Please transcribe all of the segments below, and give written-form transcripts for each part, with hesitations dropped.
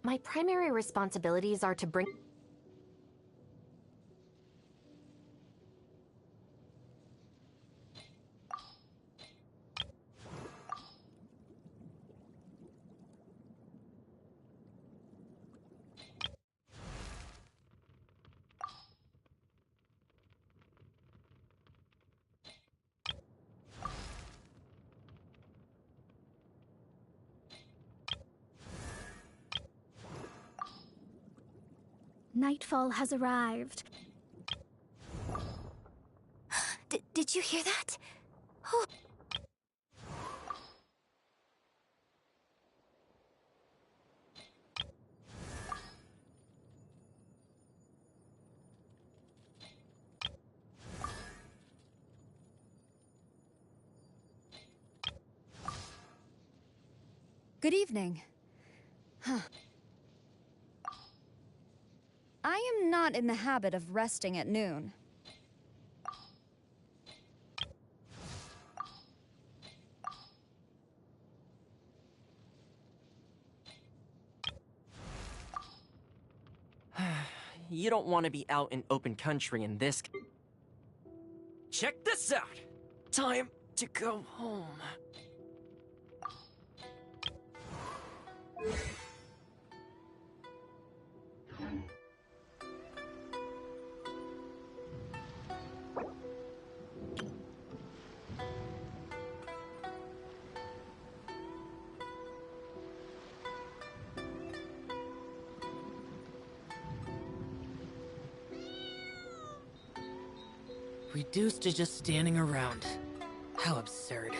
My primary responsibilities are to bring... Nightfall has arrived. Did you hear that? Oh. Good evening. Huh. I am not in the habit of resting at noon. You don't want to be out in open country in this... Check this out! Time to go home. Reduced to just standing around. How absurd.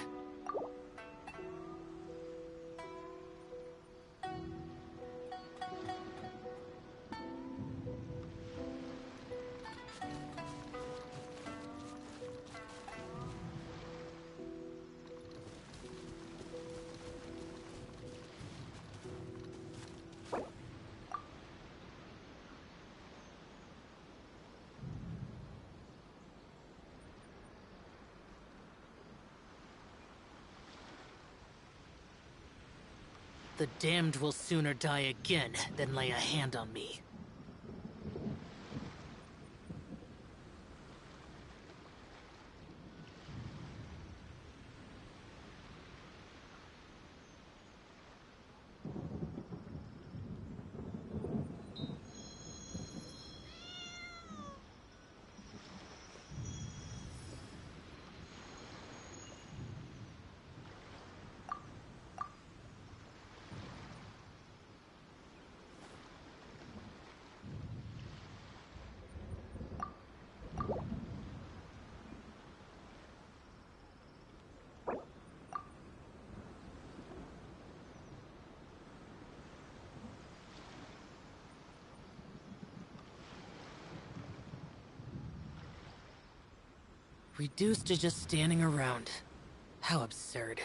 The damned will sooner die again than lay a hand on me. Reduced to just standing around. How absurd.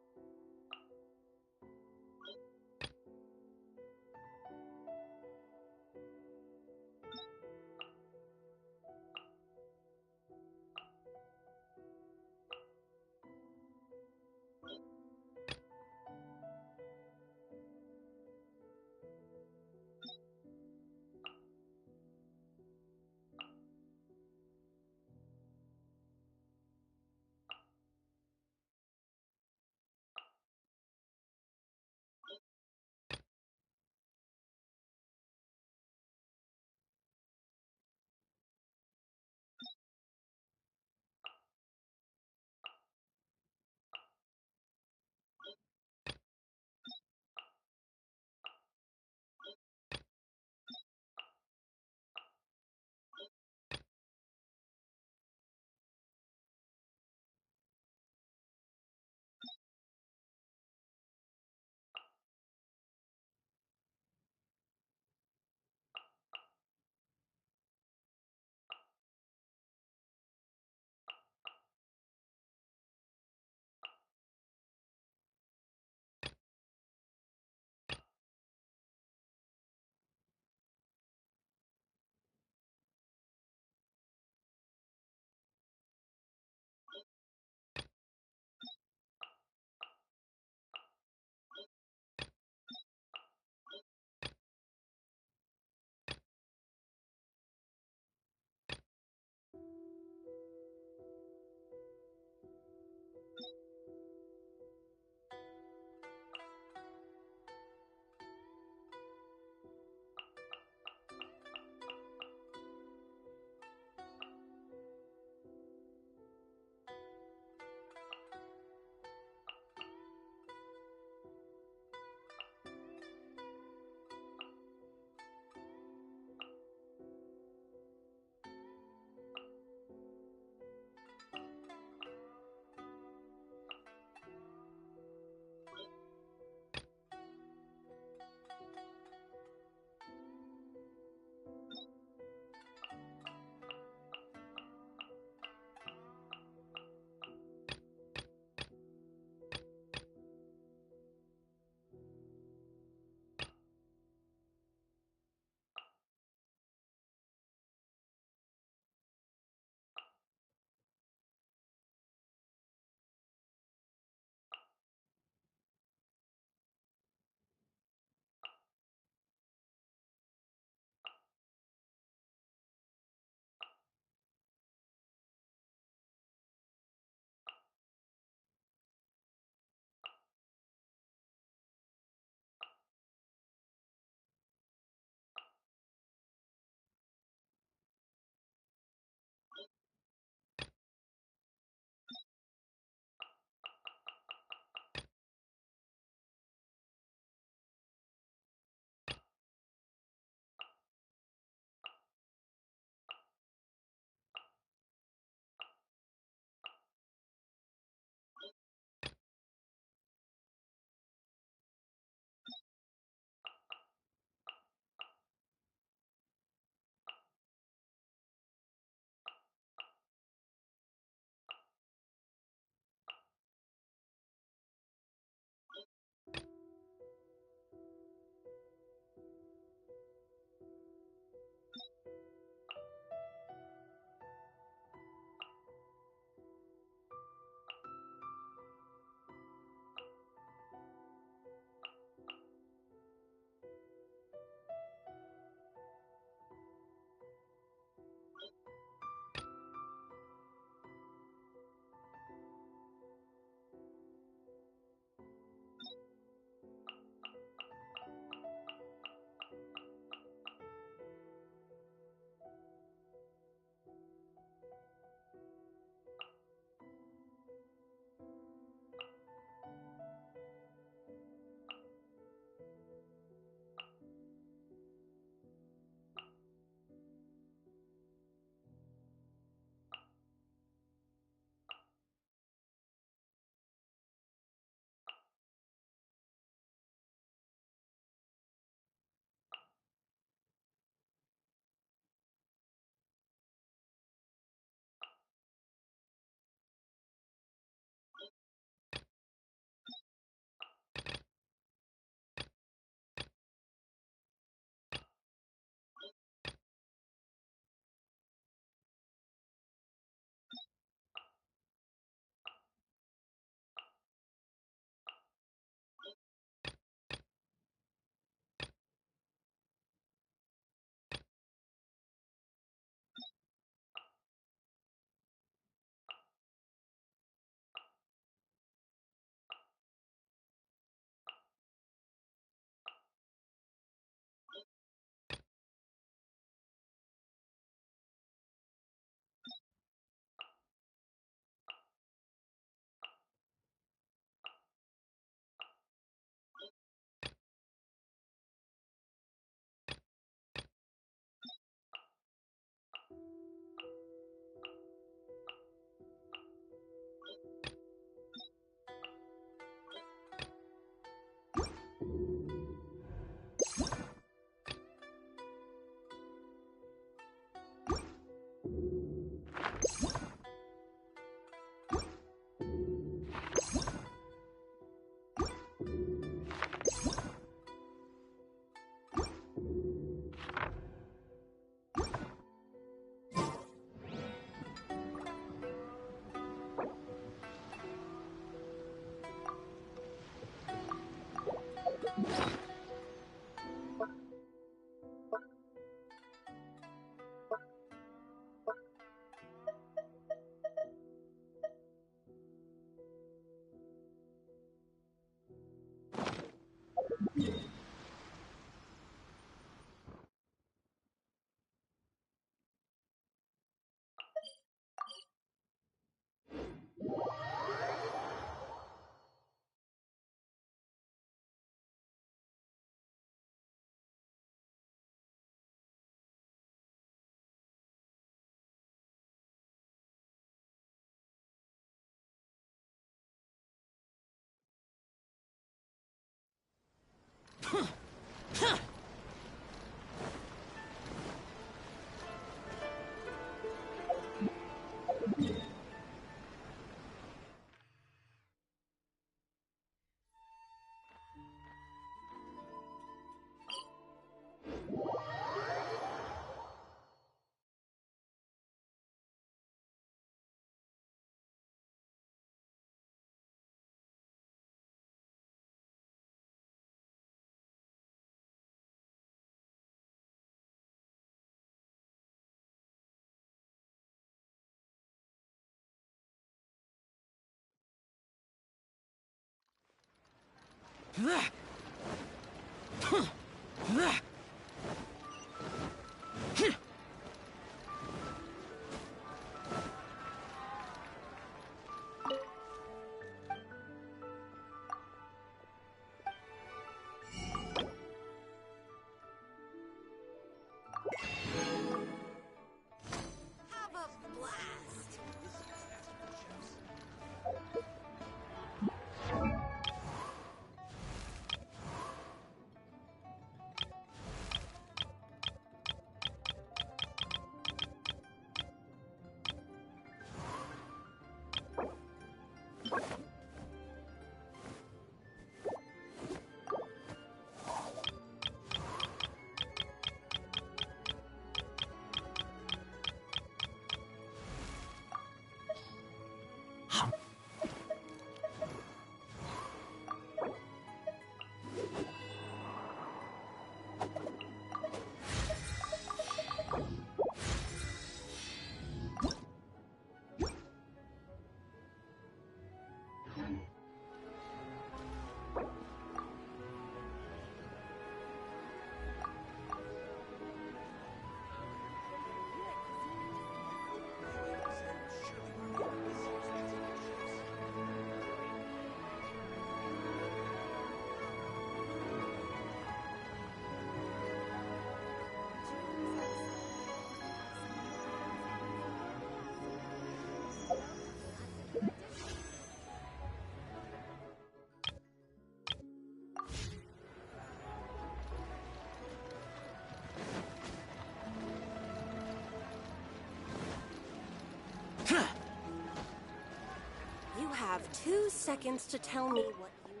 You have 2 seconds to tell me what you need.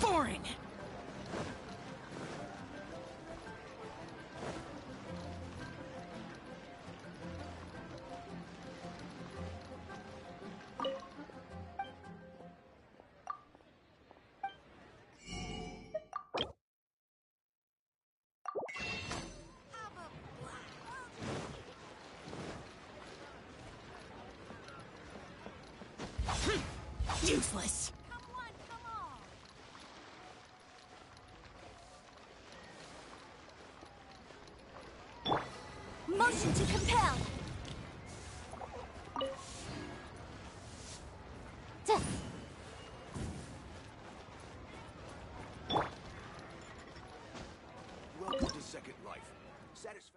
Boring! Useless! Motion to compel. Welcome to Second Life. Satisfaction.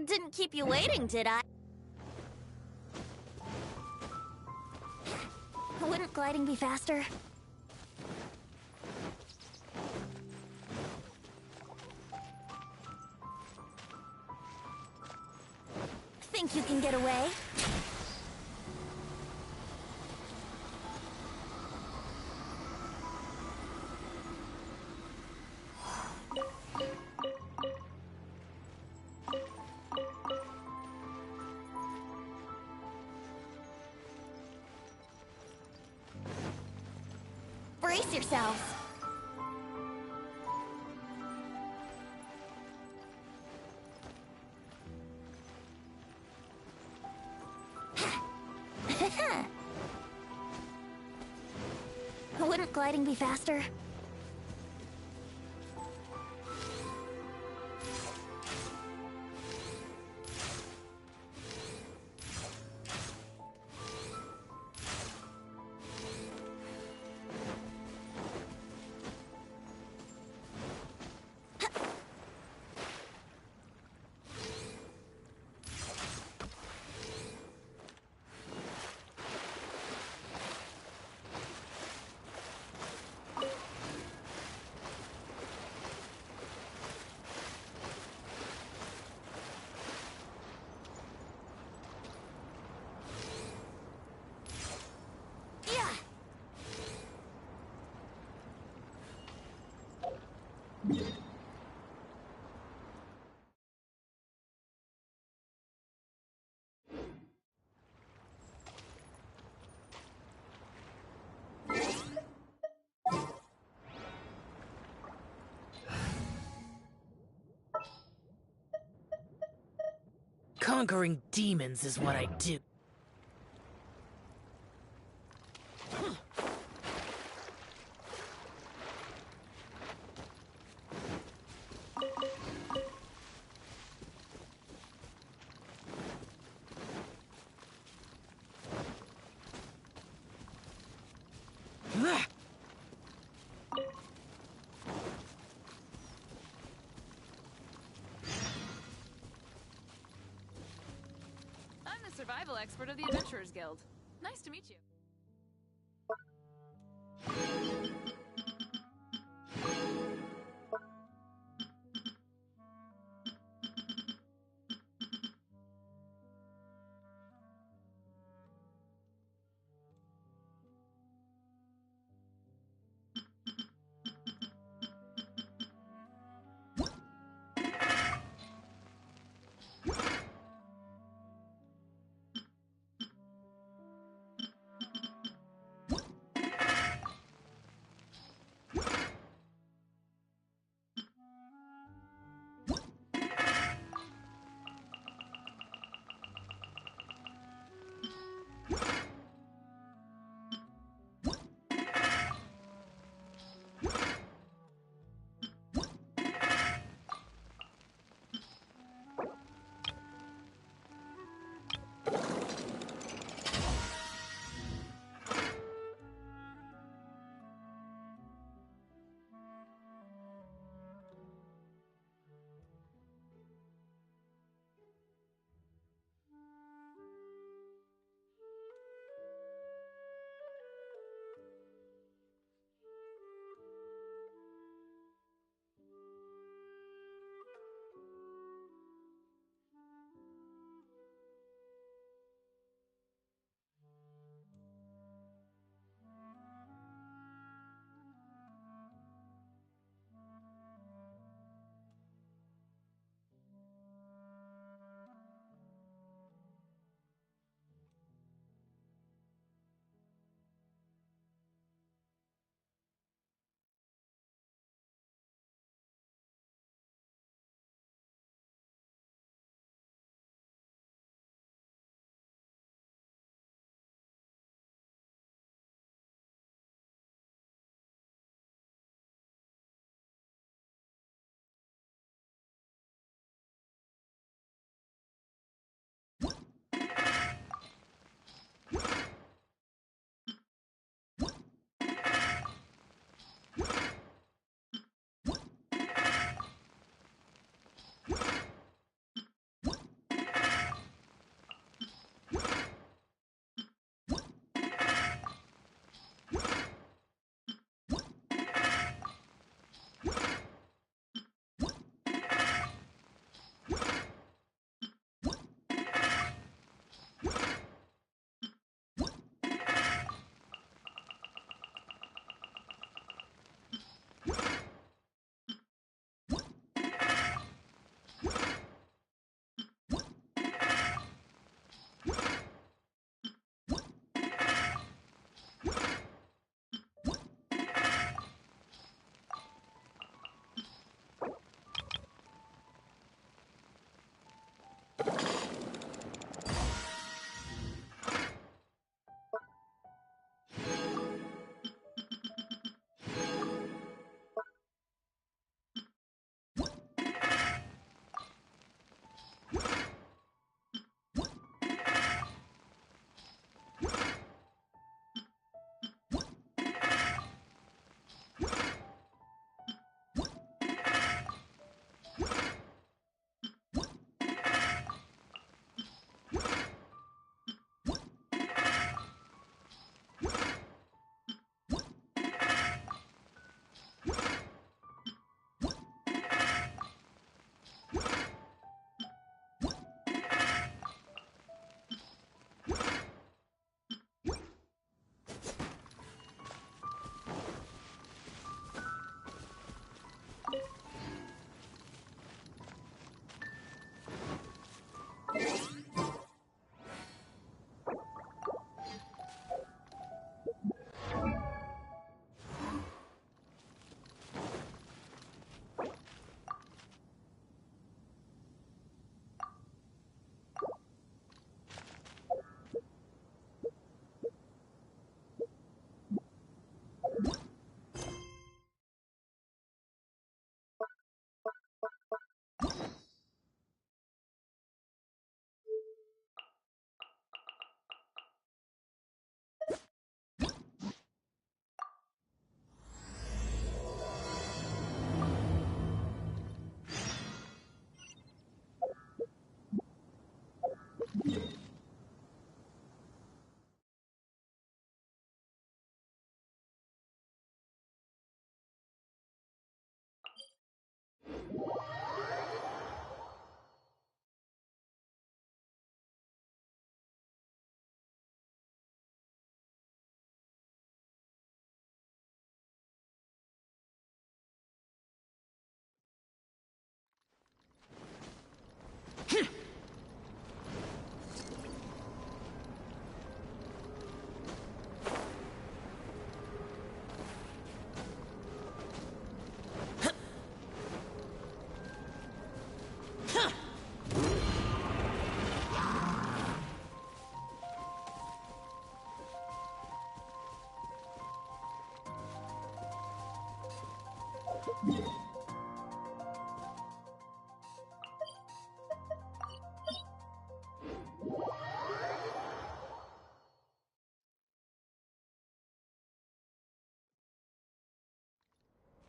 Didn't keep you waiting, did I? Wouldn't gliding be faster? Think you can get away? Brace yourselves. Wouldn't gliding be faster? Conquering demons is what I do. I'm the survival expert of the Adventurers Guild. Nice to meet you.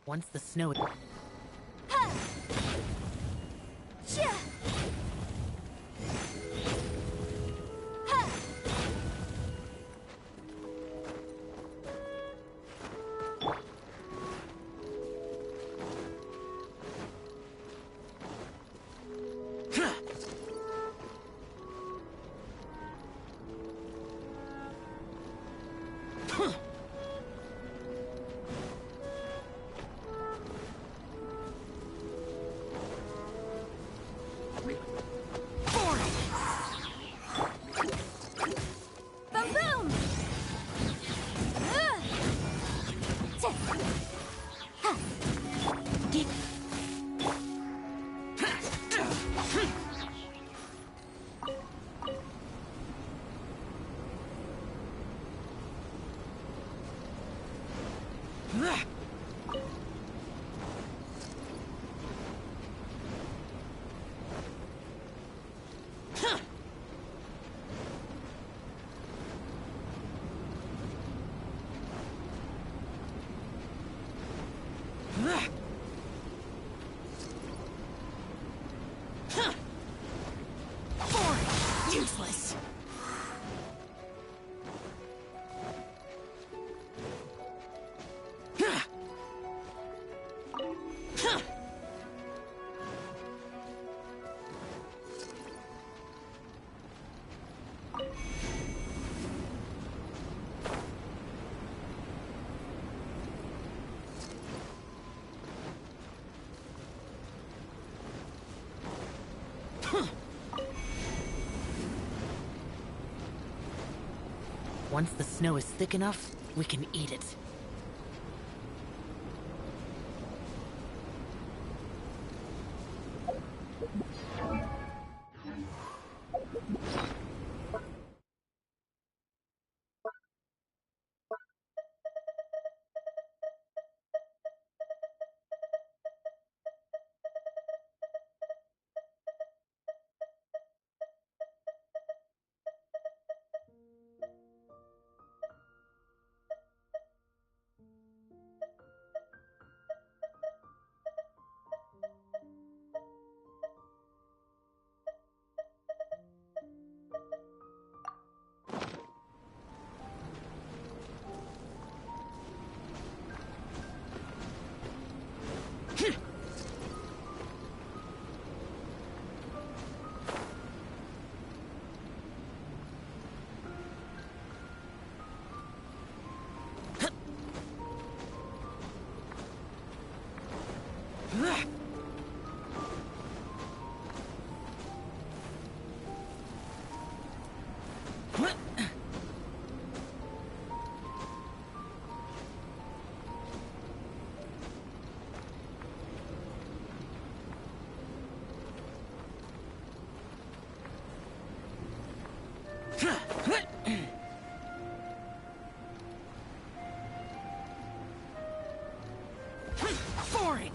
Once the snow... Useless. Once the snow is thick enough, we can eat it. Boring.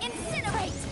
Incinerate!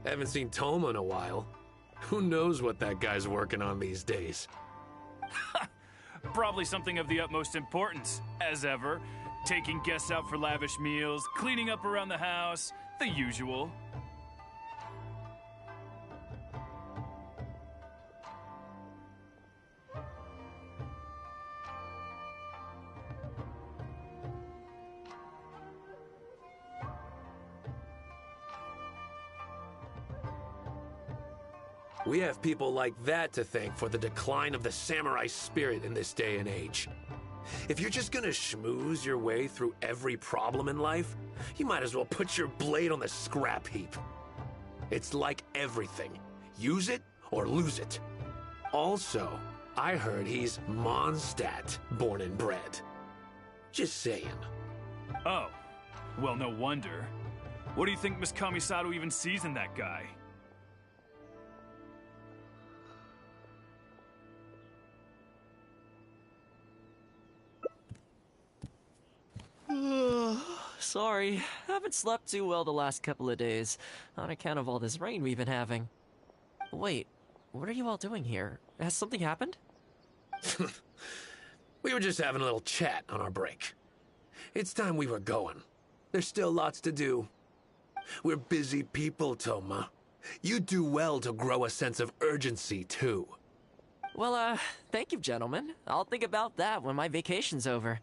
Haven't seen Toma in a while. Who knows what that guy's working on these days? Probably something of the utmost importance, as ever. Taking guests out for lavish meals, cleaning up around the house, the usual. We have people like that to thank for the decline of the samurai spirit in this day and age. If you're just gonna schmooze your way through every problem in life, you might as well put your blade on the scrap heap. It's like everything. Use it or lose it. Also, I heard he's Mondstadt, born and bred. Just saying. Oh, well, no wonder. What do you think Miss Kamisato even sees in that guy? Sorry, haven't slept too well the last couple of days, on account of all this rain we've been having. Wait, what are you all doing here? Has something happened? We were just having a little chat on our break. It's time we were going. There's still lots to do. We're busy people, Toma. You do well to grow a sense of urgency, too. Well, thank you, gentlemen. I'll think about that when my vacation's over.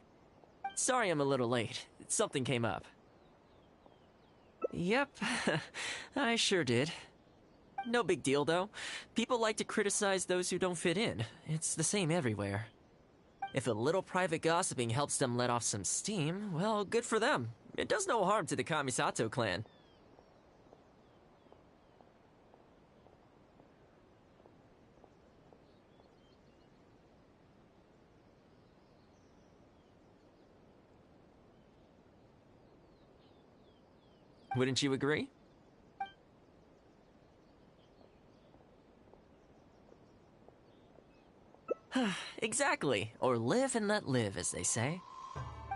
Sorry I'm a little late. Something came up. Yep, I sure did. No big deal, though. People like to criticize those who don't fit in. It's the same everywhere. If a little private gossiping helps them let off some steam, well, good for them. It does no harm to the Kamisato clan. Wouldn't you agree? Exactly. Or live and let live, as they say.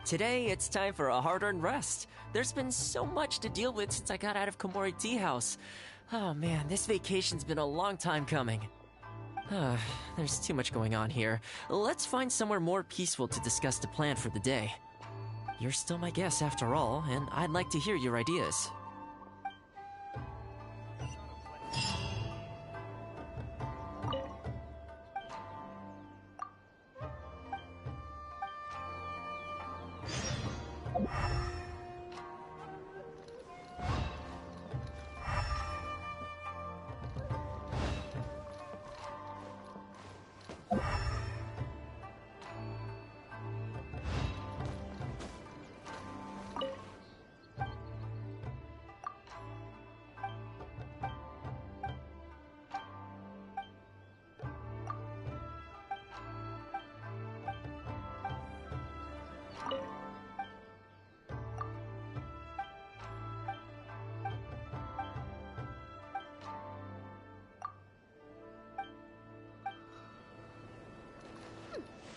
Today, it's time for a hard-earned rest. There's been so much to deal with since I got out of Komori Tea House. Oh man, this vacation's been a long time coming. There's too much going on here. Let's find somewhere more peaceful to discuss the plan for the day. You're still my guest after all, and I'd like to hear your ideas.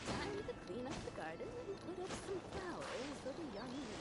Time to clean up the garden and put up some flowers for the young lady.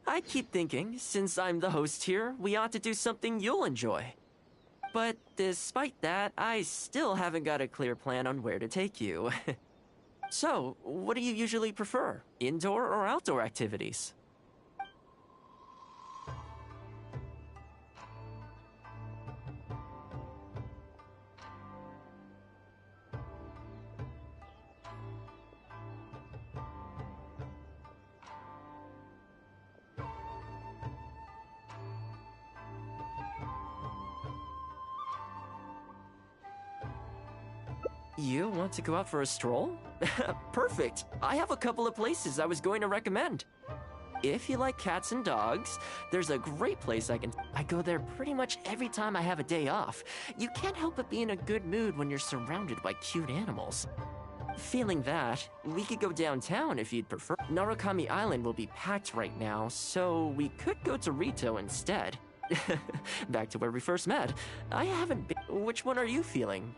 I keep thinking, since I'm the host here, we ought to do something you'll enjoy. But despite that, I still haven't got a clear plan on where to take you. So, what do you usually prefer? Indoor or outdoor activities? You want to go out for a stroll? Perfect. I have a couple of places I was going to recommend. If you like cats and dogs, there's a great place I go there pretty much every time I have a day off. You can't help but be in a good mood when you're surrounded by cute animals. Feeling that, we could go downtown if you'd prefer. Narukami Island will be packed right now, so we could go to Rito instead. Back to where we first met. I haven't been. Which one are you feeling?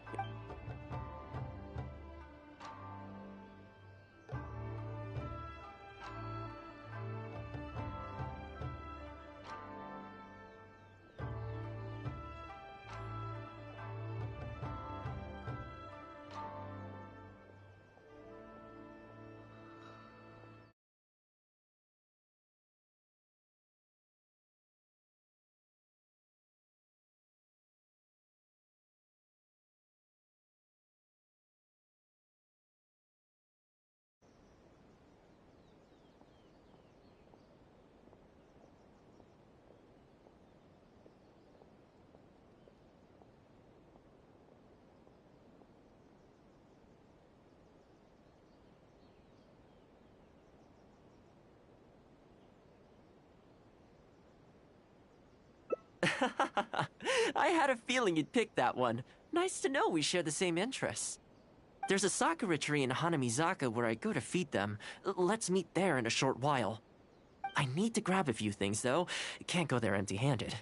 I had a feeling you'd pick that one. Nice to know we share the same interests. There's a sakura tree in Hanamizaka where I go to feed them. Let's meet there in a short while. I need to grab a few things, though. Can't go there empty-handed.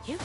You?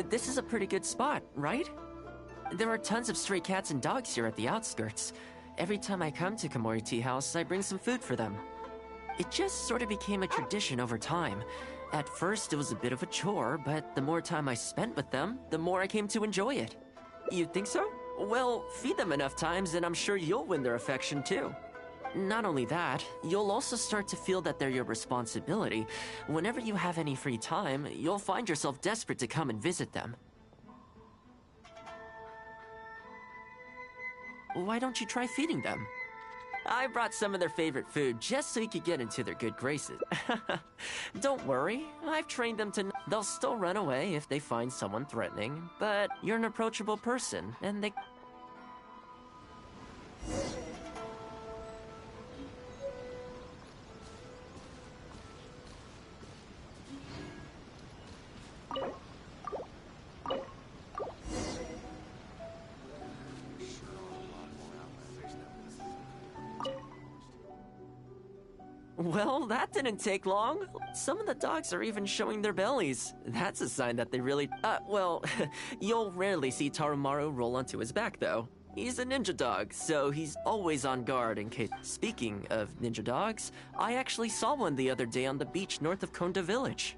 this is a pretty good spot, right? There are tons of stray cats and dogs here at the outskirts. Every time I come to Komori Tea House, I bring some food for them. It just sort of became a tradition over time. At first, it was a bit of a chore, but the more time I spent with them, the more I came to enjoy it. You think so? Well, feed them enough times and I'm sure you'll win their affection too. Not only that, you'll also start to feel that they're your responsibility. Whenever you have any free time, you'll find yourself desperate to come and visit them. Why don't you try feeding them? I brought some of their favorite food just so you could get into their good graces. Don't worry, I've trained them to... They'll still run away if they find someone threatening, but you're an approachable person, and they... Well, that didn't take long. Some of the dogs are even showing their bellies. That's a sign that they really... well, you'll rarely see Tarumaru roll onto his back, though. He's a ninja dog, so he's always on guard in case... Speaking of ninja dogs, I actually saw one the other day on the beach north of Konda Village.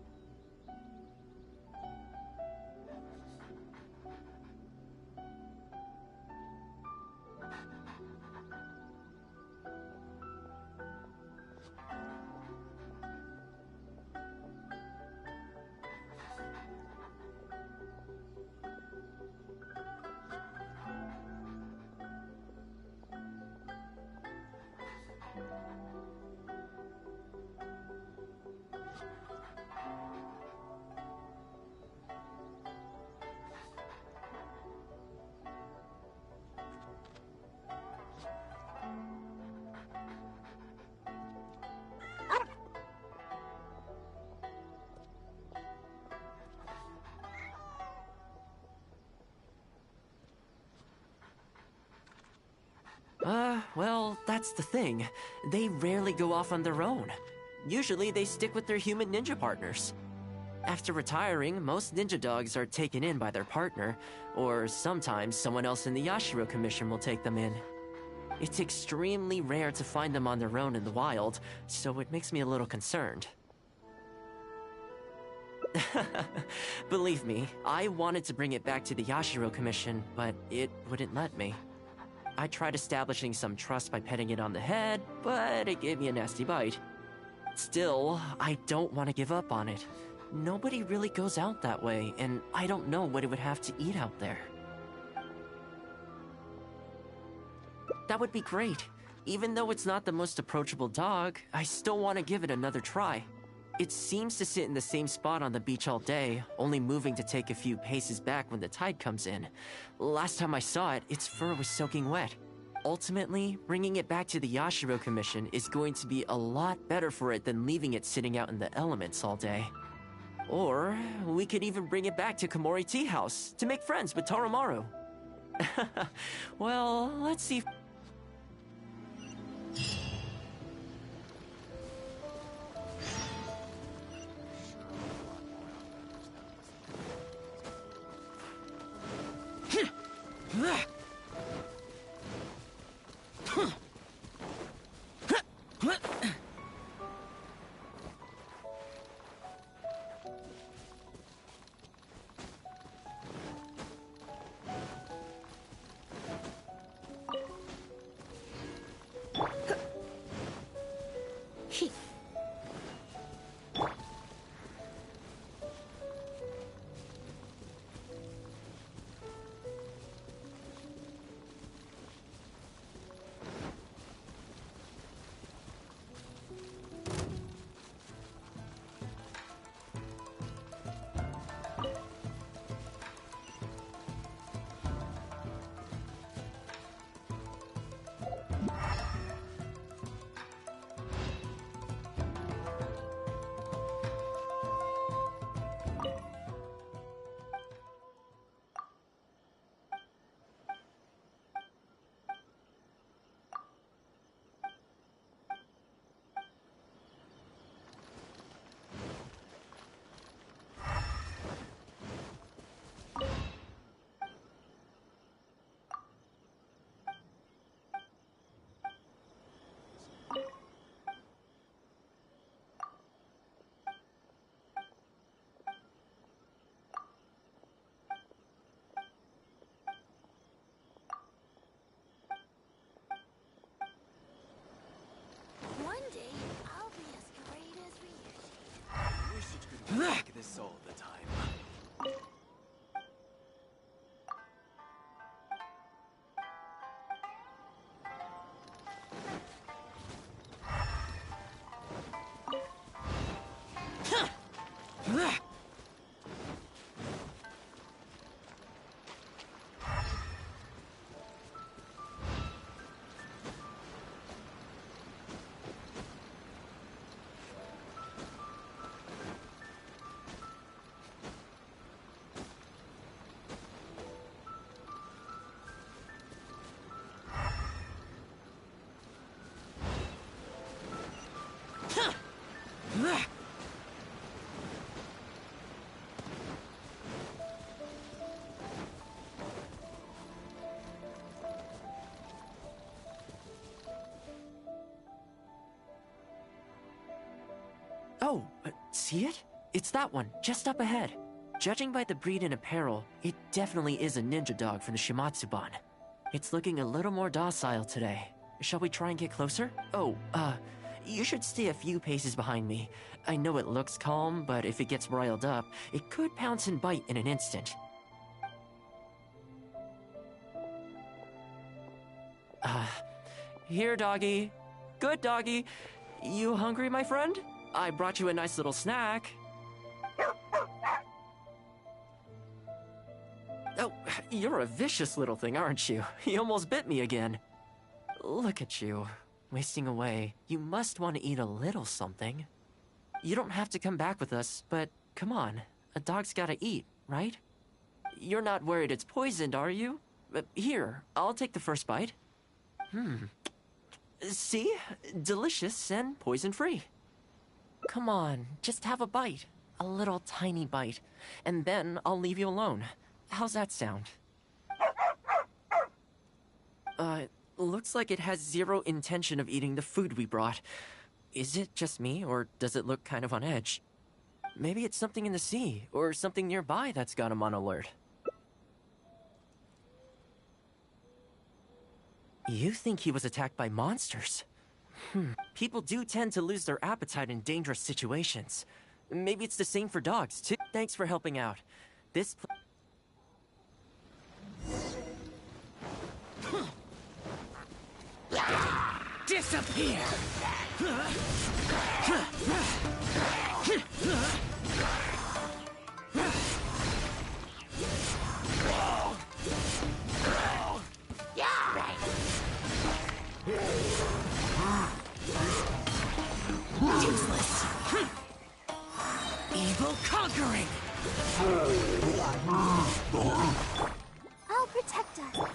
Well, that's the thing. They rarely go off on their own. Usually they stick with their human ninja partners. After retiring, most ninja dogs are taken in by their partner, or sometimes someone else in the Yashiro Commission will take them in. It's extremely rare to find them on their own in the wild, so it makes me a little concerned. Believe me, I wanted to bring it back to the Yashiro Commission, but it wouldn't let me. I tried establishing some trust by petting it on the head, but it gave me a nasty bite. Still, I don't want to give up on it. Nobody really goes out that way, and I don't know what it would have to eat out there. That would be great. Even though it's not the most approachable dog, I still want to give it another try. It seems to sit in the same spot on the beach all day, only moving to take a few paces back when the tide comes in. Last time I saw it, its fur was soaking wet. Ultimately, bringing it back to the Yashiro Commission is going to be a lot better for it than leaving it sitting out in the elements all day. Or, we could even bring it back to Komori Tea House to make friends with Tarumaru. Well, let's see if... this all the time. Oh, see it? It's that one, just up ahead. Judging by the breed and apparel, it definitely is a ninja dog from the Shimatsuban. It's looking a little more docile today. Shall we try and get closer? Oh, you should stay a few paces behind me. I know it looks calm, but if it gets riled up, it could pounce and bite in an instant. Here, doggy. Good doggy. You hungry, my friend? I brought you a nice little snack. Oh, you're a vicious little thing, aren't you? You almost bit me again. Look at you, wasting away. You must want to eat a little something. You don't have to come back with us, but come on. A dog's gotta eat, right? You're not worried it's poisoned, are you? Here, I'll take the first bite. See? Delicious and poison-free. Come on, just have a bite. A little tiny bite. And then I'll leave you alone. How's that sound? Looks like it has zero intention of eating the food we brought. Is it just me, or does it look kind of on edge? Maybe it's something in the sea, or something nearby that's got him on alert. You think he was attacked by monsters? People do tend to lose their appetite in dangerous situations. Maybe it's the same for dogs, too. Thanks for helping out. This Disappear! Useless! Evil conquering! I'll protect us.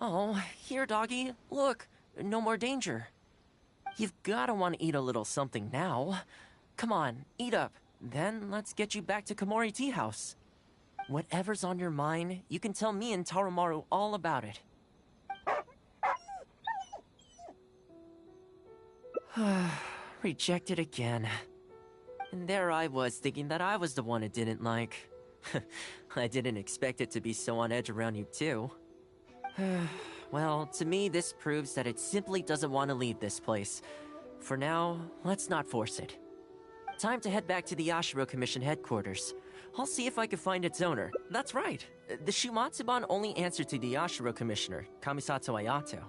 Oh, here, doggy. Look, no more danger. You've gotta want to eat a little something now. Come on, eat up. Then let's get you back to Komori Tea House. Whatever's on your mind, you can tell me and Tarumaru all about it. Rejected again. And there I was, thinking that I was the one it didn't like. I didn't expect it to be so on edge around you, too. Well, to me, this proves that it simply doesn't want to leave this place. For now, let's not force it. Time to head back to the Yashiro Commission headquarters. I'll see if I can find its owner. That's right. The Shumatsuban only answer to the Yashiro Commissioner, Kamisato Ayato.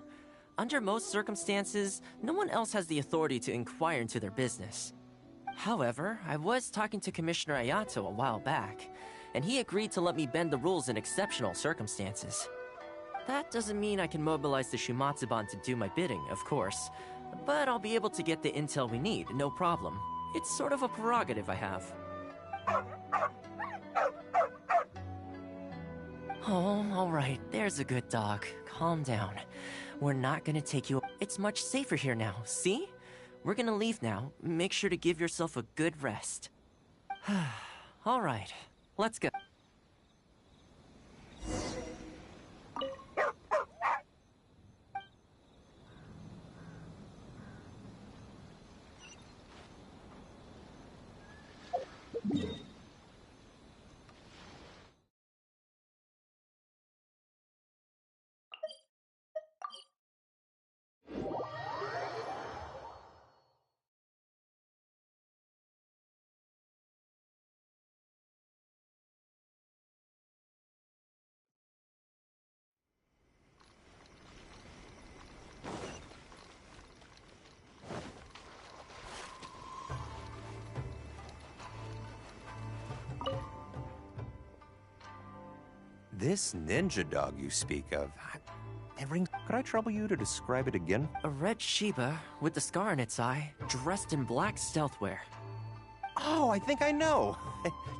Under most circumstances, no one else has the authority to inquire into their business. However, I was talking to Commissioner Ayato a while back, and he agreed to let me bend the rules in exceptional circumstances. That doesn't mean I can mobilize the Shumatsuban to do my bidding, of course, but I'll be able to get the intel we need, no problem. It's sort of a prerogative I have. Oh, alright, there's a good dog. Calm down. We're not gonna take you... It's much safer here now, see? We're gonna leave now. Make sure to give yourself a good rest. Alright, let's go. This ninja dog you speak of, it rings. Could I trouble you to describe it again? A red Shiba with the scar in its eye, dressed in black stealth wear. Oh, I think I know.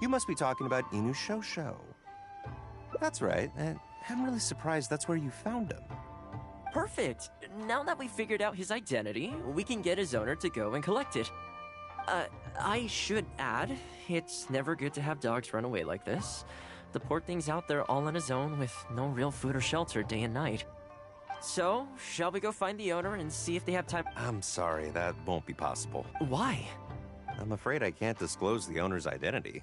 You must be talking about Inu Shosho. That's right. I'm really surprised that's where you found him. Perfect. Now that we figured out his identity, we can get his owner to go and collect it. I should add, it's never good to have dogs run away like this. The poor thing's out there all on his own with no real food or shelter day and night. So, shall we go find the owner and see if they have time? I'm sorry, that won't be possible. Why? I'm afraid I can't disclose the owner's identity.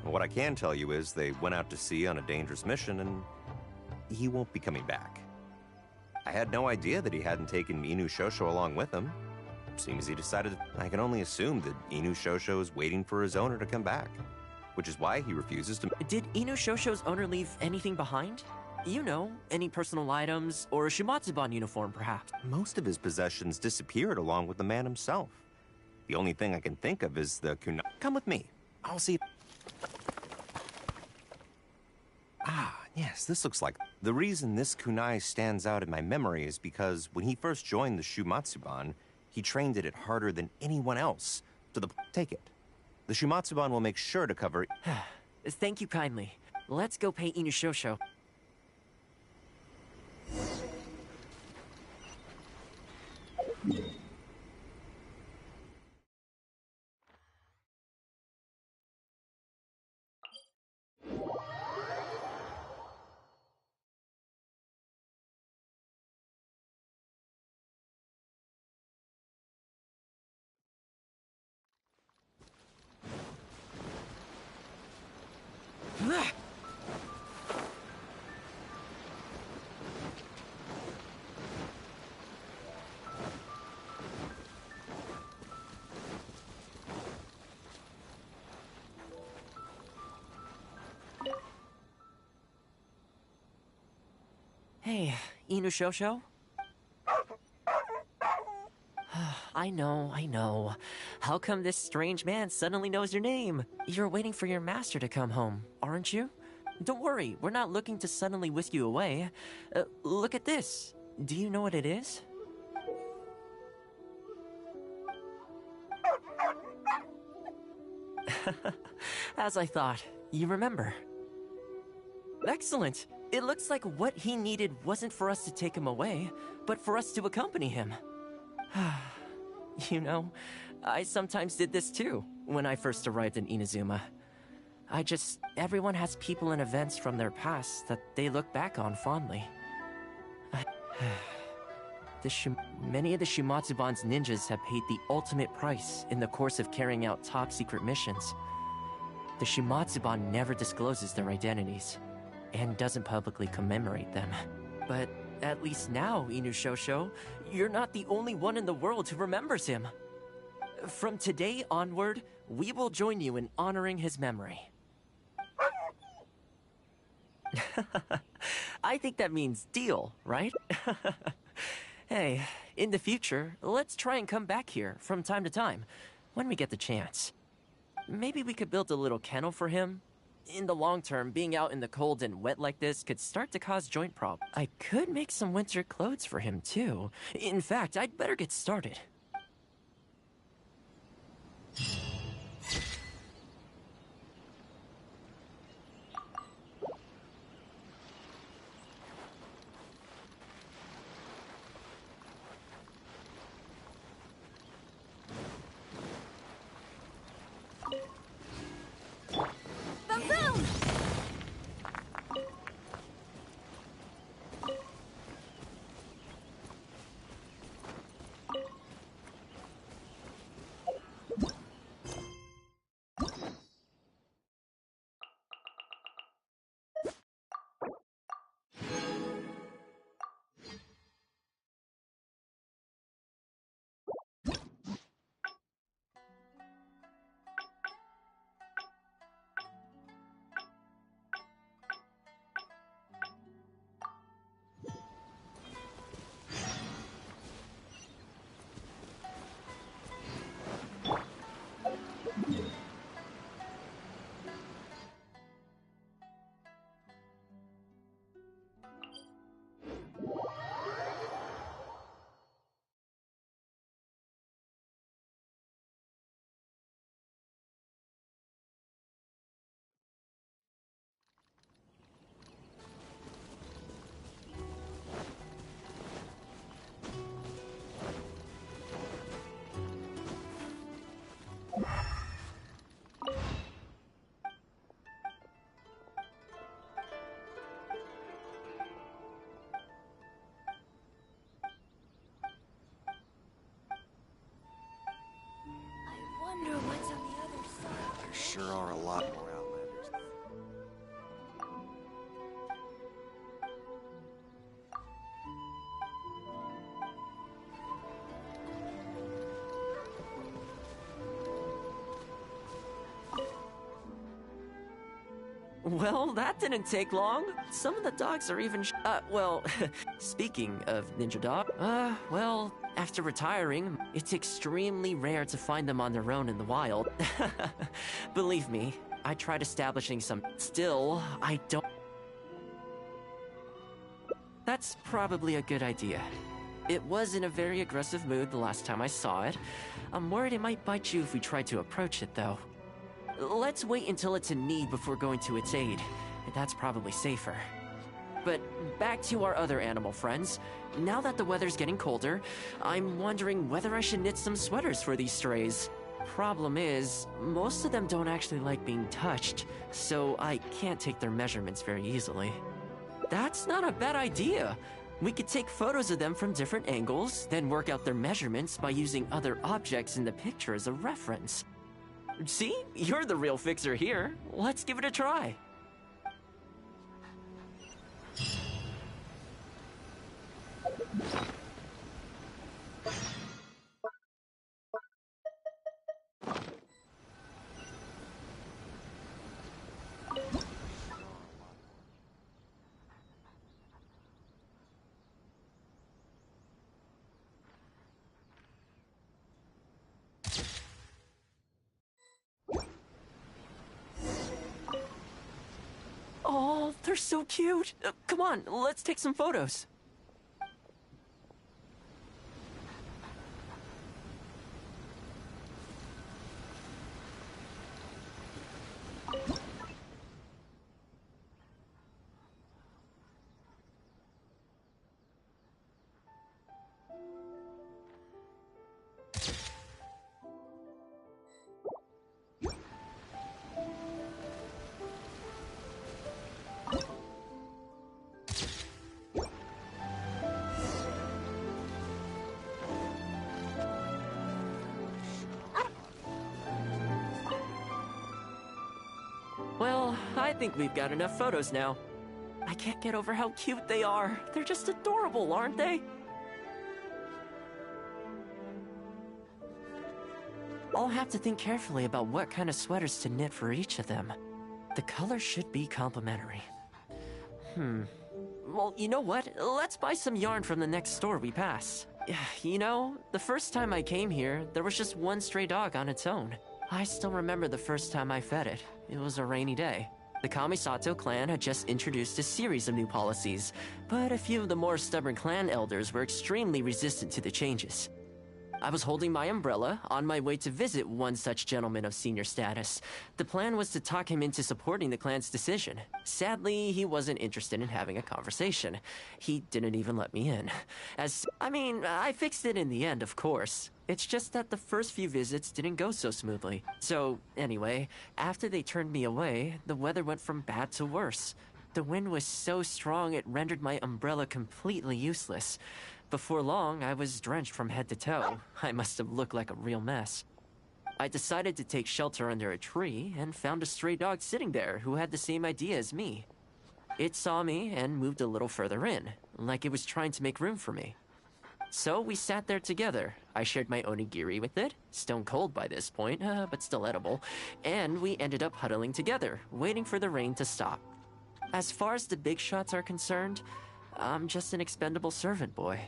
What I can tell you is they went out to sea on a dangerous mission and he won't be coming back. I had no idea that he hadn't taken Inu Shosho along with him. Seems he decided. I can only assume that Inu Shosho is waiting for his owner to come back, which is why he refuses to. Did Inu Shosho's owner leave anything behind? You know, any personal items or a Shimatsuban uniform, perhaps? Most of his possessions disappeared along with the man himself. The only thing I can think of is the kunai. Come with me. I'll see. Ah, yes, this looks like. The reason this kunai stands out in my memory is because when he first joined the Shumatsuban, he trained at it harder than anyone else. Take it. The Shumatsuban will make sure to cover. Thank you kindly. Let's go pay Inu Shosho. Hey, Inu Shosho? I know. How come this strange man suddenly knows your name? You're waiting for your master to come home, aren't you? Don't worry, we're not looking to suddenly whisk you away. Look at this. Do you know what it is? As I thought, you remember. Excellent. It looks like what he needed wasn't for us to take him away, but for us to accompany him. You know, I sometimes did this too, when I first arrived in Inazuma. Everyone has people and events from their past that they look back on fondly. Many of the Shumatsuban's ninjas have paid the ultimate price in the course of carrying out top-secret missions. The Shumatsuban never discloses their identities, and doesn't publicly commemorate them. But at least now, Inu Shosho, you're not the only one in the world who remembers him. From today onward, we will join you in honoring his memory. I think that means deal, right? Hey, in the future, let's try and come back here from time to time, when we get the chance. Maybe we could build a little kennel for him. In the long term, being out in the cold and wet like this could start to cause joint problems. I could make some winter clothes for him, too. In fact, I'd better get started. sure are a lot more outlanders. Well, that didn't take long. Some of the dogs are even well, speaking of ninja dog, well, after retiring, it's extremely rare to find them on their own in the wild. Believe me, I tried establishing some. Still, I don't. That's probably a good idea. It was in a very aggressive mood the last time I saw it. I'm worried it might bite you if we try to approach it, though. Let's wait until it's in need before going to its aid. That's probably safer. But back to our other animal friends. Now that the weather's getting colder, I'm wondering whether I should knit some sweaters for these strays. Problem is, most of them don't actually like being touched, so I can't take their measurements very easily. That's not a bad idea. We could take photos of them from different angles, then work out their measurements by using other objects in the picture as a reference. See? You're the real fixer here. Let's give it a try. Oh, they're so cute. Come on, let's take some photos. Well, I think we've got enough photos now. I can't get over how cute they are. They're just adorable, aren't they? I'll have to think carefully about what kind of sweaters to knit for each of them. The colors should be complementary. Well, you know what? Let's buy some yarn from the next store we pass. You know, the first time I came here, there was just one stray dog on its own. I still remember the first time I fed it. It was a rainy day. The Kamisato clan had just introduced a series of new policies, but a few of the more stubborn clan elders were extremely resistant to the changes. I was holding my umbrella, on my way to visit one such gentleman of senior status. The plan was to talk him into supporting the clan's decision. Sadly, he wasn't interested in having a conversation. He didn't even let me in. I fixed it in the end, of course. It's just that the first few visits didn't go so smoothly. So, anyway, after they turned me away, the weather went from bad to worse. The wind was so strong it rendered my umbrella completely useless. Before long, I was drenched from head to toe. I must have looked like a real mess. I decided to take shelter under a tree and found a stray dog sitting there who had the same idea as me. It saw me and moved a little further in, like it was trying to make room for me. So we sat there together. I shared my onigiri with it, stone cold by this point, but still edible, and we ended up huddling together, waiting for the rain to stop. As far as the big shots are concerned, I'm just an expendable servant boy.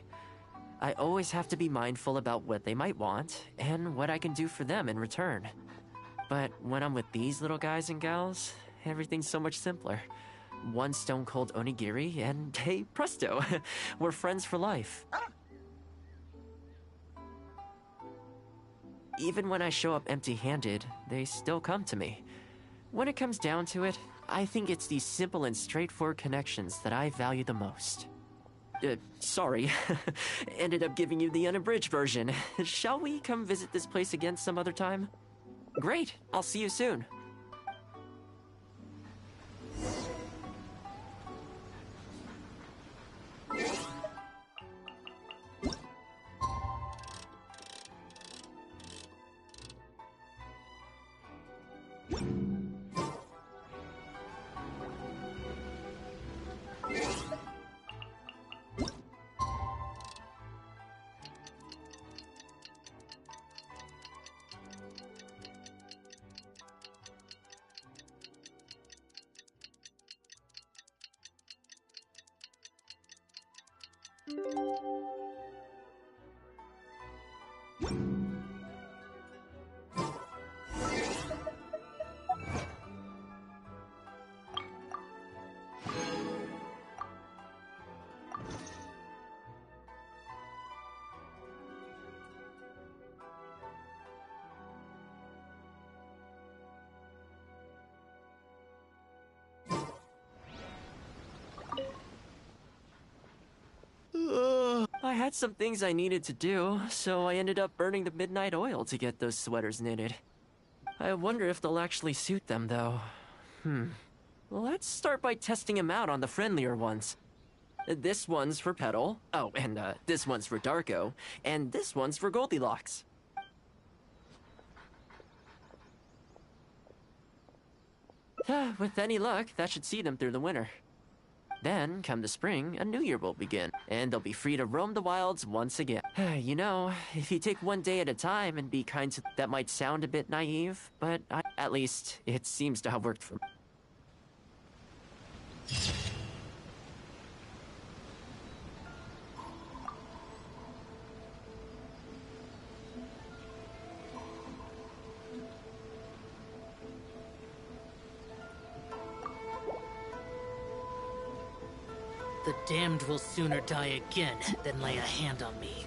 I always have to be mindful about what they might want and what I can do for them in return. But when I'm with these little guys and gals, everything's so much simpler. One stone-cold onigiri and, hey, presto, we're friends for life. Even when I show up empty-handed, they still come to me. When it comes down to it, I think it's these simple and straightforward connections that I value the most. Sorry. Ended up giving you the unabridged version. Shall we come visit this place again some other time? Great. I'll see you soon. You had some things I needed to do, so I ended up burning the midnight oil to get those sweaters knitted. I wonder if they'll actually suit them, though. Let's start by testing them out on the friendlier ones. This one's for Petal. Oh, and this one's for Darko. And this one's for Goldilocks. With any luck, that should see them through the winter. Then, come the spring, a new year will begin, and they'll be free to roam the wilds once again. You know, if you take one day at a time and be kind to... That might sound a bit naive, but at least it seems to have worked for me. The damned will sooner die again than lay a hand on me.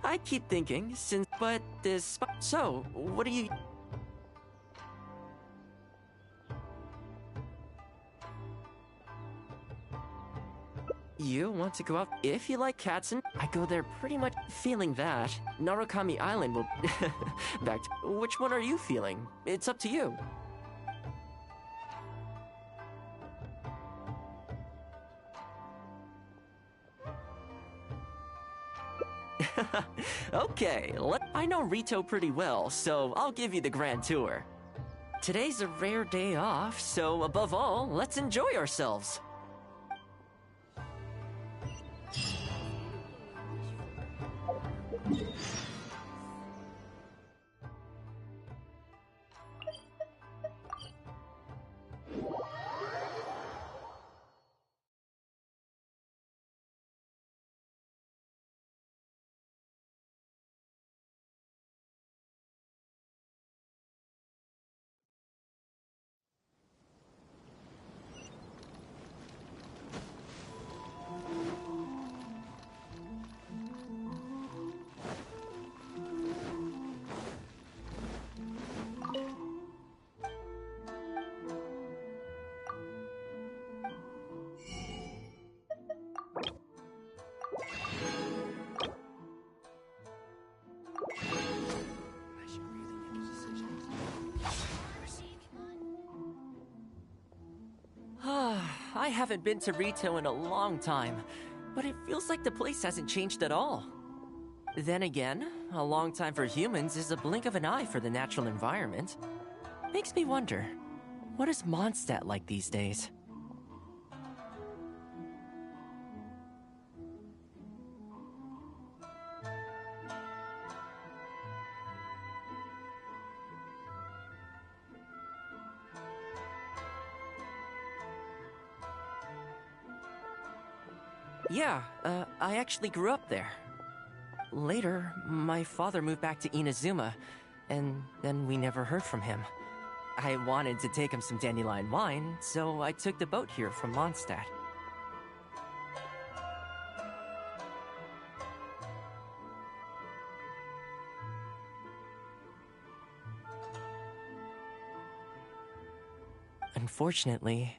I keep thinking, but this... So, what do you... You want to go out? If you like cats and... I go there pretty much feeling that. Narukami Island will... Back to... Which one are you feeling? It's up to you. Okay, I know Rito pretty well, so I'll give you the grand tour. Today's a rare day off, so above all, let's enjoy ourselves. I haven't been to Rito in a long time, but it feels like the place hasn't changed at all. Then again, a long time for humans is a blink of an eye for the natural environment. Makes me wonder, what is Mondstadt like these days? Yeah, I actually grew up there. Later, my father moved back to Inazuma, and then we never heard from him. I wanted to take him some dandelion wine, so I took the boat here from Mondstadt. Unfortunately,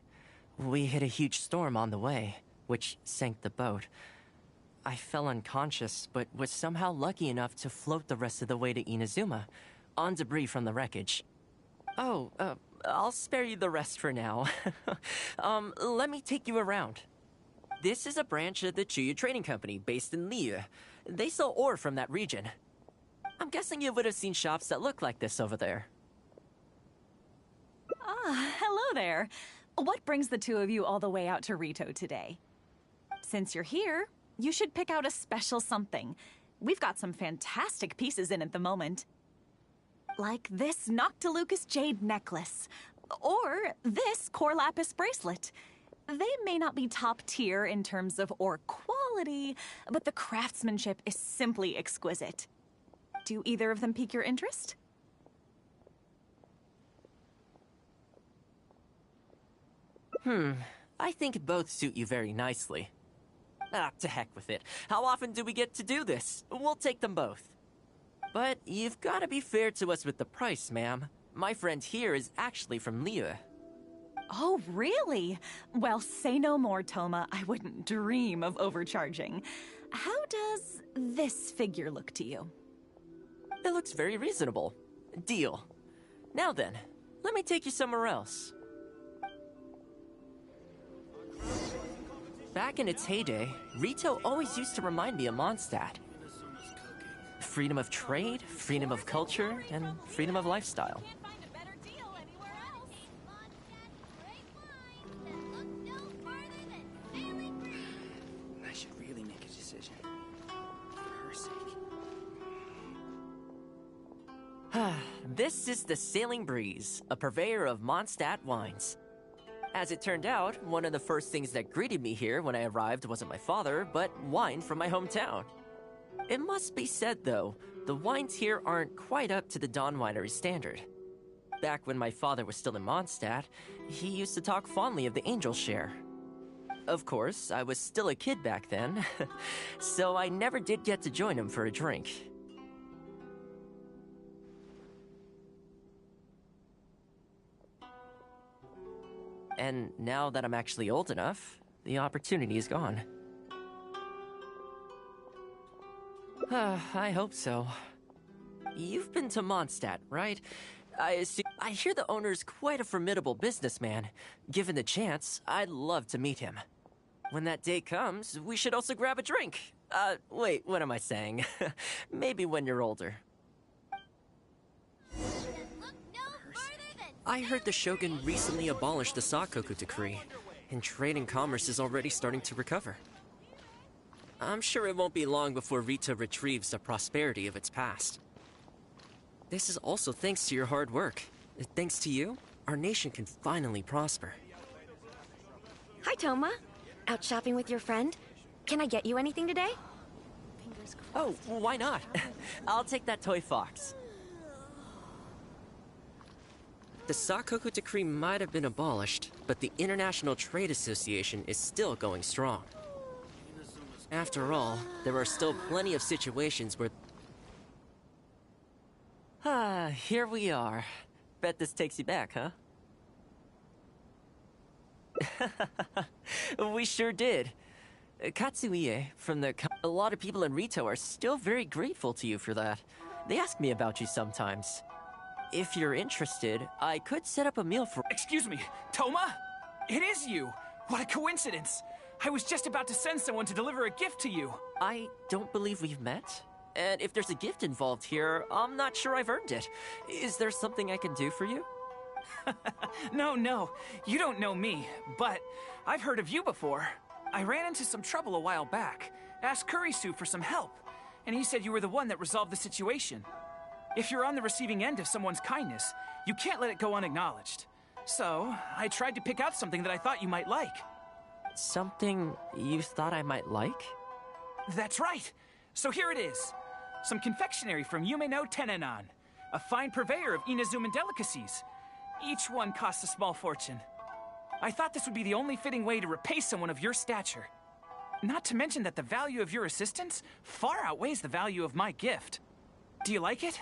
we hit a huge storm on the way, which sank the boat. I fell unconscious, but was somehow lucky enough to float the rest of the way to Inazuma, on debris from the wreckage. Oh, I'll spare you the rest for now. Let me take you around. This is a branch of the Chuyu Trading Company based in Liyue. They sell ore from that region. I'm guessing you would have seen shops that look like this over there. Ah, hello there. What brings the two of you all the way out to Rito today? Since you're here, you should pick out a special something. We've got some fantastic pieces in at the moment. Like this Noctilucus jade necklace, or this Core Lapis bracelet. They may not be top tier in terms of ore quality, but the craftsmanship is simply exquisite. Do either of them pique your interest? I think both suit you very nicely. Ah, to heck with it. How often do we get to do this? We'll take them both. But you've got to be fair to us with the price, ma'am. My friend here is actually from Liyue. Oh, really? Well, say no more, Toma. I wouldn't dream of overcharging. How does this figure look to you? It looks very reasonable. Deal. Now then, let me take you somewhere else. Back in its heyday, Rito always used to remind me of Mondstadt. Freedom of trade, freedom of culture, and freedom of lifestyle. I should really make a decision. For her sake. This is the Sailing Breeze, a purveyor of Mondstadt wines. As it turned out, one of the first things that greeted me here when I arrived wasn't my father, but wine from my hometown. It must be said, though, the wines here aren't quite up to the Dawn Winery standard. Back when my father was still in Mondstadt, he used to talk fondly of the Angel Share. Of course, I was still a kid back then, so I never did get to join him for a drink. And now that I'm actually old enough, the opportunity is gone. I hope so. You've been to Mondstadt, right? I hear the owner's quite a formidable businessman. Given the chance, I'd love to meet him. When that day comes, we should also grab a drink. Wait, what am I saying? Maybe when you're older. I heard the Shogun recently abolished the Sakoku decree, and trade and commerce is already starting to recover. I'm sure it won't be long before Rito retrieves the prosperity of its past. This is also thanks to your hard work. Thanks to you, our nation can finally prosper. Hi, Toma. Out shopping with your friend? Can I get you anything today? Oh, why not? I'll take that toy fox. The Sakoku decree might have been abolished, but the International Trade Association is still going strong. After all, there are still plenty of situations where... here we are. Bet this takes you back, huh? We sure did. Katsuie from the... A lot of people in Rito are still very grateful to you for that. They ask me about you sometimes. If you're interested, I could set up a meal for... Excuse me, Toma? It is you! What a coincidence! I was just about to send someone to deliver a gift to you. I don't believe we've met. And if there's a gift involved here, I'm not sure I've earned it. Is there something I can do for you? No, you don't know me, but I've heard of you before. I ran into some trouble a while back, asked Kurisu for some help, and he said you were the one that resolved the situation. If you're on the receiving end of someone's kindness, you can't let it go unacknowledged. So, I tried to pick out something that I thought you might like. Something you thought I might like? That's right! So here it is. Some confectionery from Yume no Tenenan, a fine purveyor of Inazuman delicacies. Each one costs a small fortune. I thought this would be the only fitting way to repay someone of your stature. Not to mention that the value of your assistance far outweighs the value of my gift. Do you like it?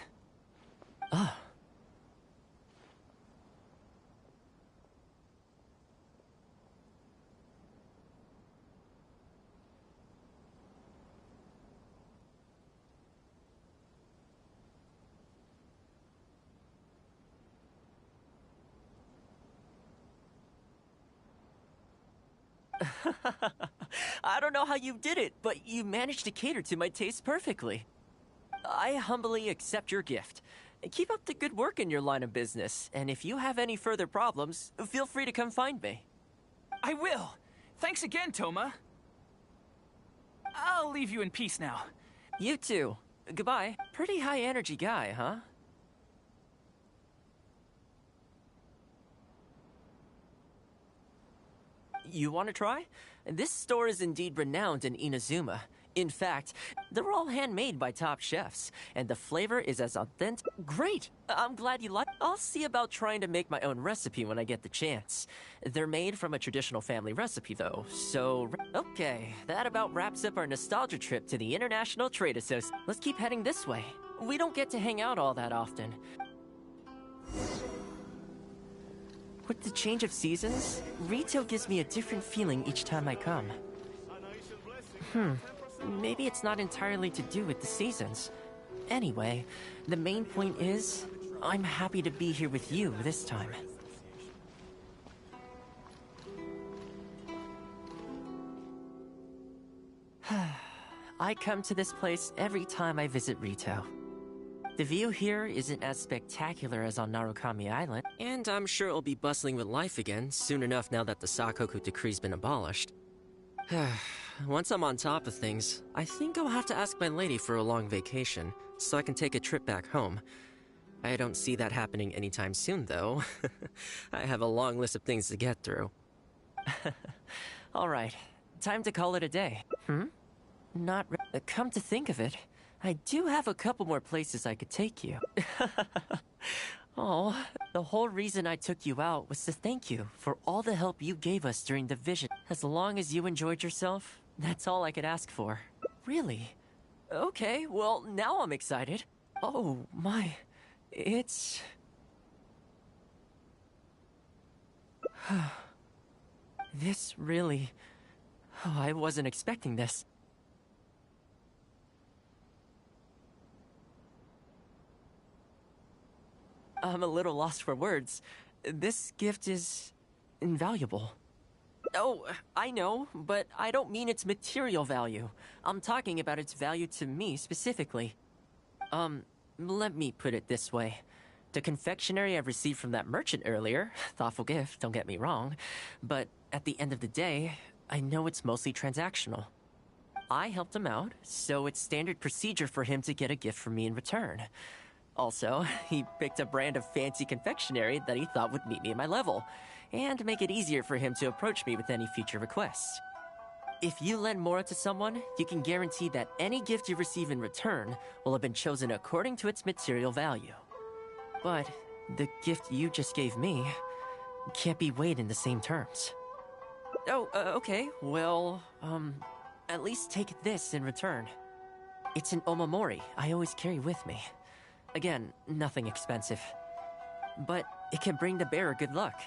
I don't know how you did it, but you managed to cater to my taste perfectly. I humbly accept your gift. Keep up the good work in your line of business, and if you have any further problems, feel free to come find me. I will. Thanks again, Toma. I'll leave you in peace now. You too. Goodbye. Pretty high energy guy, huh? You want to try? This store is indeed renowned in Inazuma. In fact, they're all handmade by top chefs, and the flavor is as authentic. Great! I'm glad you like. I'll see about trying to make my own recipe when I get the chance. They're made from a traditional family recipe, though, so... Okay, that about wraps up our nostalgia trip to the International Trade Association. Let's keep heading this way. We don't get to hang out all that often. With the change of seasons, Rito gives me a different feeling each time I come. Maybe it's not entirely to do with the seasons. Anyway, the main point is, I'm happy to be here with you this time. I come to this place every time I visit Rito. The view here isn't as spectacular as on Narukami Island, and I'm sure it'll be bustling with life again soon enough now that the Sakoku decree's been abolished. Once I'm on top of things, I think I'll have to ask my lady for a long vacation, so I can take a trip back home. I don't see that happening anytime soon, though. I have a long list of things to get through. Alright, time to call it a day. Come to think of it, I do have a couple more places I could take you. Oh, the whole reason I took you out was to thank you for all the help you gave us during the vision. As long as you enjoyed yourself, that's all I could ask for. Really? Okay, well, now I'm excited. Oh, my. It's... This really... Oh, I wasn't expecting this. I'm a little lost for words. This gift is... invaluable. Oh, I know, but I don't mean its material value. I'm talking about its value to me specifically. Let me put it this way. The confectionery I received from that merchant earlier, thoughtful gift, don't get me wrong, but at the end of the day, I know it's mostly transactional. I helped him out, so it's standard procedure for him to get a gift from me in return. Also, he picked a brand of fancy confectionery that he thought would meet me at my level, and make it easier for him to approach me with any future requests. If you lend Mora to someone, you can guarantee that any gift you receive in return will have been chosen according to its material value. But the gift you just gave me can't be weighed in the same terms. Oh, okay, well, at least take this in return. It's an omamori I always carry with me. Again, nothing expensive. But it can bring the bearer good luck.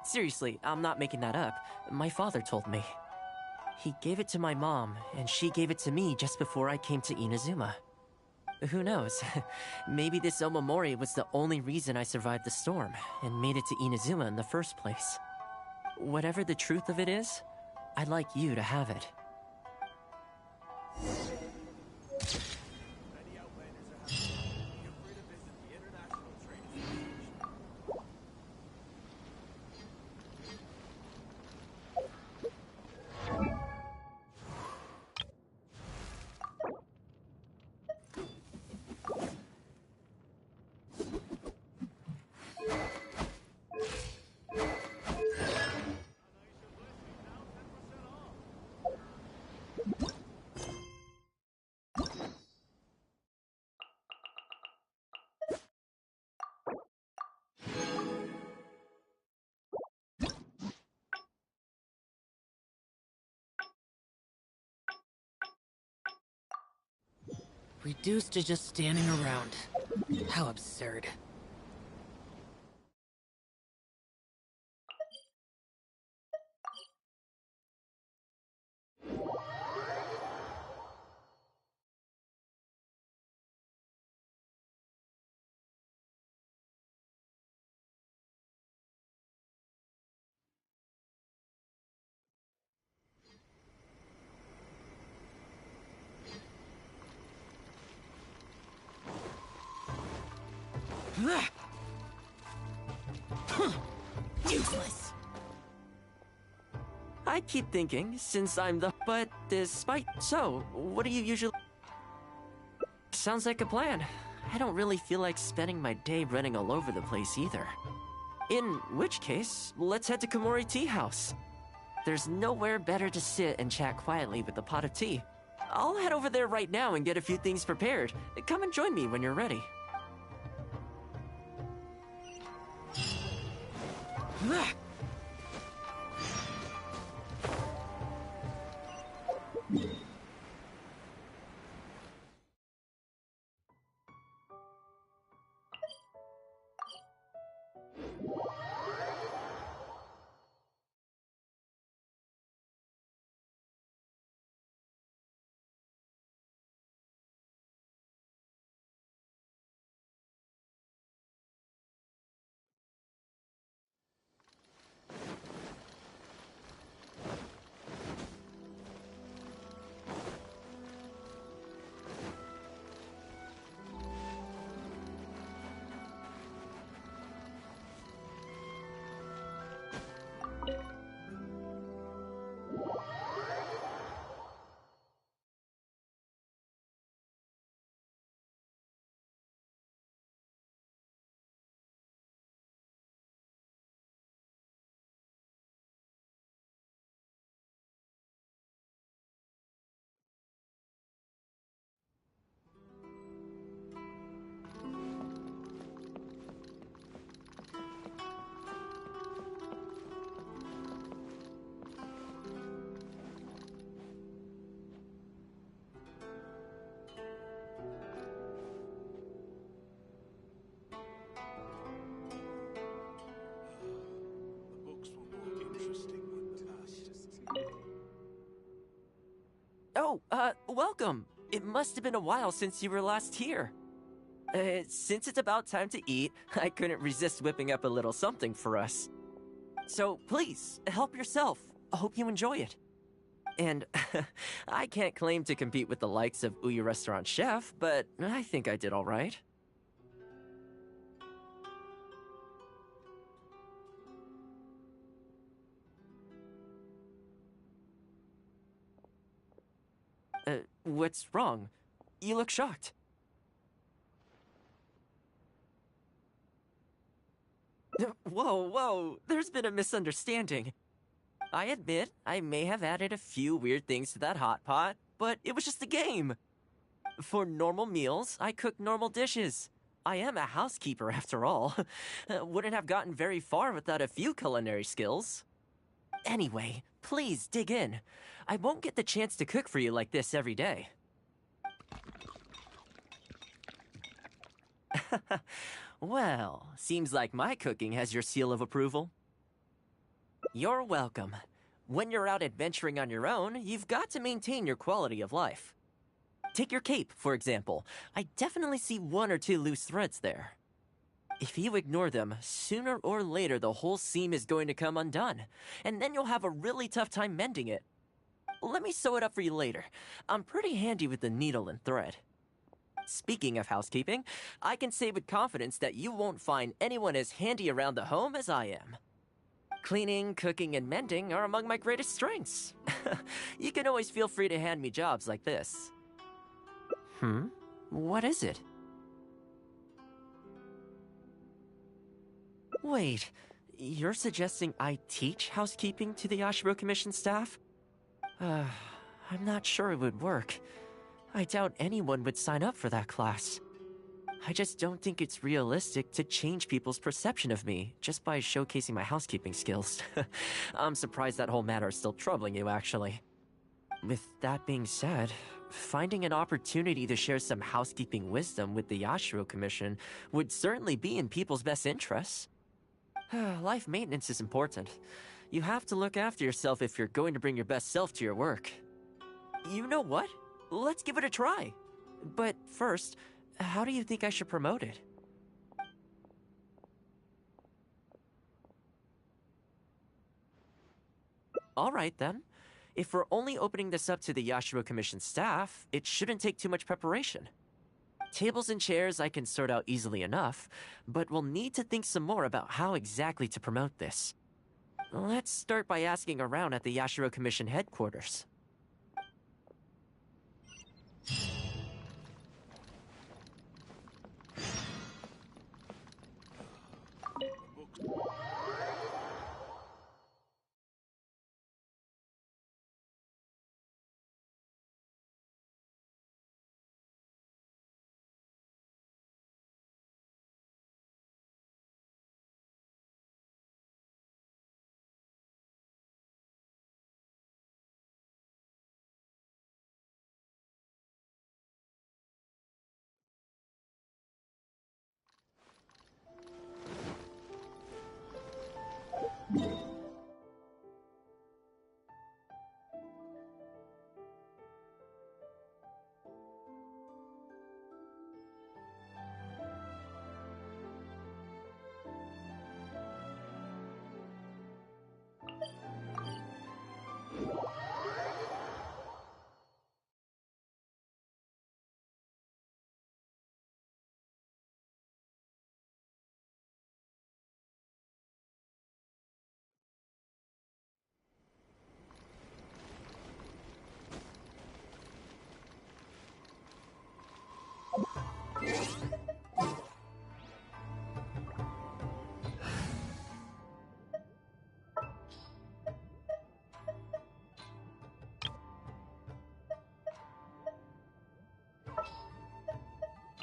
Seriously, I'm not making that up. My father told me. He gave it to my mom, and she gave it to me just before I came to Inazuma. Who knows? Maybe this omamori was the only reason I survived the storm, and made it to Inazuma in the first place. whatever the truth of it is, I'd like you to have it. Reduced to just standing around. How absurd. Useless. I keep thinking, since I'm the... But despite so, what do you usually... Sounds like a plan. I don't really feel like spending my day running all over the place either. In which case, let's head to Komori Tea House. There's nowhere better to sit and chat quietly with a pot of tea. I'll head over there right now and get a few things prepared. Come and join me when you're ready. Oh, welcome. It must have been a while since you were last here. Since it's about time to eat, I couldn't resist whipping up a little something for us. So please, help yourself. I hope you enjoy it. And I can't claim to compete with the likes of Uyu Restaurant Chef, but I think I did all right. What's wrong? You look shocked. Whoa, there's been a misunderstanding. I admit, I may have added a few weird things to that hot pot, but it was just a game. For normal meals, I cook normal dishes. I am a housekeeper after all. Wouldn't have gotten very far without a few culinary skills. Anyway, please dig in. I won't get the chance to cook for you like this every day. Well, seems like my cooking has your seal of approval. You're welcome. When you're out adventuring on your own, you've got to maintain your quality of life. Take your cape, for example. I definitely see one or two loose threads there. If you ignore them, sooner or later the whole seam is going to come undone, and then you'll have a really tough time mending it. Let me sew it up for you later. I'm pretty handy with the needle and thread. Speaking of housekeeping, I can say with confidence that you won't find anyone as handy around the home as I am. Cleaning, cooking, and mending are among my greatest strengths. You can always feel free to hand me jobs like this. What is it? Wait, you're suggesting I teach housekeeping to the Yashiro Commission staff? I'm not sure it would work. I doubt anyone would sign up for that class. I just don't think it's realistic to change people's perception of me just by showcasing my housekeeping skills. I'm surprised that whole matter is still troubling you, actually. With that being said, finding an opportunity to share some housekeeping wisdom with the Yashiro Commission would certainly be in people's best interests. Life maintenance is important. You have to look after yourself if you're going to bring your best self to your work. You know what? Let's give it a try. But first, how do you think I should promote it? Alright then. If we're only opening this up to the Yashiro Commission staff, it shouldn't take too much preparation. Tables and chairs I can sort out easily enough, but we'll need to think some more about how exactly to promote this. Let's start by asking around at the Yashiro Commission headquarters.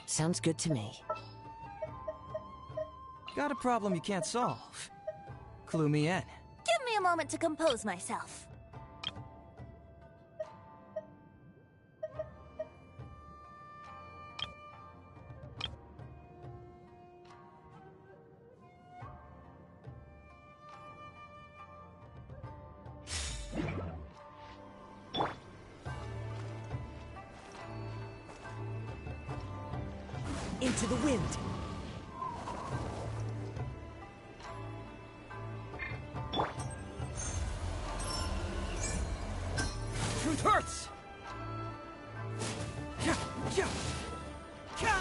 Sounds good to me. Got a problem you can't solve? Clue me in. Give me a moment to compose myself. Into the wind. Truth hurts! Yeah, yeah, yeah.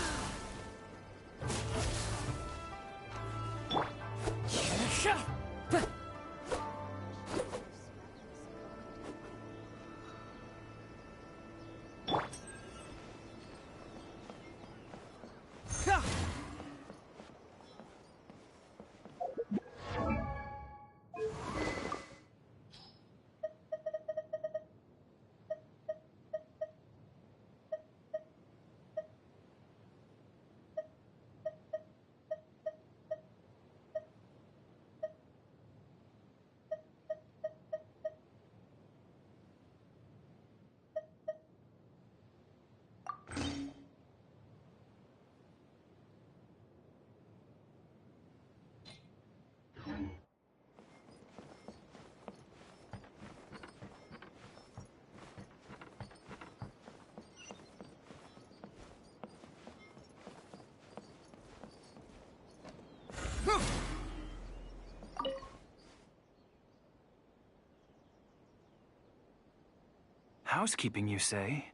Housekeeping, you say?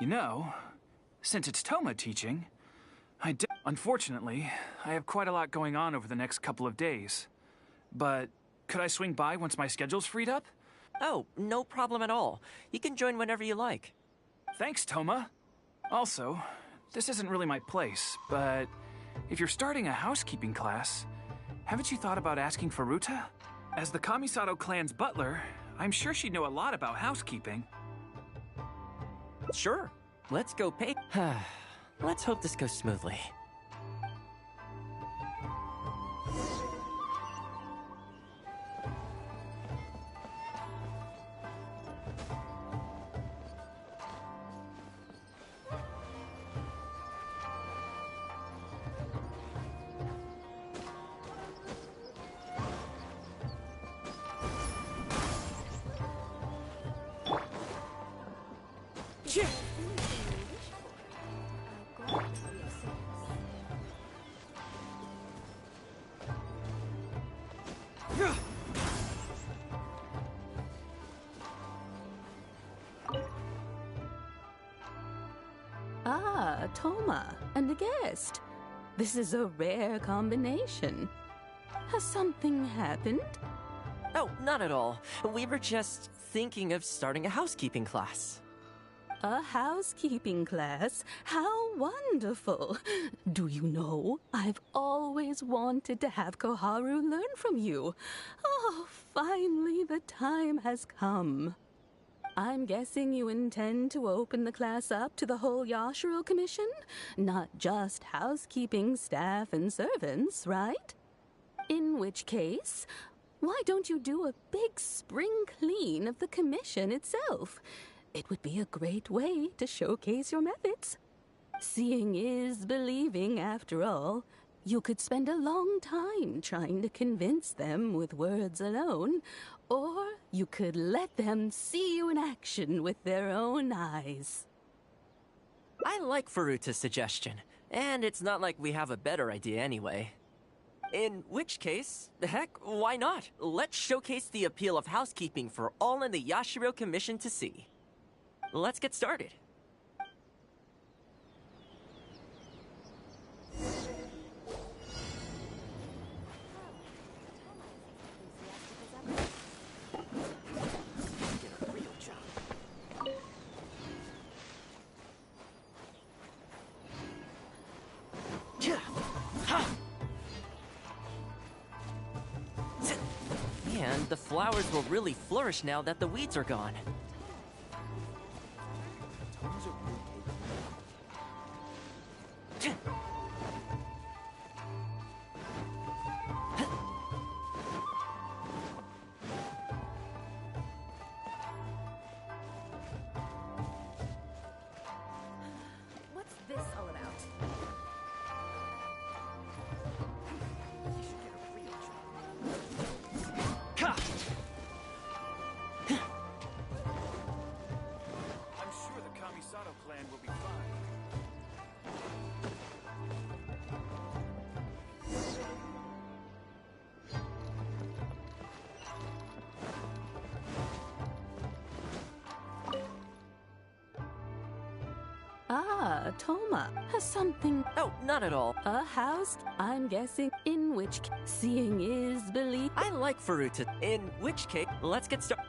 You know, since it's Toma teaching, unfortunately, I have quite a lot going on over the next couple of days. But could I swing by once my schedule's freed up? Oh, no problem at all. You can join whenever you like. Thanks, Toma. Also, this isn't really my place, but if you're starting a housekeeping class, haven't you thought about asking Furuta? As the Kamisato clan's butler, I'm sure she'd know a lot about housekeeping. Sure. Let's go pay. Let's hope this goes smoothly. Ah, Toma, and a guest. This is a rare combination. Has something happened? Oh, not at all. We were just thinking of starting a housekeeping class. A housekeeping class? How wonderful! Do you know, I've always wanted to have Koharu learn from you. Oh, finally the time has come. I'm guessing you intend to open the class up to the whole Yashiro Commission? Not just housekeeping staff and servants, right? In which case, why don't you do a big spring clean of the commission itself? It would be a great way to showcase your methods. Seeing is believing, after all. You could spend a long time trying to convince them with words alone, or you could let them see you in action with their own eyes. I like Furuta's suggestion, and it's not like we have a better idea anyway. In which case, heck, why not? Let's showcase the appeal of housekeeping for all in the Yashiro Commission to see. Let's get started. And the flowers will really flourish now that the weeds are gone. What's this all about? I'm sure the Kamisato clan will be fine. Ah, Toma, has something... Oh, not at all. A house, I'm guessing, in which seeing is belief... I like Furuta. In which case, let's get started.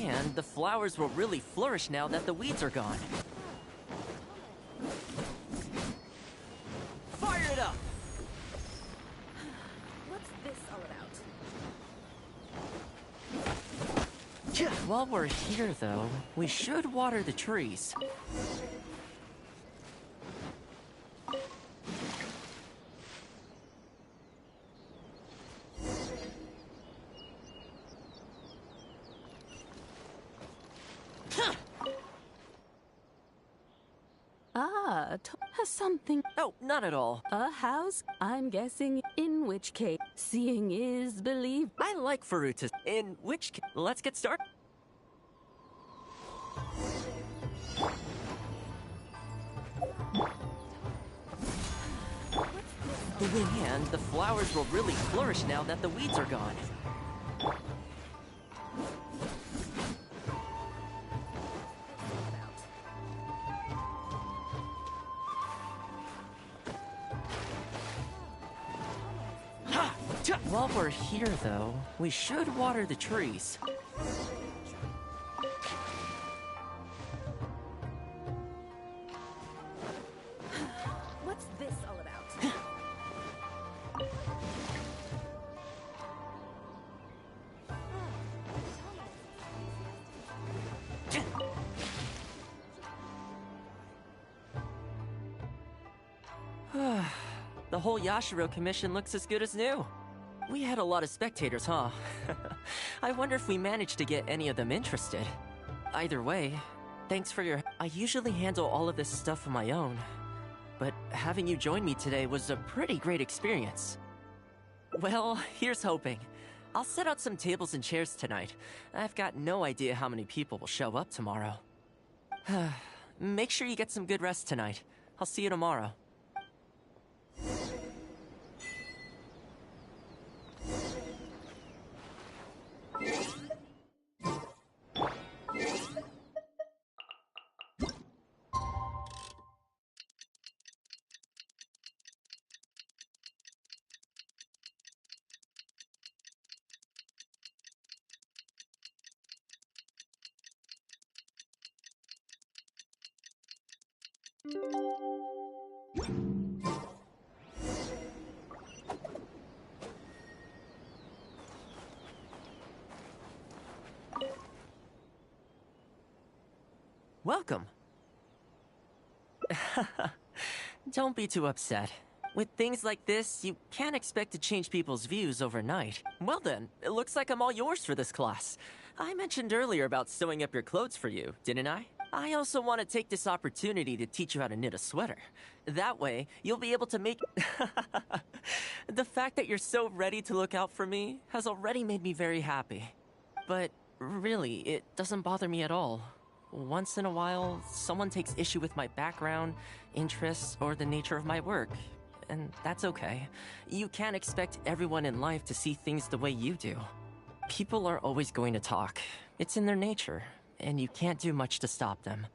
And the flowers will really flourish now that the weeds are gone. Fire it up! What's this all about? While we're here, though, we should water the trees. Ah, has something. Oh, not at all. A house? I'm guessing. In which case, seeing is believing. I like Faruta. In which case, let's get started. And the flowers will really flourish now that the weeds are gone. While we're here, though, we should water the trees. What's this all about? The whole Yashiro commission looks as good as new. We had a lot of spectators, huh? I wonder if we managed to get any of them interested. Either way, thanks for your... I usually handle all of this stuff on my own, but having you join me today was a pretty great experience. Well, here's hoping. I'll set out some tables and chairs tonight. I've got no idea how many people will show up tomorrow. Make sure you get some good rest tonight. I'll see you tomorrow. Welcome. Don't be too upset. With things like this, you can't expect to change people's views overnight. Well then, it looks like I'm all yours for this class. I mentioned earlier about sewing up your clothes for you, didn't I? I also want to take this opportunity to teach you how to knit a sweater. That way, you'll be able to make... The fact that you're so ready to look out for me has already made me very happy. But really, it doesn't bother me at all. Once in a while, someone takes issue with my background, interests, or the nature of my work. And that's okay. You can't expect everyone in life to see things the way you do. People are always going to talk. It's in their nature, and you can't do much to stop them.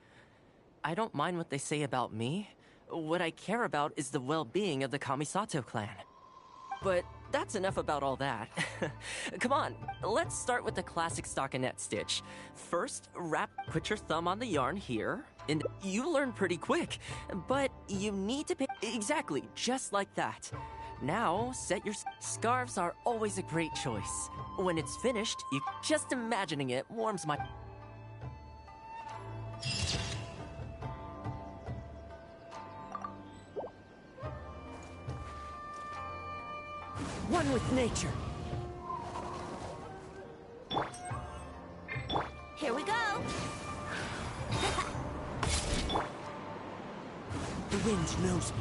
I don't mind what they say about me. What I care about is the well-being of the Kamisato clan. But that's enough about all that. Come on, let's start with the classic stockinette stitch. First, put your thumb on the yarn here, and you learn pretty quick. But you need to exactly, just like that. Now, set your... Scarves are always a great choice. When it's finished, just imagining it warms my... One with nature. Here we go. The wind knows me.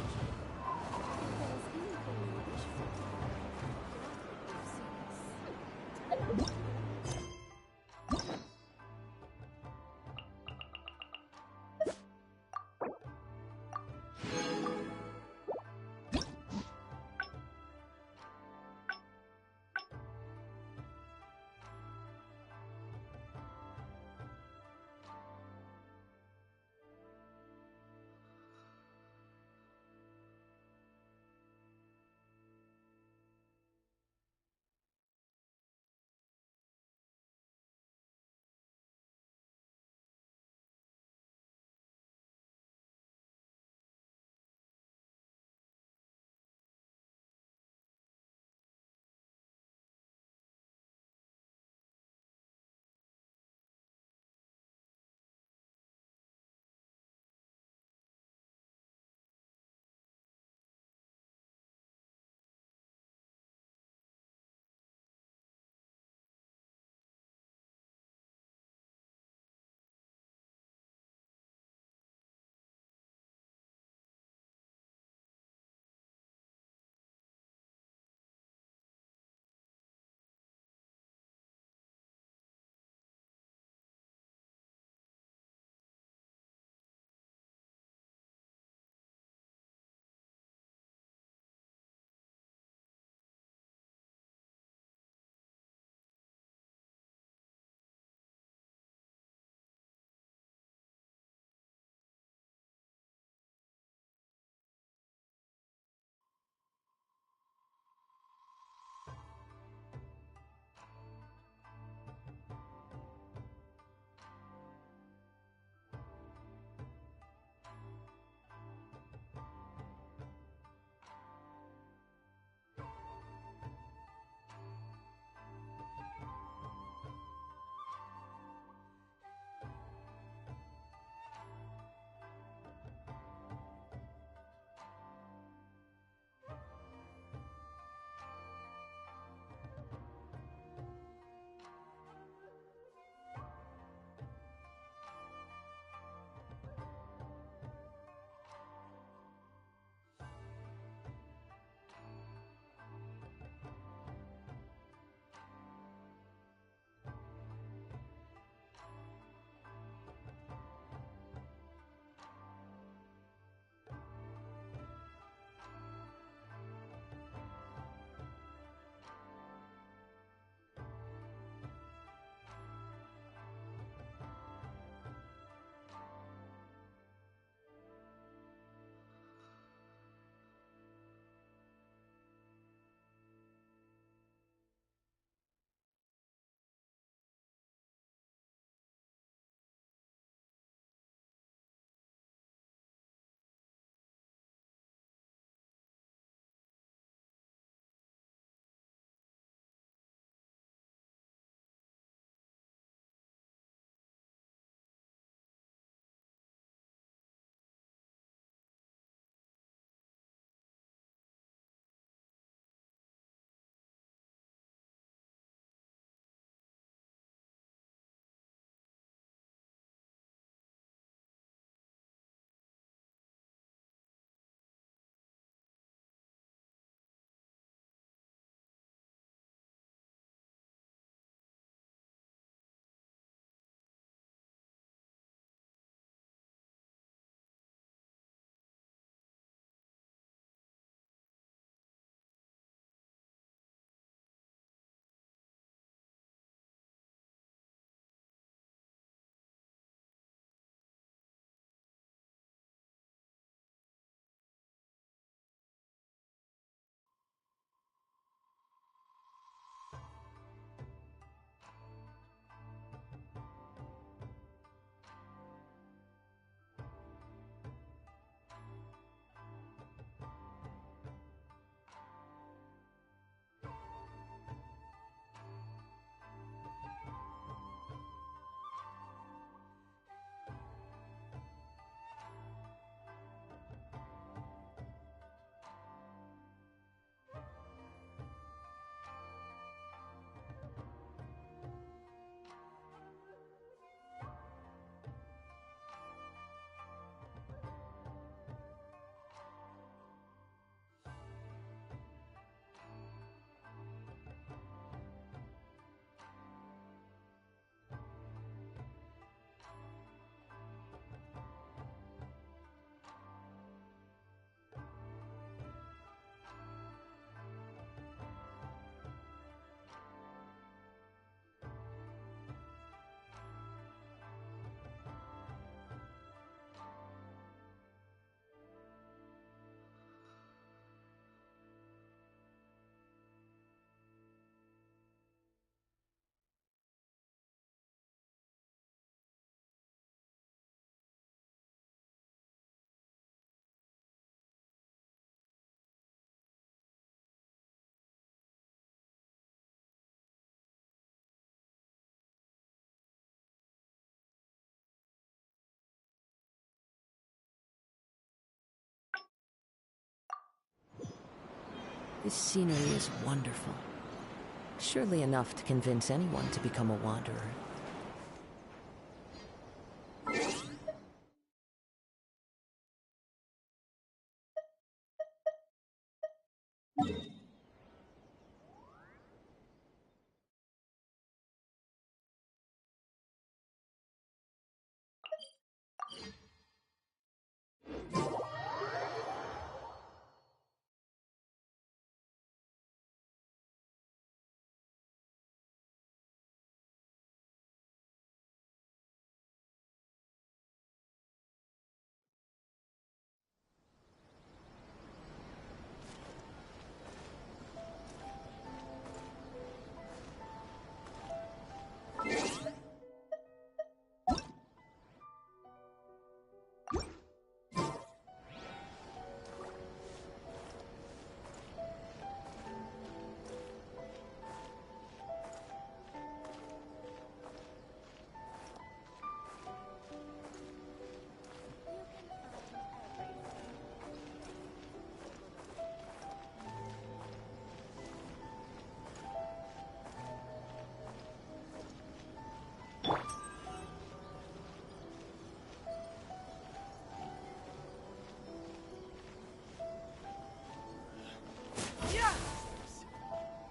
This scenery is wonderful. Surely enough to convince anyone to become a wanderer.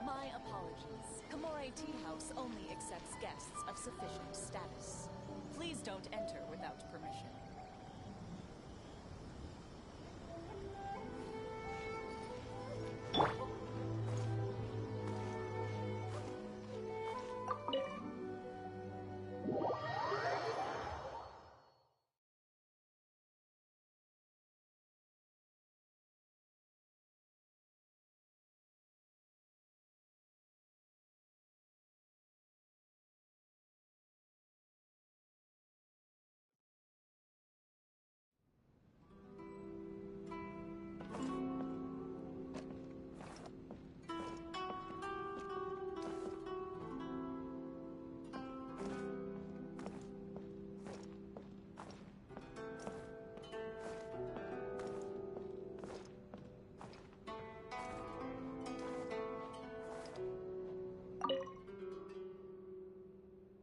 My apologies. Kamore Tea House only accepts guests of sufficient status. Please don't enter without permission.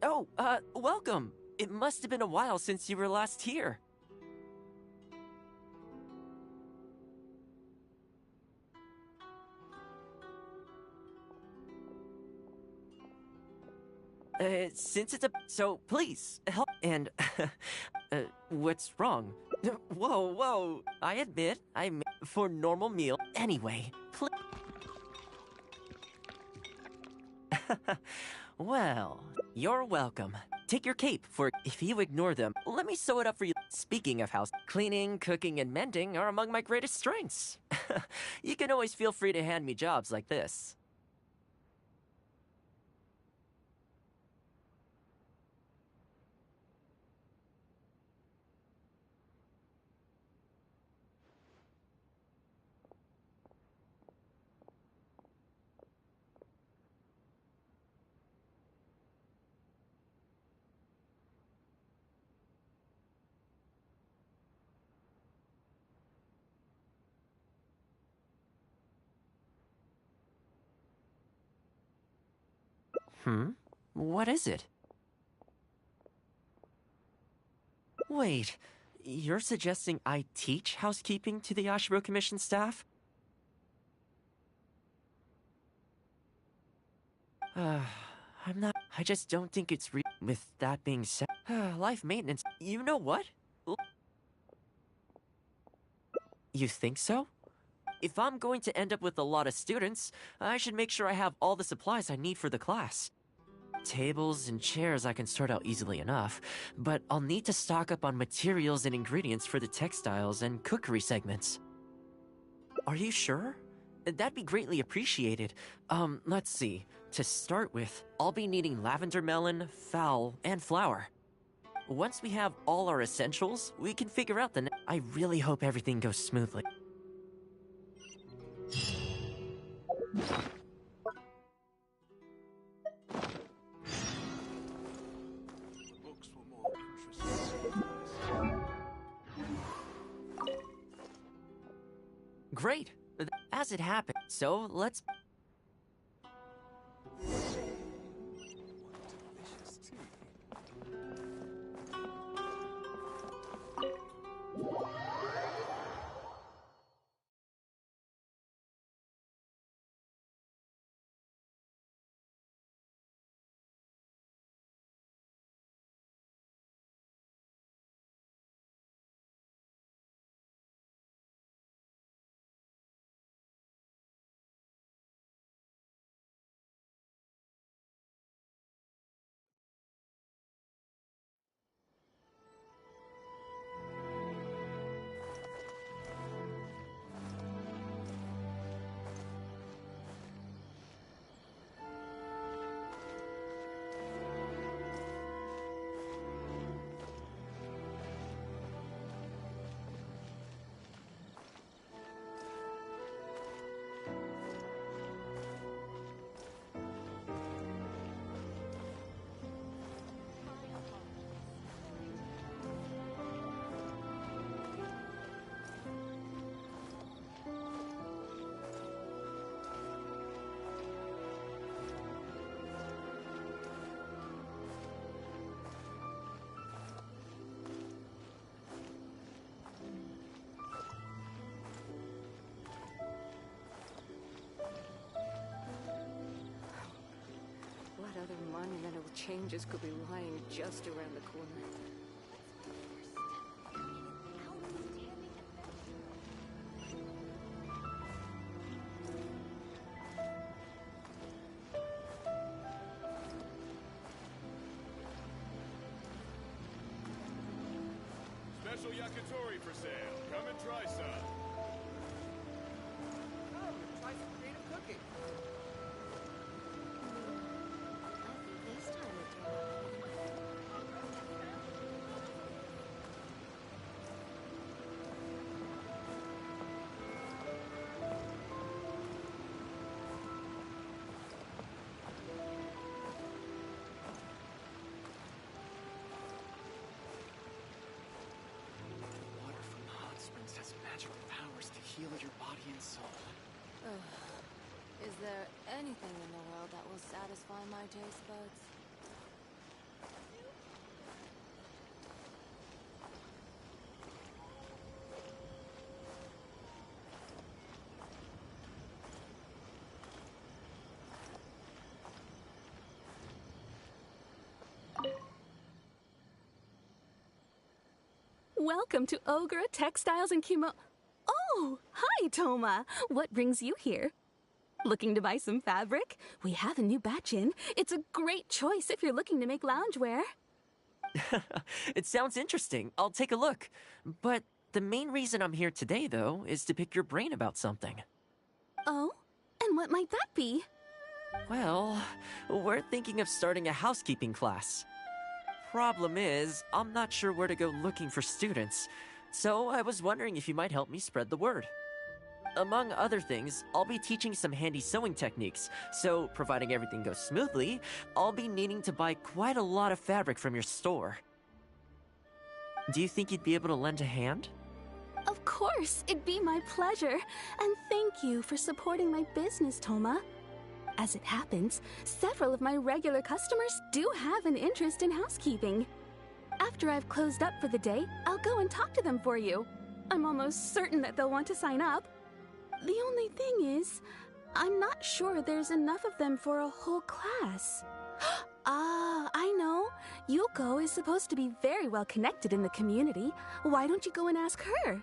Oh, welcome. It must have been a while since you were last here. Since it's a... So, please, help... And, what's wrong? Whoa, whoa. I admit, for normal meal. Anyway, well, you're welcome. Take your cape, for if you ignore them, let me sew it up for you. Speaking of house, cleaning, cooking, and mending are among my greatest strengths. You can always feel free to hand me jobs like this. What is it? Wait, you're suggesting I teach housekeeping to the Ashiro Commission staff? I'm not... I just don't think it's real. With that being said, life maintenance... You know what? You think so? If I'm going to end up with a lot of students, I should make sure I have all the supplies I need for the class. Tables and chairs I can sort out easily enough, but I'll need to stock up on materials and ingredients for the textiles and cookery segments. Are you sure? That'd be greatly appreciated. Let's see. To start with, I'll be needing lavender melon, fowl, and flour. Once we have all our essentials, we can figure out the I really hope everything goes smoothly. Great. As it happens, So let's... What other monumental changes could be lying just around the corner? Special yakitori for sale. Come and try some. Come and try some creative cooking. This time it turned out. Water from the hot springs has magical powers to heal your body and soul. Is there anything in the world that will satisfy my taste buds? Welcome to Ogre Textiles and Kimo... Oh, hi, Toma. What brings you here? Looking to buy some fabric? We have a new batch in. It's a great choice if you're looking to make loungewear. It sounds interesting. I'll take a look. But the main reason I'm here today, though, is to pick your brain about something. Oh? And what might that be? Well, we're thinking of starting a housekeeping class. Problem is, I'm not sure where to go looking for students, so I was wondering if you might help me spread the word. Among other things, I'll be teaching some handy sewing techniques, so providing everything goes smoothly, I'll be needing to buy quite a lot of fabric from your store. Do you think you'd be able to lend a hand? Of course, it'd be my pleasure. And thank you for supporting my business, Toma. As it happens, several of my regular customers do have an interest in housekeeping. After I've closed up for the day, I'll go and talk to them for you. I'm almost certain that they'll want to sign up. The only thing is, I'm not sure there's enough of them for a whole class. Ah, I know. Yuko is supposed to be very well connected in the community. Why don't you go and ask her?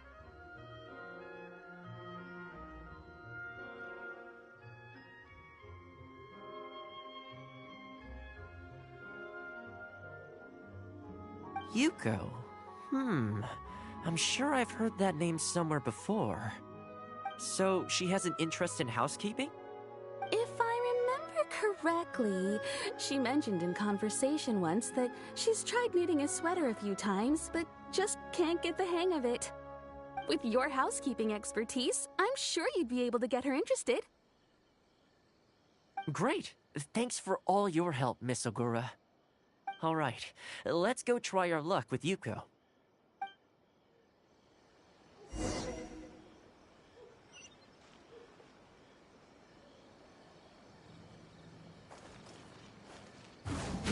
Yuko. I'm sure I've heard that name somewhere before. So, she has an interest in housekeeping? If I remember correctly, she mentioned in conversation once that she's tried knitting a sweater a few times, but just can't get the hang of it. With your housekeeping expertise, I'm sure you'd be able to get her interested. Great. Thanks for all your help, Miss Ogura. Alright, let's go try our luck with Yuko.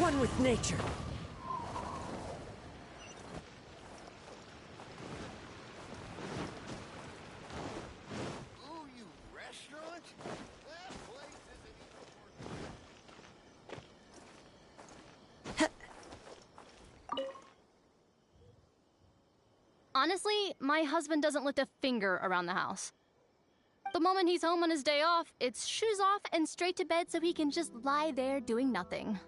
one with nature. Ooh, you restaurant? That place isn't Honestly, my husband doesn't lift a finger around the house. The moment he's home on his day off, it's shoes off and straight to bed so he can just lie there doing nothing.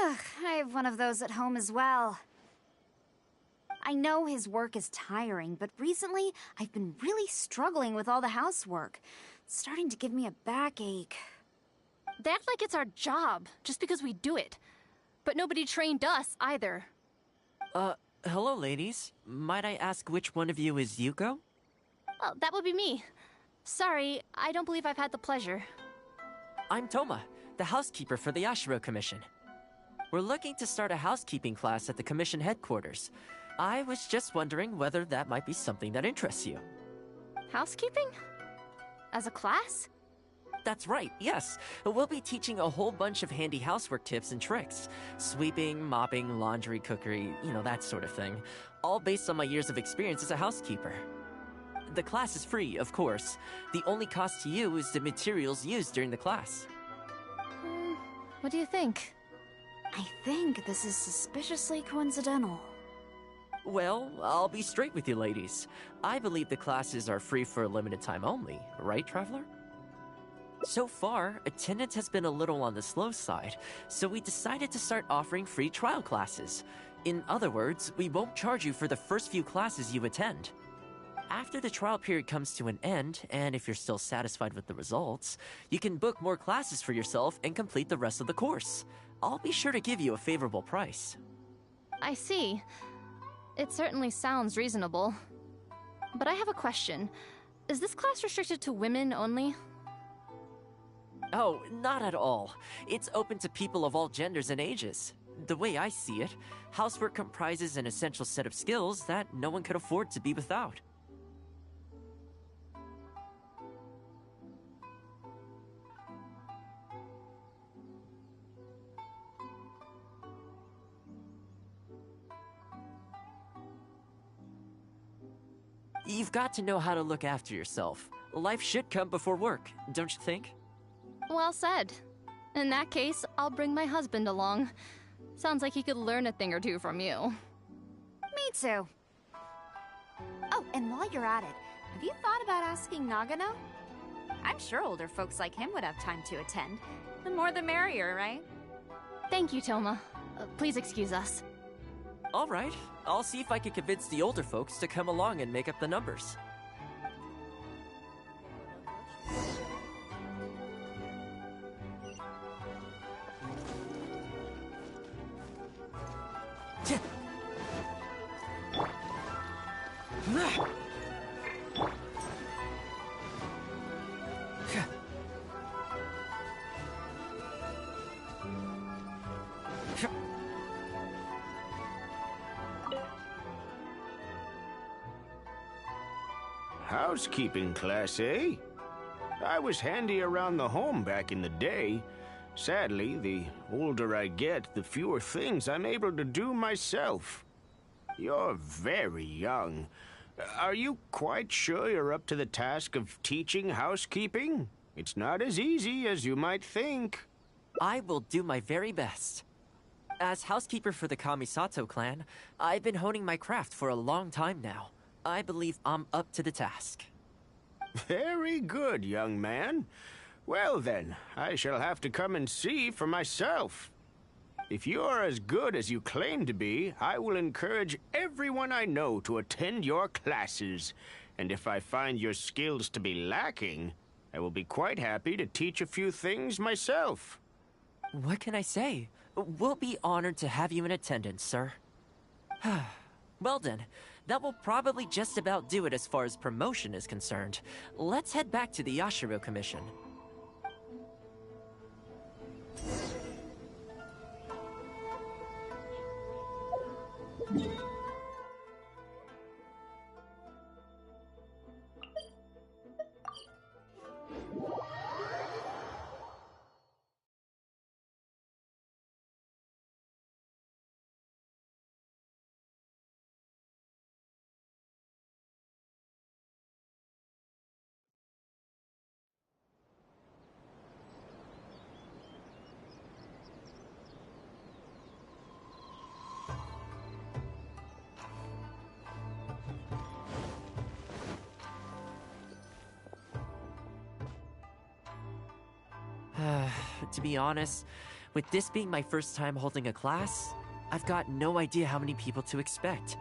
Ugh, I have one of those at home as well. I know his work is tiring, but recently I've been really struggling with all the housework. It's starting to give me a backache. They act like it's our job, just because we do it. But nobody trained us, either. Hello, ladies. Might I ask which one of you is Yuko? Oh, that would be me. Sorry, I don't believe I've had the pleasure. I'm Toma, the housekeeper for the Yashiro Commission. We're looking to start a housekeeping class at the Commission headquarters. I was just wondering whether that might be something that interests you. Housekeeping? As a class? That's right, yes. We'll be teaching a whole bunch of handy housework tips and tricks. Sweeping, mopping, laundry, cookery, that sort of thing. All based on my years of experience as a housekeeper. The class is free, of course. The only cost to you is the materials used during the class. What do you think? I think this is suspiciously coincidental. Well, I'll be straight with you ladies. I believe the classes are free for a limited time only, right, Traveler? So far, attendance has been a little on the slow side, so we decided to start offering free trial classes. In other words, we won't charge you for the first few classes you attend. After the trial period comes to an end, and if you're still satisfied with the results, you can book more classes for yourself and complete the rest of the course. I'll be sure to give you a favorable price. I see. It certainly sounds reasonable. But I have a question. Is this class restricted to women only? Oh, not at all. It's open to people of all genders and ages. The way I see it, housework comprises an essential set of skills that no one could afford to be without. You've got to know how to look after yourself. Life should come before work, don't you think? Well said. In that case, I'll bring my husband along. Sounds like he could learn a thing or two from you. Me too. Oh, and while you're at it, have you thought about asking Nagano? I'm sure older folks like him would have time to attend. The more the merrier, right? Thank you, Toma. Please excuse us. All right. I'll see if I can convince the older folks to come along and make up the numbers. housekeeping class, eh? I was handy around the home back in the day. Sadly, the older I get, the fewer things I'm able to do myself. You're very young. Are you quite sure you're up to the task of teaching housekeeping? It's not as easy as you might think. I will do my very best. As housekeeper for the Kamisato clan, I've been honing my craft for a long time now. I believe I'm up to the task. Very good, young man. Well then, I shall have to come and see for myself. If you're as good as you claim to be, I will encourage everyone I know to attend your classes. And if I find your skills to be lacking, I will be quite happy to teach a few things myself. What can I say? We'll be honored to have you in attendance, sir. Well then, that will probably just about do it as far as promotion is concerned. Let's head back to the Yashiro Commission. To be honest, with this being my first time holding a class, I've got no idea how many people to expect.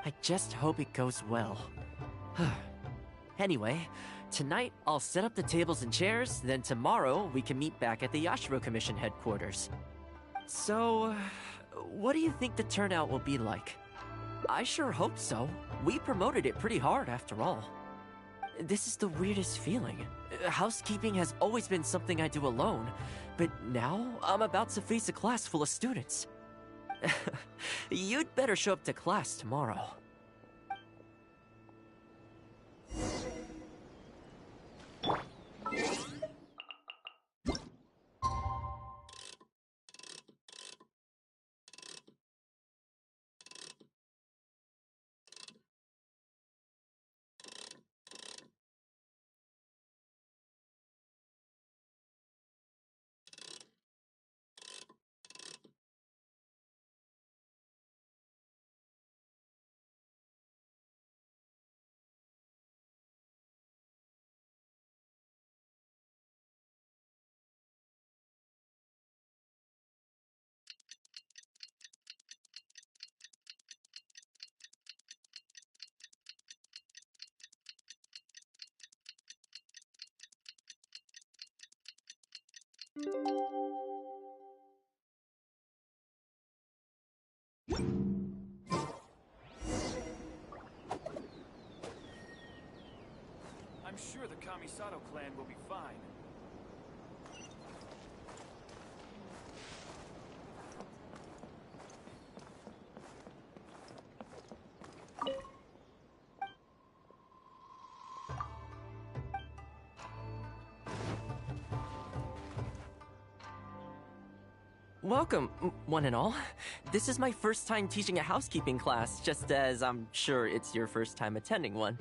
I just hope it goes well. Anyway, tonight I'll set up the tables and chairs, then tomorrow we can meet back at the Yashiro Commission headquarters. So, what do you think the turnout will be like? I sure hope so. We promoted it pretty hard after all. This is the weirdest feeling. Housekeeping has always been something I do alone, but now I'm about to face a class full of students. You'd better show up to class tomorrow. I'm sure the Kamisato clan will be fine. Welcome, one and all. This is my first time teaching a housekeeping class, just as I'm sure it's your first time attending one.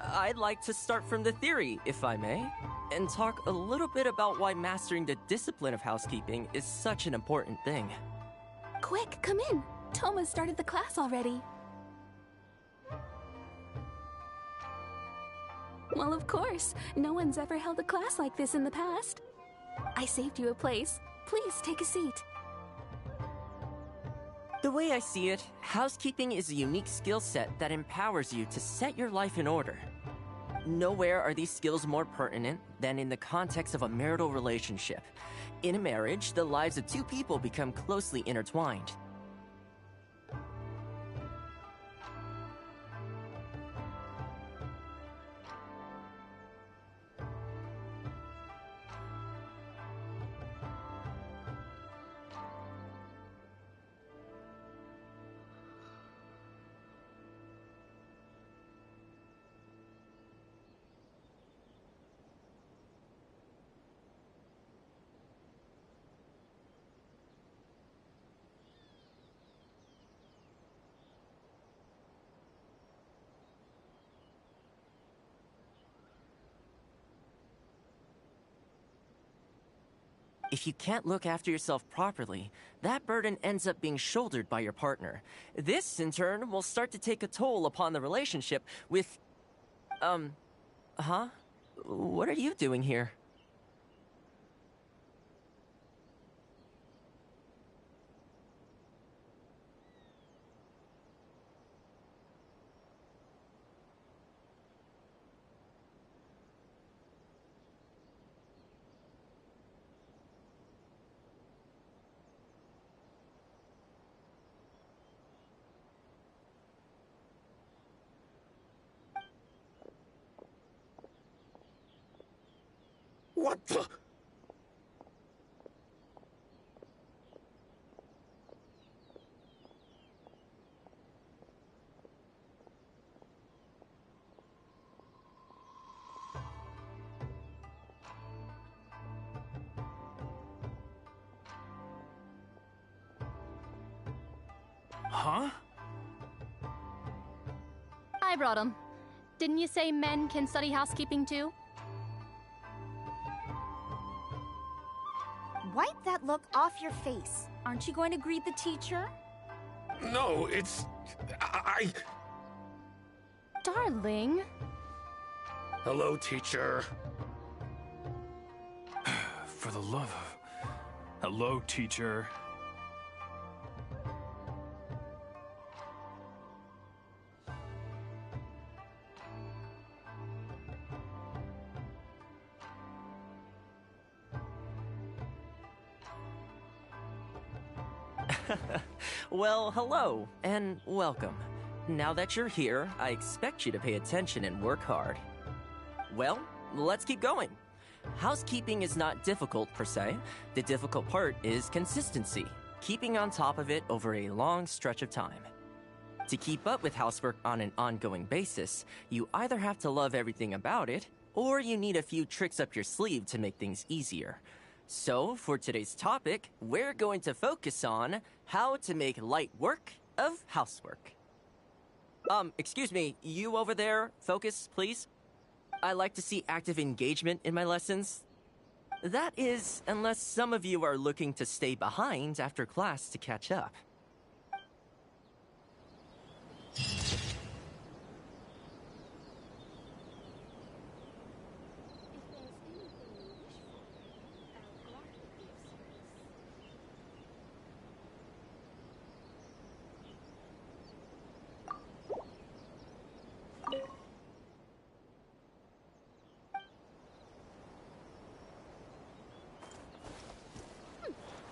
I'd like to start from the theory, if I may, and talk a little bit about why mastering the discipline of housekeeping is such an important thing. Quick, come in. Toma started the class already. Well, of course. No one's ever held a class like this in the past. I saved you a place. Please take a seat. The way I see it, housekeeping is a unique skill set that empowers you to set your life in order. nowhere are these skills more pertinent than in the context of a marital relationship. In a marriage, the lives of two people become closely intertwined. If you can't look after yourself properly, that burden ends up being shouldered by your partner. This, in turn, will start to take a toll upon the relationship with... Huh? What are you doing here? What the? Huh? I brought him. Didn't you say men can study housekeeping too? Wipe that look off your face. Aren't you going to greet the teacher? No, it's... I... Darling. Hello, teacher. For the love of... Hello, teacher. Well, hello, and welcome. Now that you're here, I expect you to pay attention and work hard. Well, let's keep going. Housekeeping is not difficult per se. The difficult part is consistency, keeping on top of it over a long stretch of time. To keep up with housework on an ongoing basis, you either have to love everything about it, or you need a few tricks up your sleeve to make things easier. So, for today's topic, we're going to focus on how to make light work of housework. Excuse me, you over there, focus, please. I like to see active engagement in my lessons. That is, unless some of you are looking to stay behind after class to catch up.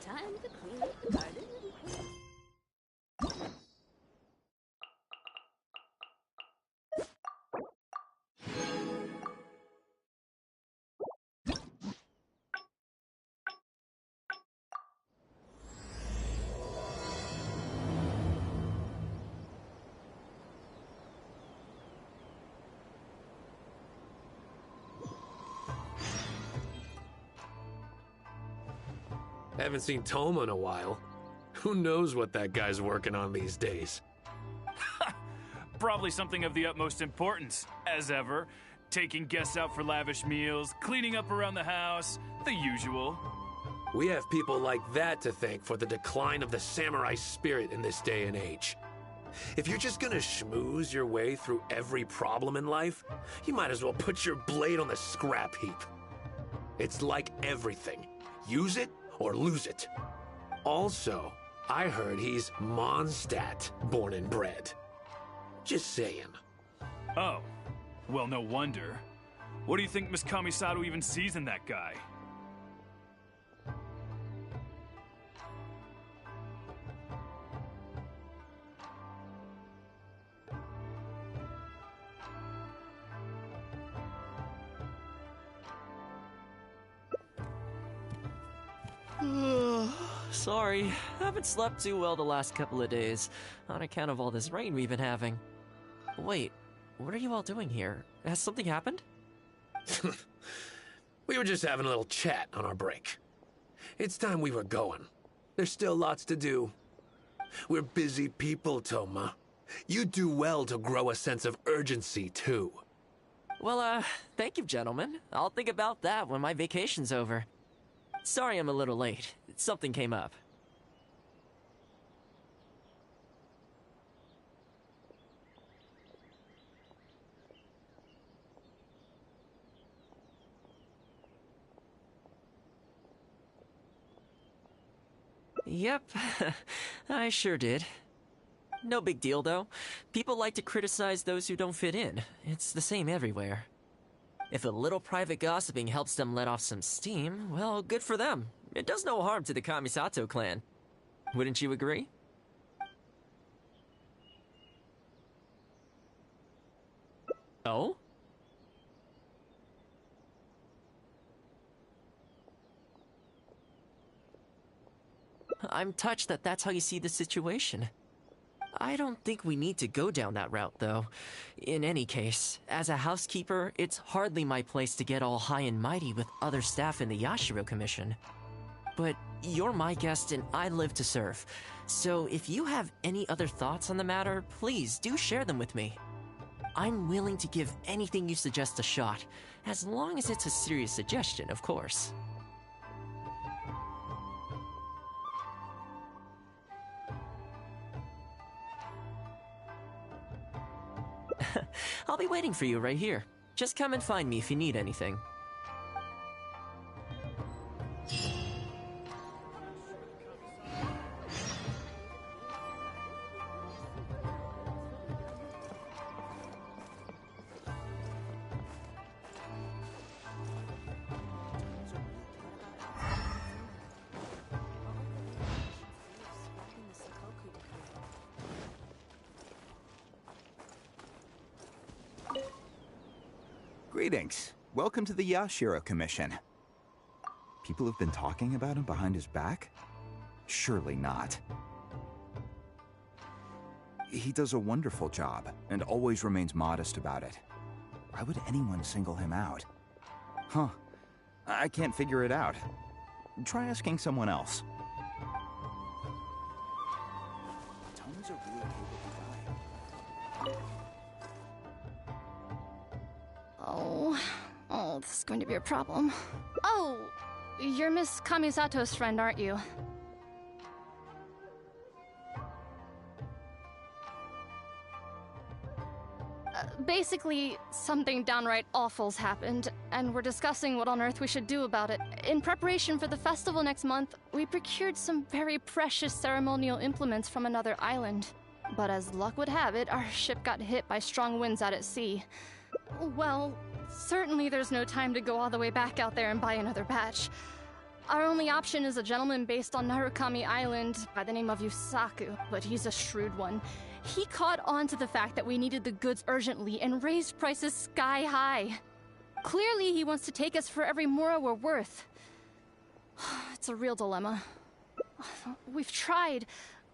Time to clean up the garden. Haven't seen Toma in a while. Who knows what that guy's working on these days? Probably something of the utmost importance, as ever. Taking guests out for lavish meals, cleaning up around the house, the usual. We have people like that to thank for the decline of the samurai spirit in this day and age. If you're just gonna schmooze your way through every problem in life, you might as well put your blade on the scrap heap. It's like everything. Use it or lose it. Also, I heard he's Mondstadt born and bred. Just saying. Oh, Well, no wonder. What do you think Miss Kamisato even sees in that guy? Sorry, haven't slept too well the last couple of days, on account of all this rain we've been having. Wait, what are you all doing here? Has something happened? We were just having a little chat on our break. It's time we were going. There's still lots to do. We're busy people, Toma. You do well to grow a sense of urgency, too. Well, thank you, gentlemen. I'll think about that when my vacation's over. Sorry I'm a little late. Something came up. Yep, I sure did. No big deal, though. People like to criticize those who don't fit in. It's the same everywhere. If a little private gossiping helps them let off some steam, well, good for them. It does no harm to the Kamisato clan. Wouldn't you agree? Oh? I'm touched that that's how you see the situation. I don't think we need to go down that route, though. In any case, as a housekeeper, it's hardly my place to get all high and mighty with other staff in the Yashiro Commission. But you're my guest and I live to serve. So if you have any other thoughts on the matter, please do share them with me. I'm willing to give anything you suggest a shot, as long as it's a serious suggestion, of course. I'll be waiting for you right here. Just come and find me if you need anything. Greetings. Welcome to the Yashiro Commission. People have been talking about him behind his back? Surely not. He does a wonderful job, and always remains modest about it. Why would anyone single him out? Huh. I can't figure it out. Try asking someone else. Tommy's a real capable guy. Oh, this is going to be a problem. Oh, you're Miss Kamisato's friend, aren't you? Basically, something downright awful's happened, and we're discussing what on earth we should do about it. In preparation for the festival next month, we procured some very precious ceremonial implements from another island. But as luck would have it, our ship got hit by strong winds out at sea. Well, certainly there's no time to go all the way back out there and buy another batch. Our only option is a gentleman based on Narukami Island by the name of Yusaku, but he's a shrewd one. He caught on to the fact that we needed the goods urgently and raised prices sky high. Clearly, he wants to take us for every mora we're worth. It's a real dilemma. We've tried,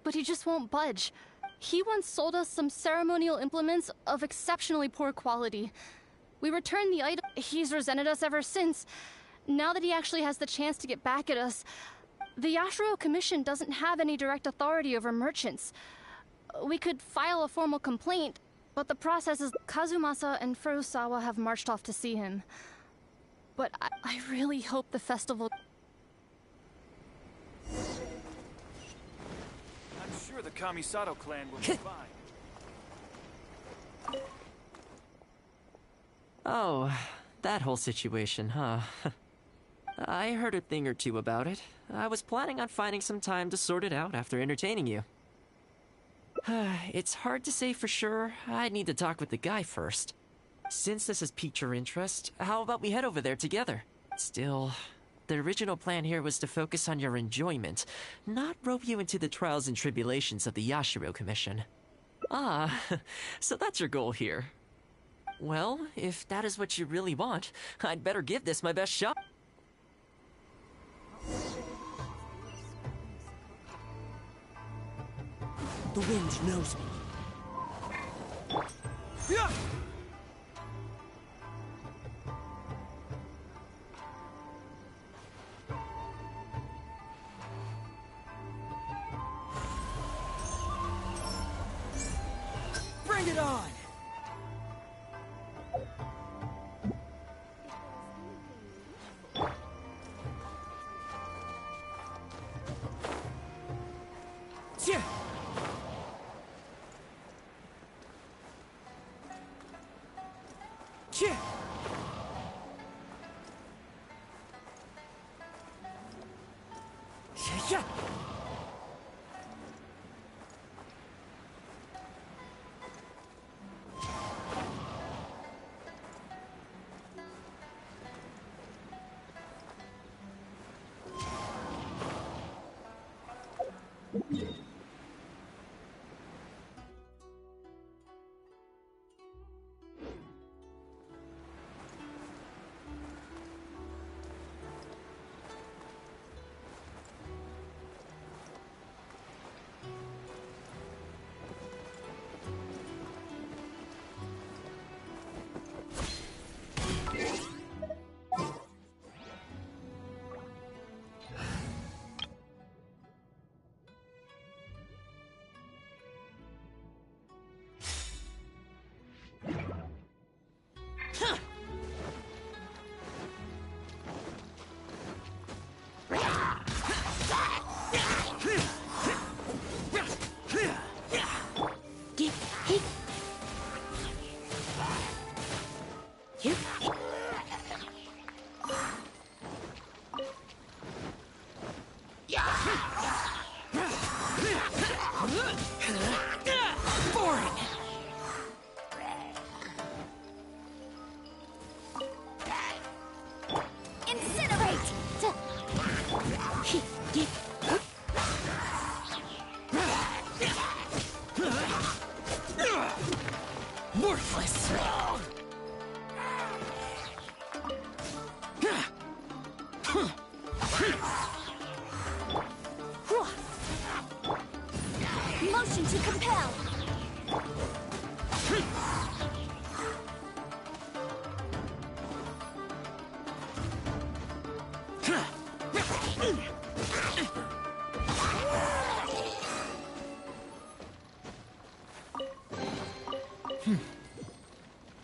but he just won't budge. He once sold us some ceremonial implements of exceptionally poor quality. We returned the item. He's resented us ever since. Now that he actually has the chance to get back at us, the Yashiro Commission doesn't have any direct authority over merchants. We could file a formal complaint, but the process is Kazumasa and Furusawa have marched off to see him. But I really hope the festival... I'm sure the Kamisato clan will be fine. Oh, that whole situation, huh? I heard a thing or two about it. I was planning on finding some time to sort it out after entertaining you. It's hard to say for sure. I'd need to talk with the guy first. Since this has piqued your interest, how about we head over there together? Still, the original plan here was to focus on your enjoyment, not rope you into the trials and tribulations of the Yashiro Commission. Ah, so that's your goal here. Well, if that is what you really want, I'd better give this my best shot. The wind knows me. Yeah! Bring it on! Yeah! Yeah! Yeah! Worthless! Motion to compel!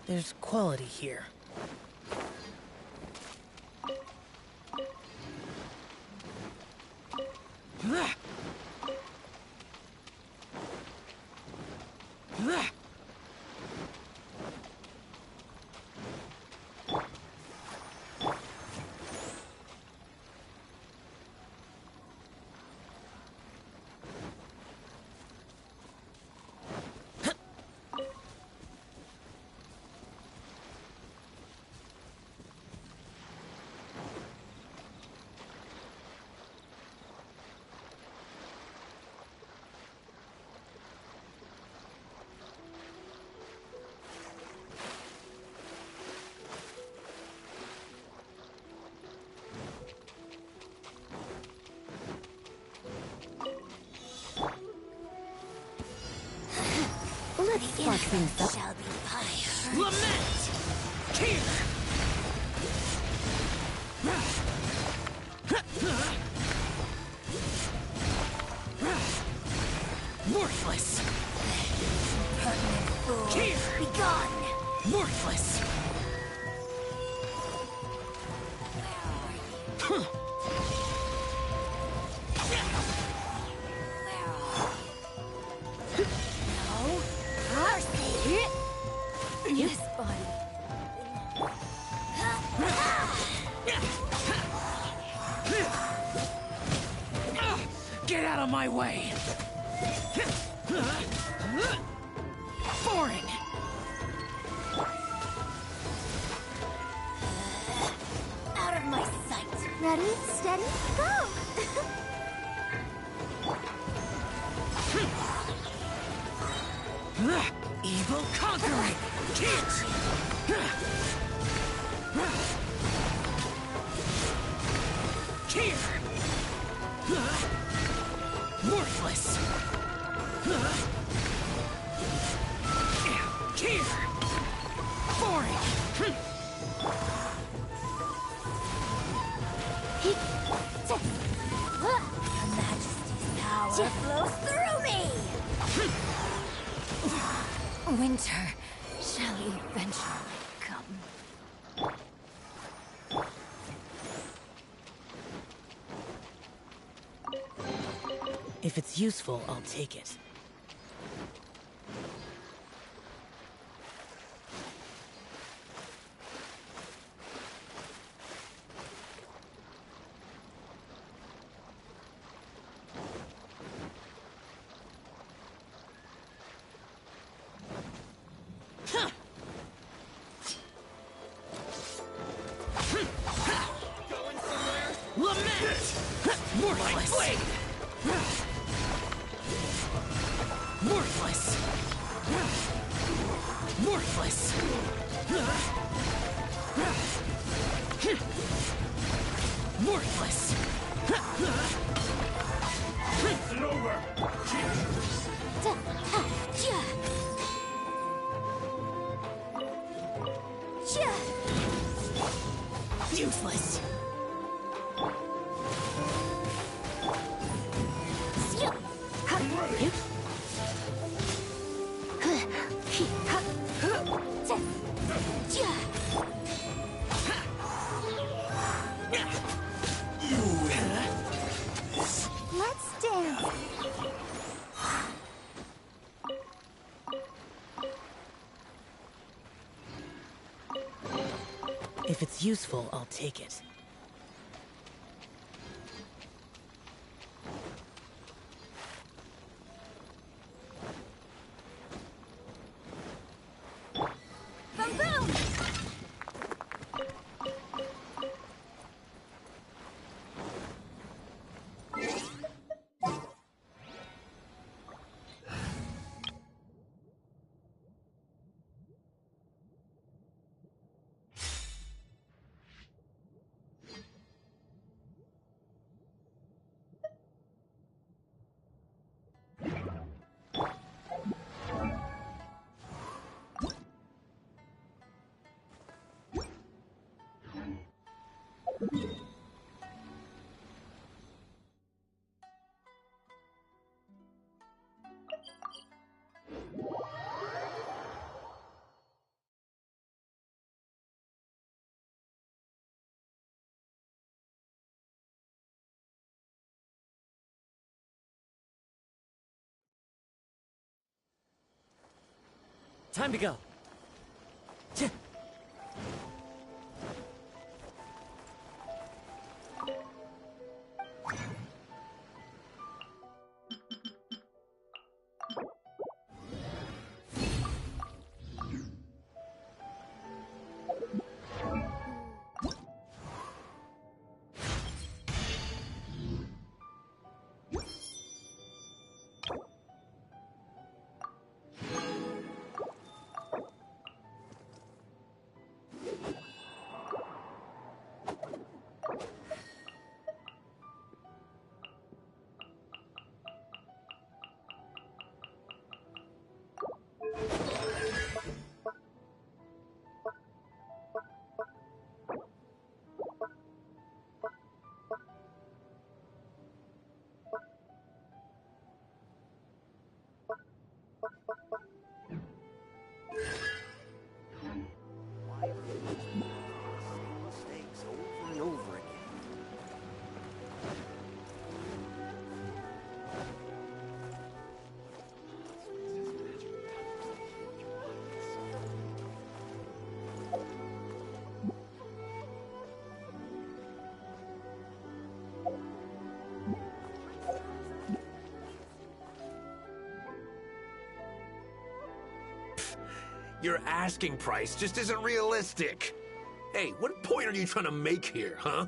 There's quality here. Let's spark things up. Shall be punished. Lament! Here! Worthless! Permanent fool. Here! Be gone! Worthless! This body. Get out of my way! Foreign! Ready, steady, go! Evil conquering! Kids! Here! Worthless! Here! Boring! Your Majesty's power flows through me! Winter shall eventually come. If it's useful, I'll take it. Lament! Worthless! Worthless! Worthless! Worthless! It's over! Useless! Let's dance. If it's useful, I'll take it. Boom, boom! Time to go. Mistakes over and over again. Your asking price just isn't realistic. Hey, what point are you trying to make here, huh?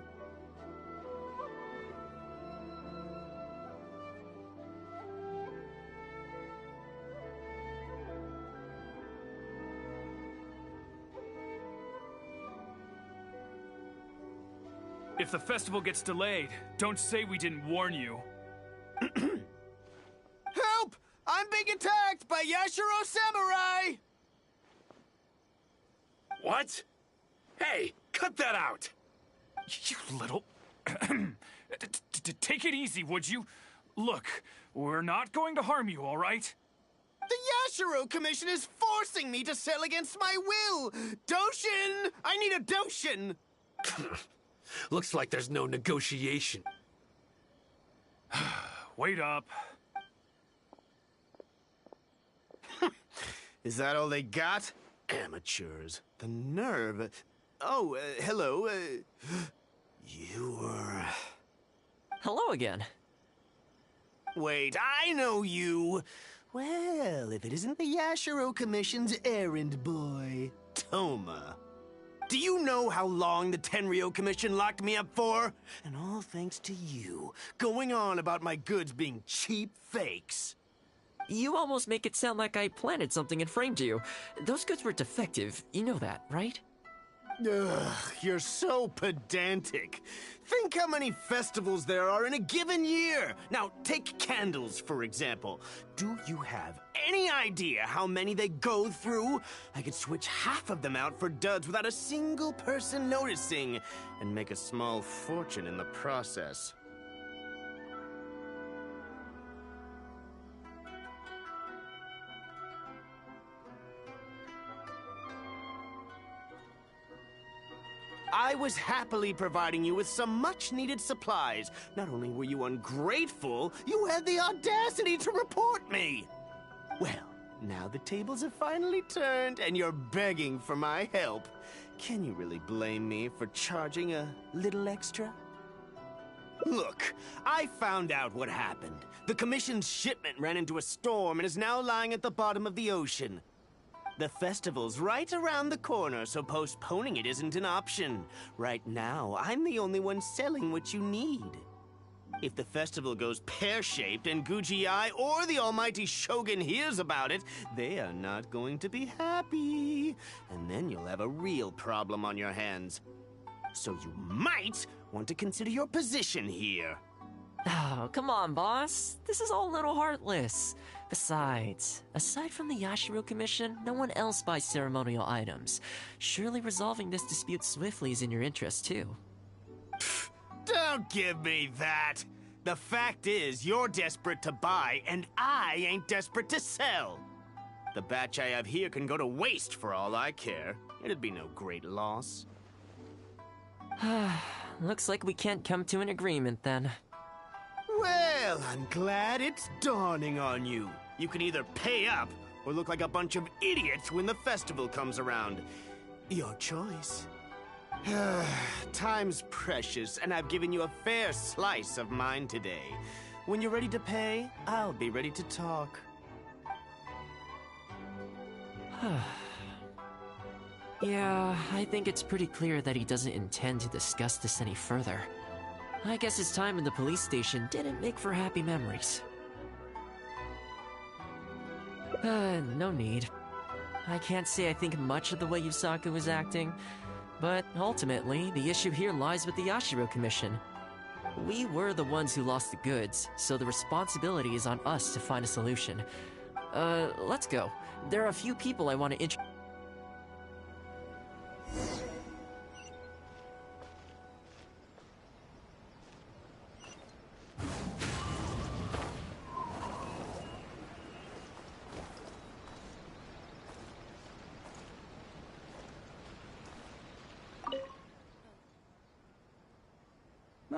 If the festival gets delayed, don't say we didn't warn you. Help! I'm being attacked by Yashiro Samurai! What? Hey, cut that out! You little... Take it easy, would you? Look, we're not going to harm you, all right? The Yashiro Commission is forcing me to sell against my will! Doshin! I need a Doshin! Looks like there's no negotiation. Wait up. Is that all they got? Amateurs. The nerve. Oh, hello. You were... Hello again. Wait, I know you. Well, if it isn't the Yashiro Commission's errand boy, Toma. Do you know how long the Tenryo Commission locked me up for? And all thanks to you, going on about my goods being cheap fakes. You almost make it sound like I planted something and framed you. Those goods were defective. You know that, right? Ugh, you're so pedantic. Think how many festivals there are in a given year. Now, take candles, for example. Do you have any idea how many they go through? I could switch half of them out for duds without a single person noticing, and make a small fortune in the process. I was happily providing you with some much-needed supplies. Not only were you ungrateful, you had the audacity to report me! Well, now the tables have finally turned, and you're begging for my help. Can you really blame me for charging a little extra? Look, I found out what happened. The Commission's shipment ran into a storm and is now lying at the bottom of the ocean. The festival's right around the corner, so postponing it isn't an option. Right now, I'm the only one selling what you need. If the festival goes pear-shaped and Guji-ai or the almighty Shogun hears about it, they are not going to be happy. And then you'll have a real problem on your hands. So you might want to consider your position here. Oh, come on, boss. This is all a little heartless. Besides, aside from the Yashiro Commission, no one else buys ceremonial items. Surely resolving this dispute swiftly is in your interest, too. Don't give me that! The fact is, you're desperate to buy, and I ain't desperate to sell. The batch I have here can go to waste for all I care. It'd be no great loss. Looks like we can't come to an agreement, then. Well, I'm glad it's dawning on you. You can either pay up, or look like a bunch of idiots when the festival comes around. Your choice. Time's precious, and I've given you a fair slice of mine today. When you're ready to pay, I'll be ready to talk. Yeah, I think it's pretty clear that he doesn't intend to discuss this any further. I guess his time in the police station didn't make for happy memories. No need. I can't say I think much of the way Yusaku was acting, but ultimately, the issue here lies with the Yashiro Commission. We were the ones who lost the goods, so the responsibility is on us to find a solution. Let's go. There are a few people I want to introduce.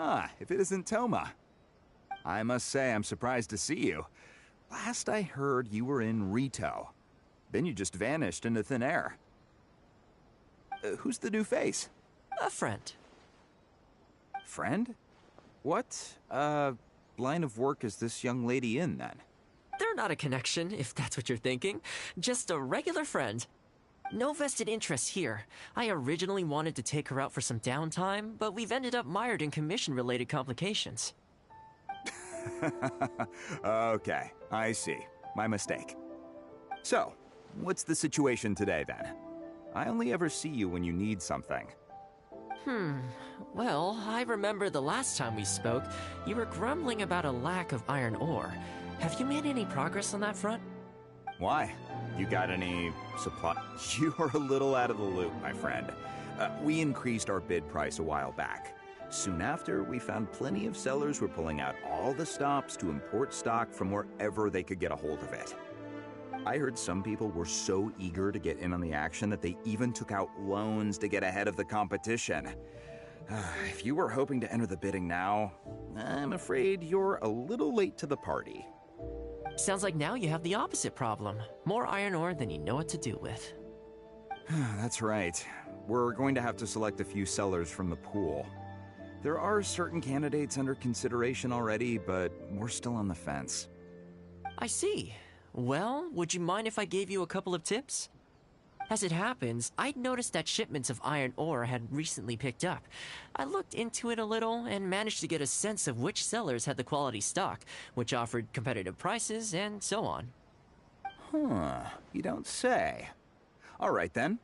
Ah, if it isn't Toma. I must say I'm surprised to see you. Last I heard, you were in Rito. Then you just vanished into thin air. Who's the new face? A friend. Friend? What, line of work is this young lady in, then? They're not a connection, if that's what you're thinking. Just a regular friend. No vested interest here. I originally wanted to take her out for some downtime, but we've ended up mired in commission-related complications. Okay, I see. My mistake. So, what's the situation today, then? I only ever see you when you need something. Well, I remember the last time we spoke, you were grumbling about a lack of iron ore. Have you made any progress on that front? Why? You got any supply? You're a little out of the loop, my friend. We increased our bid price a while back. Soon after, we found plenty of sellers were pulling out all the stops to import stock from wherever they could get a hold of it. I heard some people were so eager to get in on the action that they even took out loans to get ahead of the competition. If you were hoping to enter the bidding now, I'm afraid you're a little late to the party. Sounds like now you have the opposite problem. More iron ore than you know what to do with. That's right. We're going to have to select a few sellers from the pool. There are certain candidates under consideration already, but we're still on the fence. I see. Well, would you mind if I gave you a couple of tips? As it happens, I'd noticed that shipments of iron ore had recently picked up. I looked into it a little and managed to get a sense of which sellers had the quality stock, which offered competitive prices, and so on. Huh, you don't say. All right then.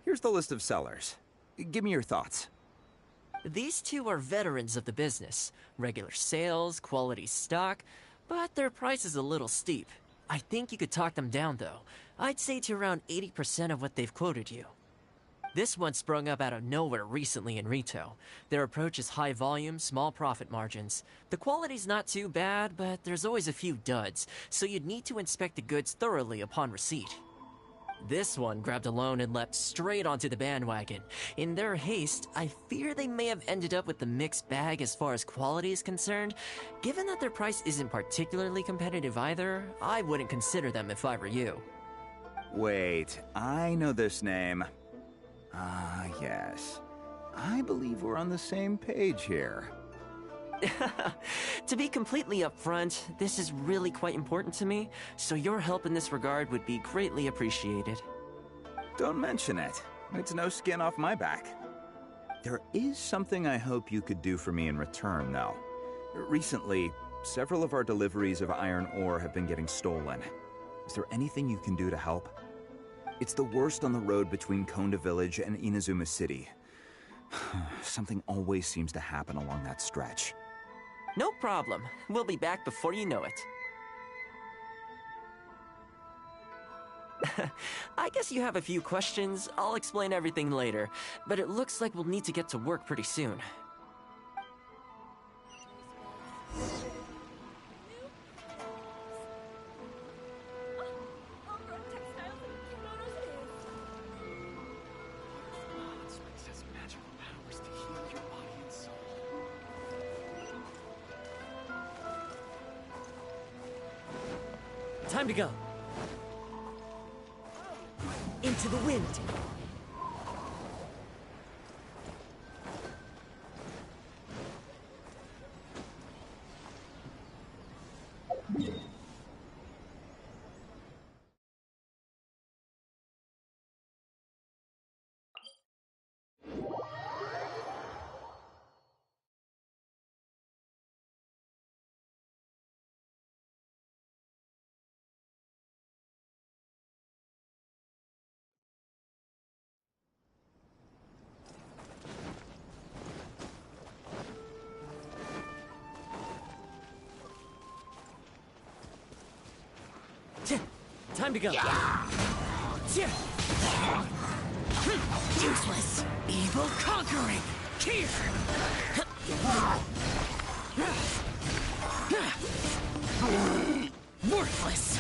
Here's the list of sellers. Give me your thoughts. These two are veterans of the business. Regular sales, quality stock, but their price is a little steep. I think you could talk them down, though. I'd say to around 80% of what they've quoted you. This one sprung up out of nowhere recently in Rito. Their approach is high volume, small profit margins. The quality's not too bad, but there's always a few duds, so you'd need to inspect the goods thoroughly upon receipt. This one grabbed a loan and leapt straight onto the bandwagon. In their haste, I fear they may have ended up with the mixed bag as far as quality is concerned. Given that their price isn't particularly competitive either, I wouldn't consider them if I were you. Wait, I know this name. Ah, yes. I believe we're on the same page here. To be completely upfront, this is really quite important to me, so your help in this regard would be greatly appreciated. Don't mention it. It's no skin off my back. There is something I hope you could do for me in return, though. Recently, several of our deliveries of iron ore have been getting stolen. Is there anything you can do to help? It's the worst on the road between Konda Village and Inazuma City. Something always seems to happen along that stretch. No problem. We'll be back before you know it. I guess you have a few questions. I'll explain everything later, but it looks like we'll need to get to work pretty soon. Time to go. Into the wind. Time to go. Useless. Evil conquering. Here. Worthless.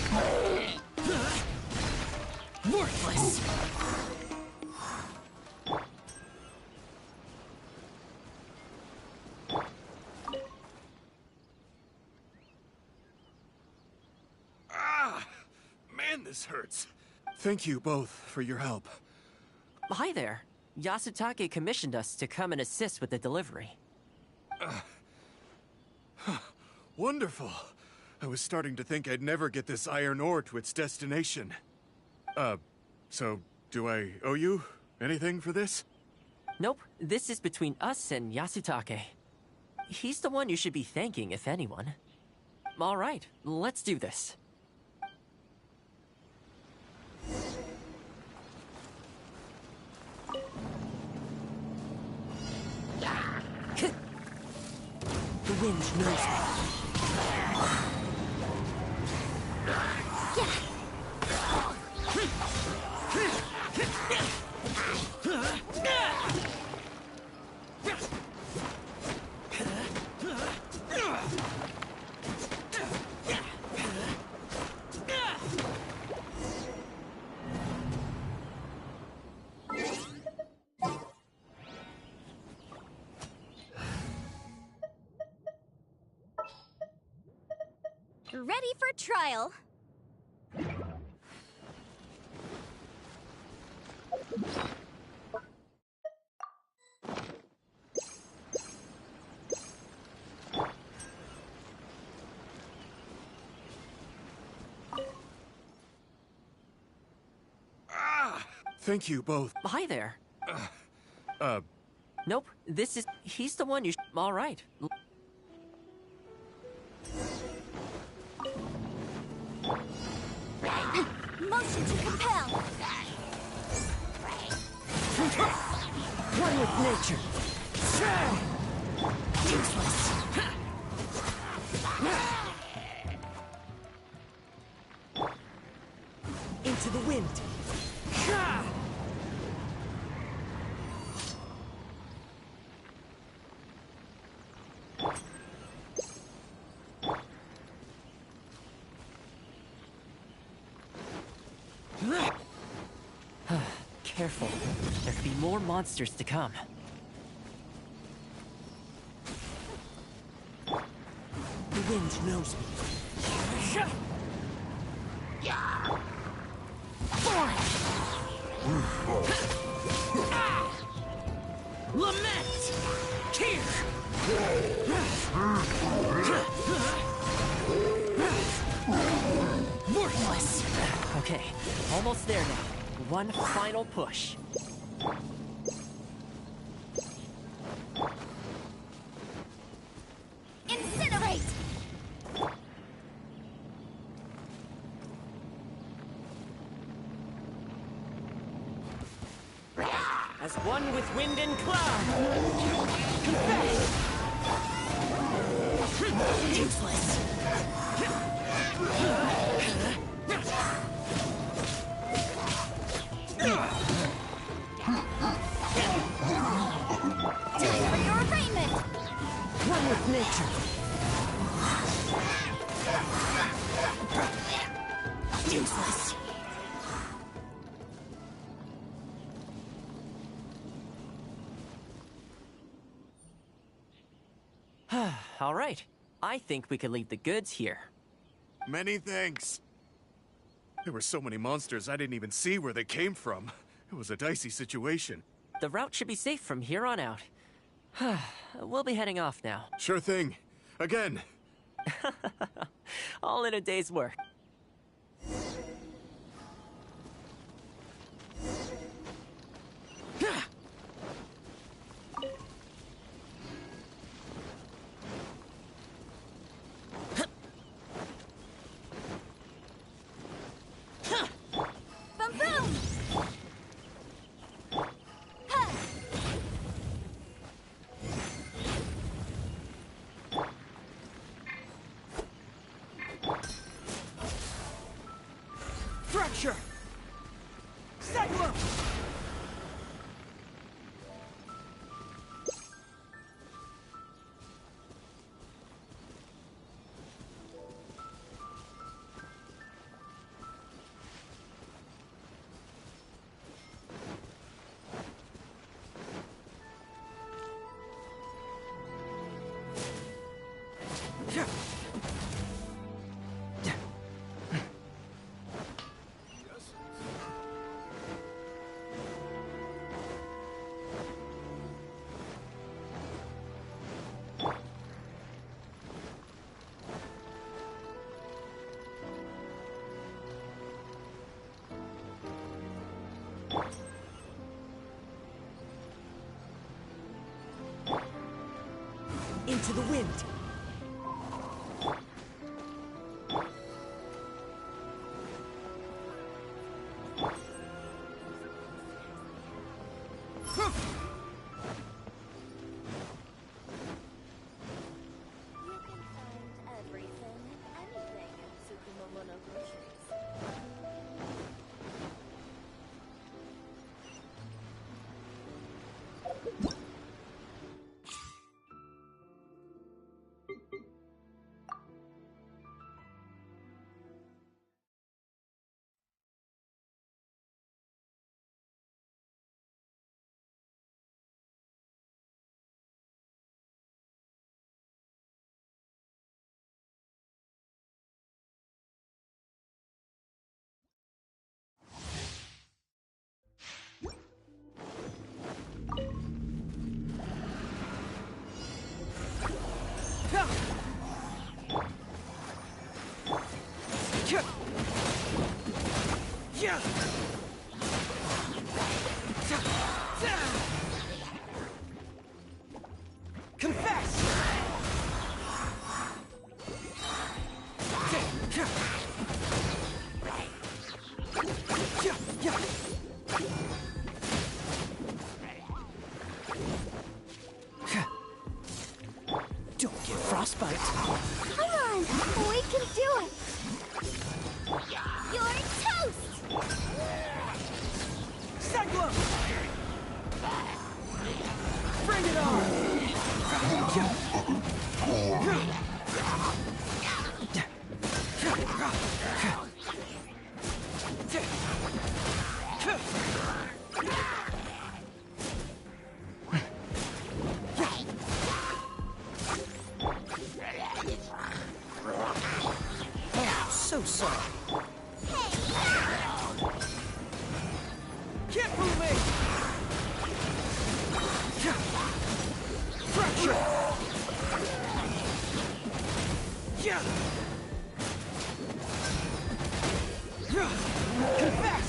Worthless. This hurts. Thank you both for your help. Hi there. Yasutake commissioned us to come and assist with the delivery. Wonderful. I was starting to think I'd never get this iron ore to its destination. So do I owe you anything for this? Nope. This is between us and Yasutake. He's the one you should be thanking, if anyone. All right, let's do this. wind knows me. Ready for trial. Thank you both. Hi there. Uh, Nope, this is... He's the one you... All right. Motion to compel. One with nature. Useless. Into the wind. Careful. There could be more monsters to come. The wind knows me. Lament! Worthless! Okay, almost there now. One final push. Incinerate! As one with wind and cloud! Confess! Useless! Time for your arraignment! One with nature. Useless. All right. I think we could leave the goods here. Many thanks. There were so many monsters I didn't even see where they came from. It was a dicey situation. The route should be safe from here on out. We'll be heading off now. Sure thing. Again. All in a day's work. Boom boom! Ha! Fracture! Segment! Into the wind. frostbite. Come on! We can do it! You're toast! Cyclone! Bring it on! Oh, so sorry. Can't move me! Fracture! Yeah! Confess!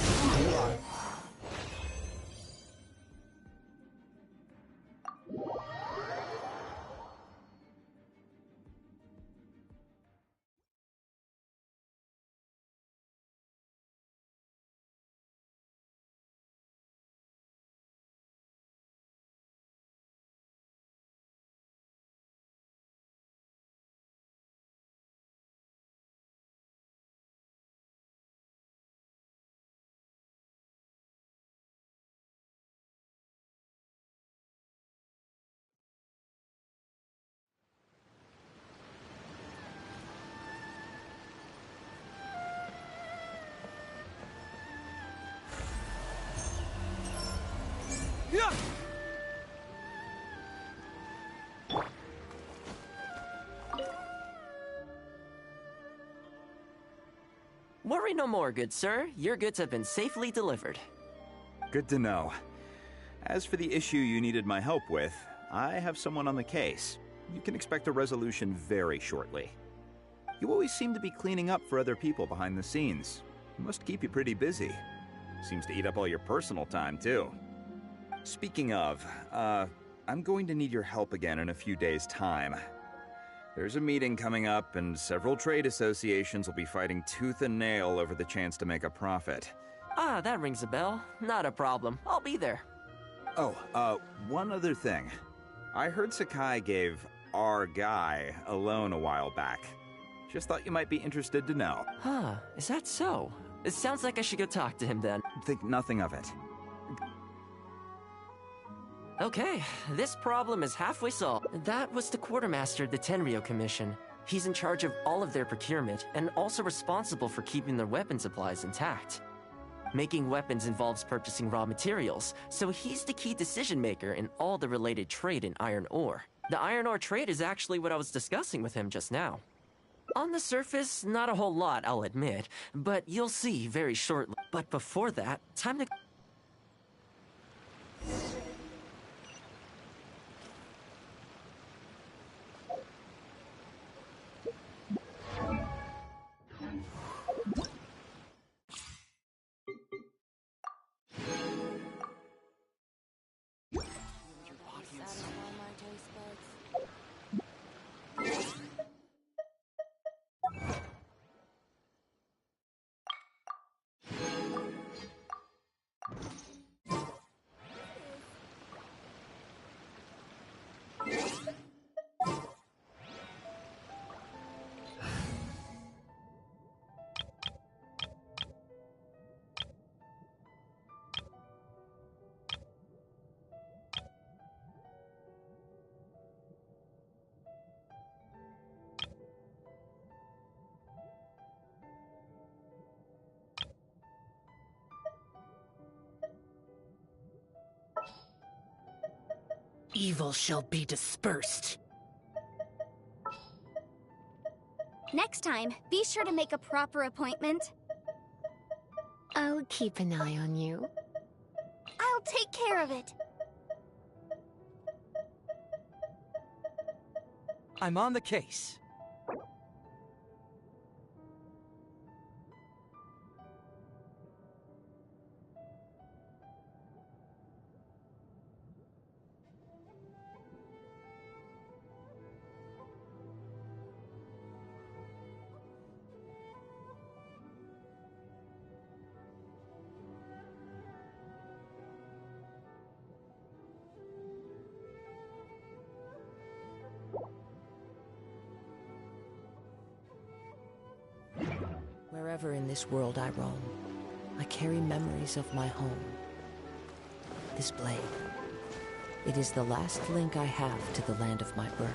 Yeah! Worry no more, good sir. Your goods have been safely delivered. Good to know. As for the issue you needed my help with, I have someone on the case. You can expect a resolution very shortly. You always seem to be cleaning up for other people behind the scenes. It must keep you pretty busy. Seems to eat up all your personal time, too. Speaking of, I'm going to need your help again in a few days' time. There's a meeting coming up, and several trade associations will be fighting tooth and nail over the chance to make a profit. Ah, that rings a bell. Not a problem. I'll be there. Oh, one other thing. I heard Sakai gave our guy a loan a while back. Just thought you might be interested to know. Huh, is that so? It sounds like I should go talk to him then. Think nothing of it. Okay, this problem is halfway solved. That was the quartermaster of the Tenryo Commission. He's in charge of all of their procurement, and also responsible for keeping their weapon supplies intact. Making weapons involves purchasing raw materials, so he's the key decision maker in all the related trade in iron ore. The iron ore trade is actually what I was discussing with him just now. On the surface, not a whole lot, I'll admit, but you'll see very shortly. But before that, time to... Satisfy my taste buds. Evil shall be dispersed. Next time, be sure to make a proper appointment. I'll keep an eye on you. I'll take care of it. I'm on the case. Wherever in this world I roam, I carry memories of my home. This blade, it is the last link I have to the land of my birth.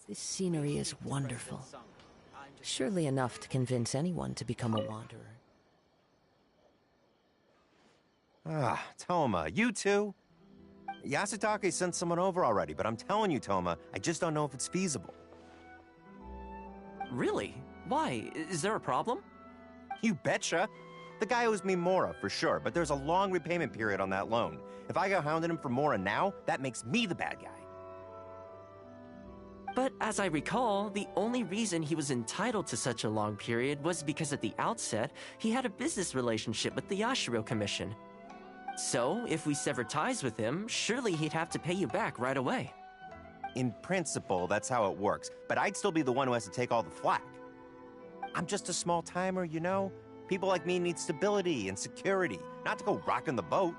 This scenery is wonderful. Surely enough to convince anyone to become a wanderer. Ah, Toma, you too? Yasutake sent someone over already, but I'm telling you, Toma, I just don't know if it's feasible. Really? Why? Is there a problem? You betcha. The guy owes me Mora, for sure, but there's a long repayment period on that loan. If I go hounding him for Mora now, that makes me the bad guy. But as I recall, the only reason he was entitled to such a long period was because at the outset, he had a business relationship with the Yashiro Commission. So, if we sever ties with him, surely he'd have to pay you back right away. In principle, that's how it works, but I'd still be the one who has to take all the flack. I'm just a small timer, you know? People like me need stability and security, not to go rocking the boat.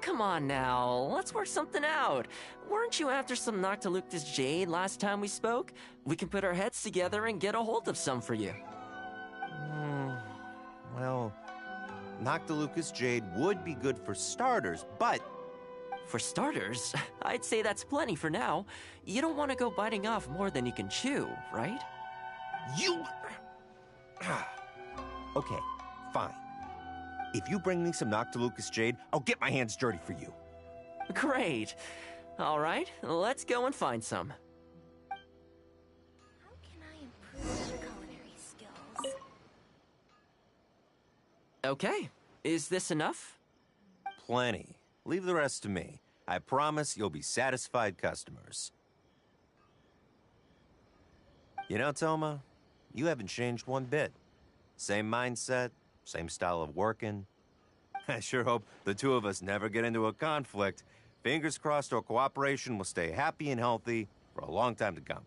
Come on now, let's work something out. Weren't you after some Noctiluctus jade last time we spoke? We can put our heads together and get a hold of some for you. Well, Noctilucus jade would be good for starters, but... For starters, I'd say that's plenty for now. You don't want to go biting off more than you can chew, right? You... Okay, fine. If you bring me some Noctilucus jade, I'll get my hands dirty for you. Great. All right, let's go and find some. How can I improve my culinary skills? Okay, is this enough? Plenty. Leave the rest to me. I promise you'll be satisfied customers. You know, Toma, you haven't changed one bit. Same mindset, same style of working. I sure hope the two of us never get into a conflict. Fingers crossed our cooperation will stay happy and healthy for a long time to come.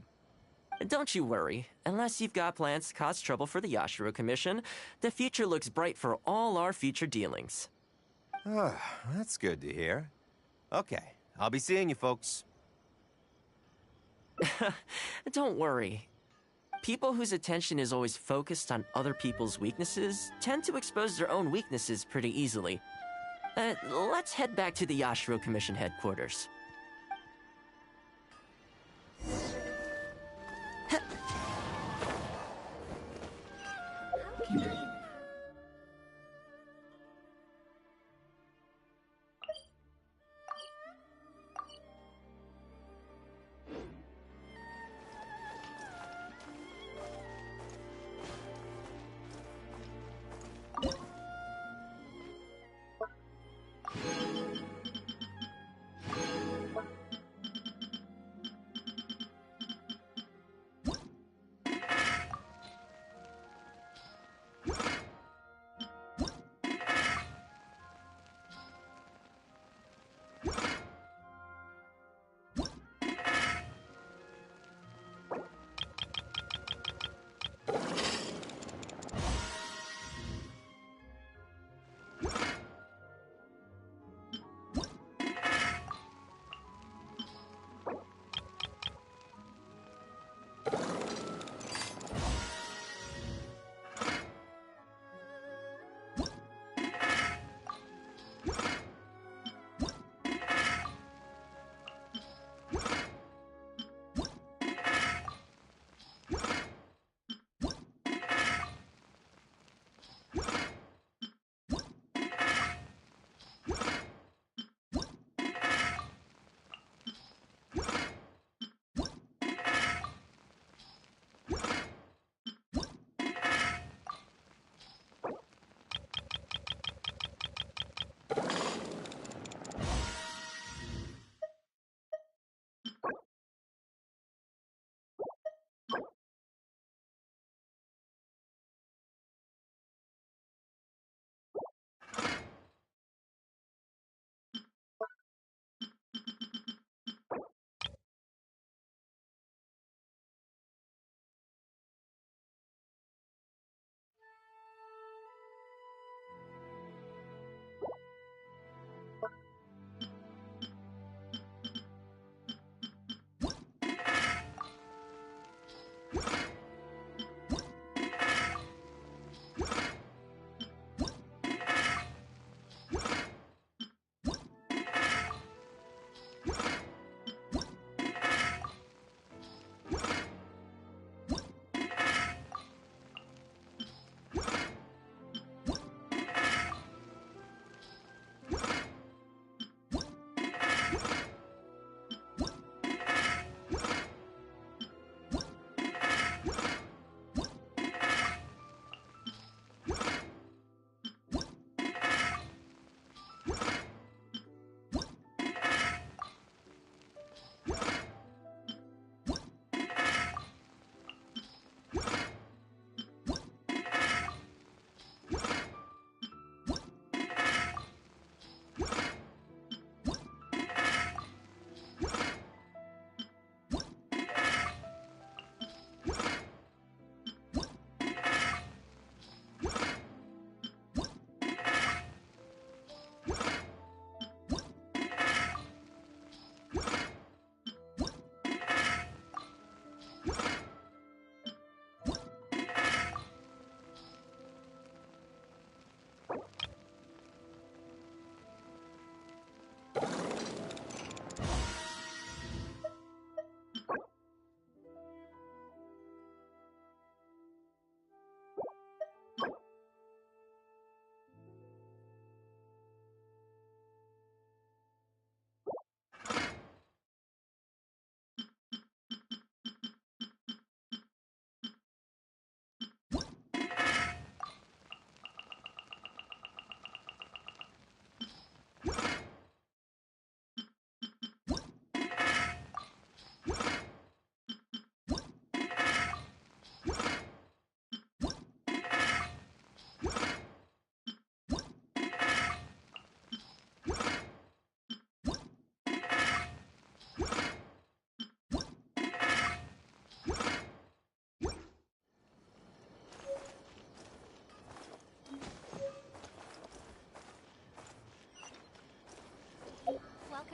Don't you worry. Unless you've got plans to cause trouble for the Yashiro Commission, the future looks bright for all our future dealings. That's good to hear. Okay, I'll be seeing you folks. Don't worry. People whose attention is always focused on other people's weaknesses tend to expose their own weaknesses pretty easily. Let's head back to the Yashiro Commission headquarters.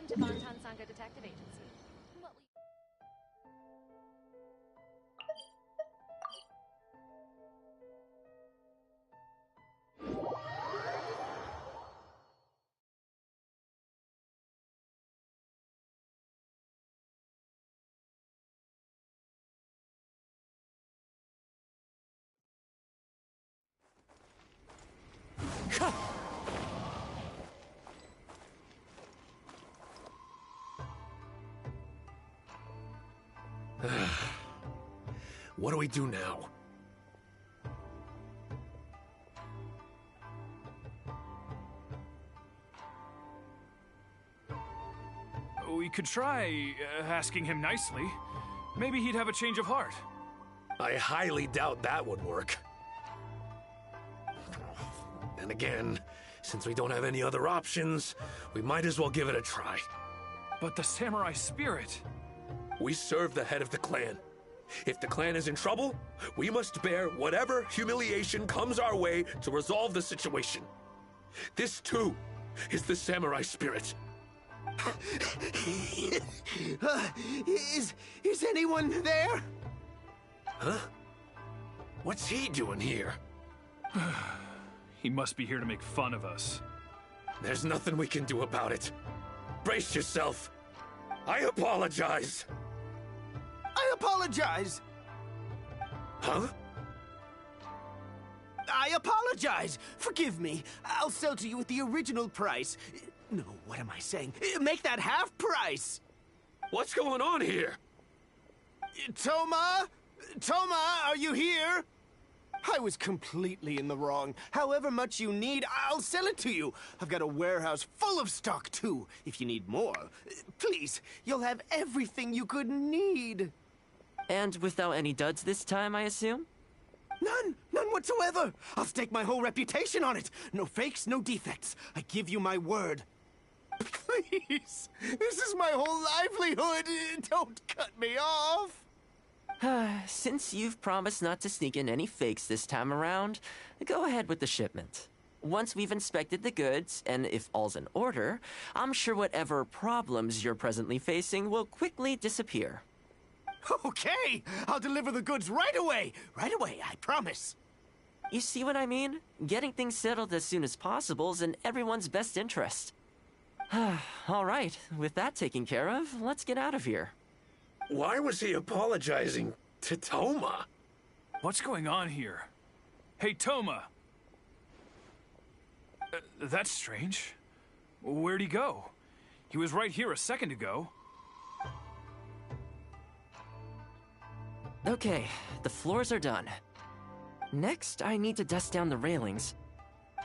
to Bantan Sangha Detective Agency. What will What do we do now? We could try asking him nicely. Maybe he'd have a change of heart. I highly doubt that would work. And again, since we don't have any other options, we might as well give it a try. But the samurai spirit... We serve the head of the clan. If the clan is in trouble, we must bear whatever humiliation comes our way to resolve the situation. This, too, is the samurai spirit. Is anyone there? Huh? What's he doing here? He must be here to make fun of us. There's nothing we can do about it. Brace yourself. I apologize. I apologize. Huh? I apologize. Forgive me. I'll sell to you at the original price. No, what am I saying? Make that half price. What's going on here? Toma? Toma, are you here? I was completely in the wrong. However much you need, I'll sell it to you. I've got a warehouse full of stock, too, if you need more. Please, you'll have everything you could need. And without any duds this time, I assume? None whatsoever. I'll stake my whole reputation on it. No fakes, no defects. I give you my word. Please, this is my whole livelihood. Don't cut me off. Since you've promised not to sneak in any fakes this time around, go ahead with the shipment. Once we've inspected the goods, and if all's in order, I'm sure whatever problems you're presently facing will quickly disappear. Okay, I'll deliver the goods right away. Right away, I promise. You see what I mean? Getting things settled as soon as possible is in everyone's best interest. All right, with that taken care of, let's get out of here. Why was he apologizing to Toma? What's going on here? Hey, Toma! That's strange. Where'd he go? He was right here a second ago. Okay, the floors are done. Next, I need to dust down the railings.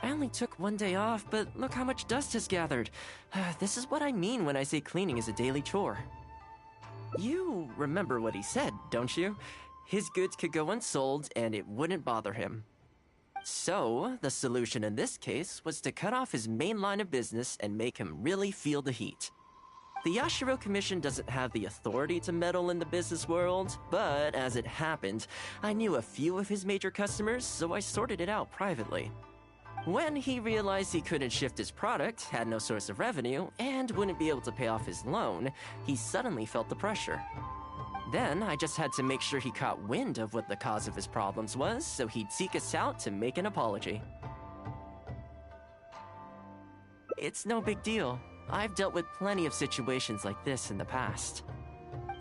I only took one day off, but look how much dust has gathered. This is what I mean when I say cleaning is a daily chore. You remember what he said, don't you? His goods could go unsold and it wouldn't bother him. So, the solution in this case was to cut off his main line of business and make him really feel the heat. The Yashiro Commission doesn't have the authority to meddle in the business world, but as it happened, I knew a few of his major customers, so I sorted it out privately. When he realized he couldn't shift his product, had no source of revenue, and wouldn't be able to pay off his loan, he suddenly felt the pressure. Then I just had to make sure he caught wind of what the cause of his problems was, so he'd seek us out to make an apology. It's no big deal. I've dealt with plenty of situations like this in the past.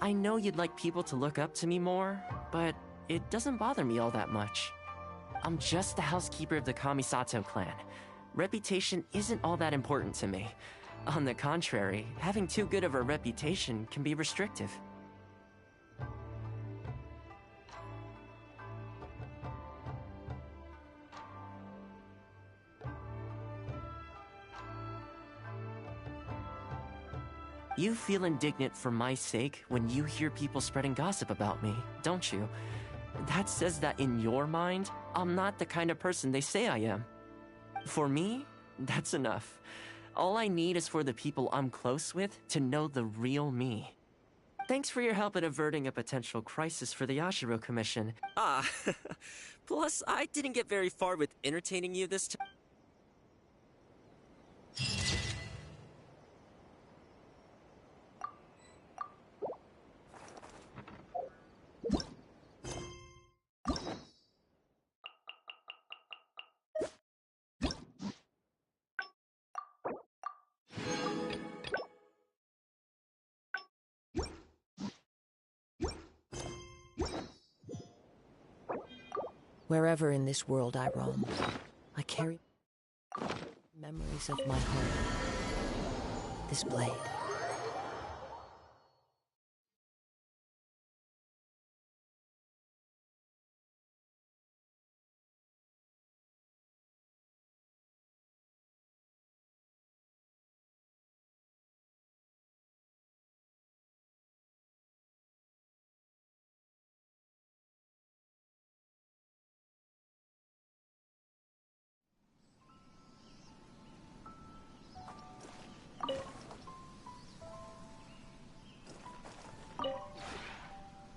I know you'd like people to look up to me more, but it doesn't bother me all that much. I'm just the housekeeper of the Kamisato clan. Reputation isn't all that important to me. On the contrary, having too good of a reputation can be restrictive. You feel indignant for my sake when you hear people spreading gossip about me, don't you? That says that in your mind, I'm not the kind of person they say I am. For me, that's enough. All I need is for the people I'm close with to know the real me. Thanks for your help in averting a potential crisis for the Yashiro Commission. Plus, I didn't get very far with entertaining you this time. Wherever in this world I roam, I carry memories of my home. This blade.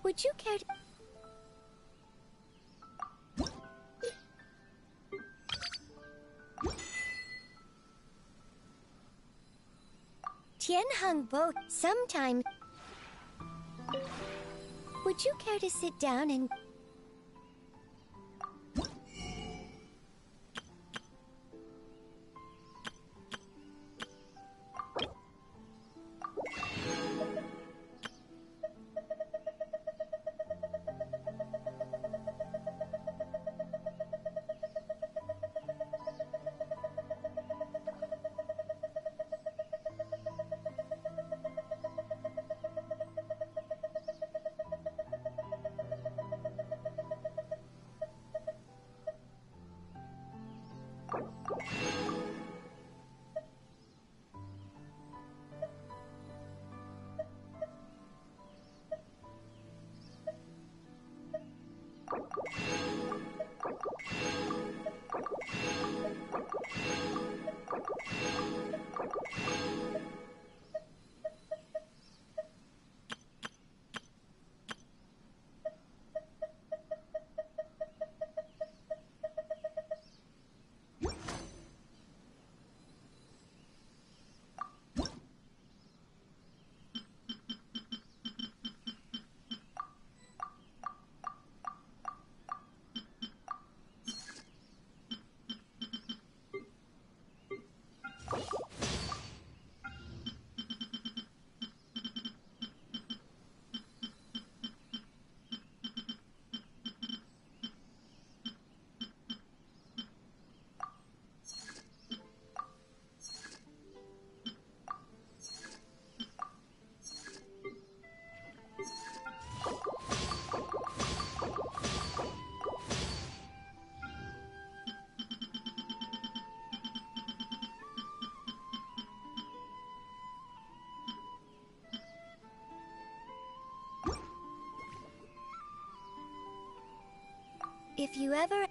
Would you care to... Tianheng boat sometime. Would you care to sit down and... If you ever...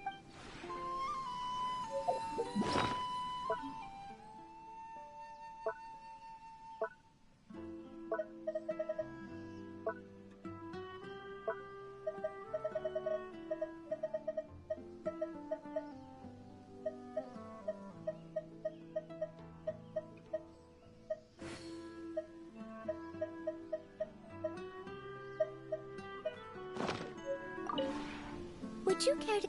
Would you care to...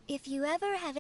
If you ever have...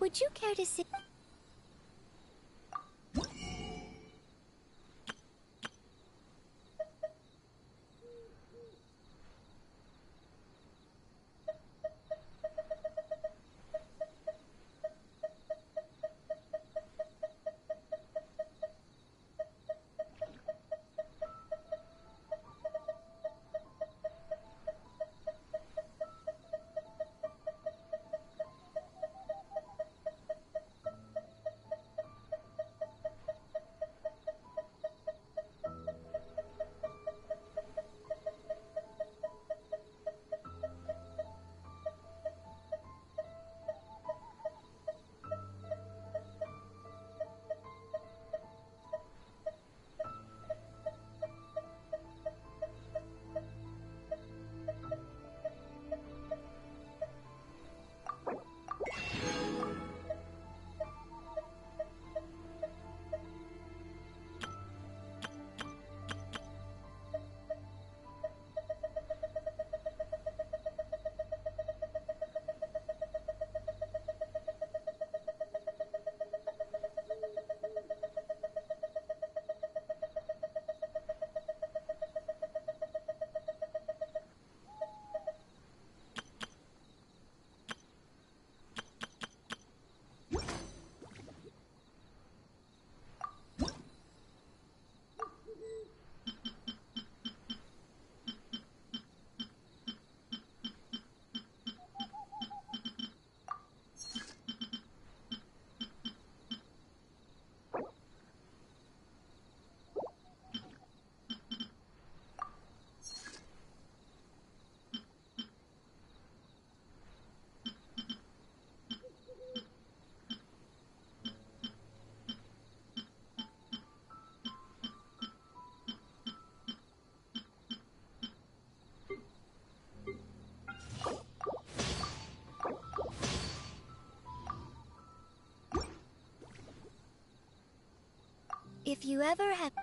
Would you care to see? If you ever have...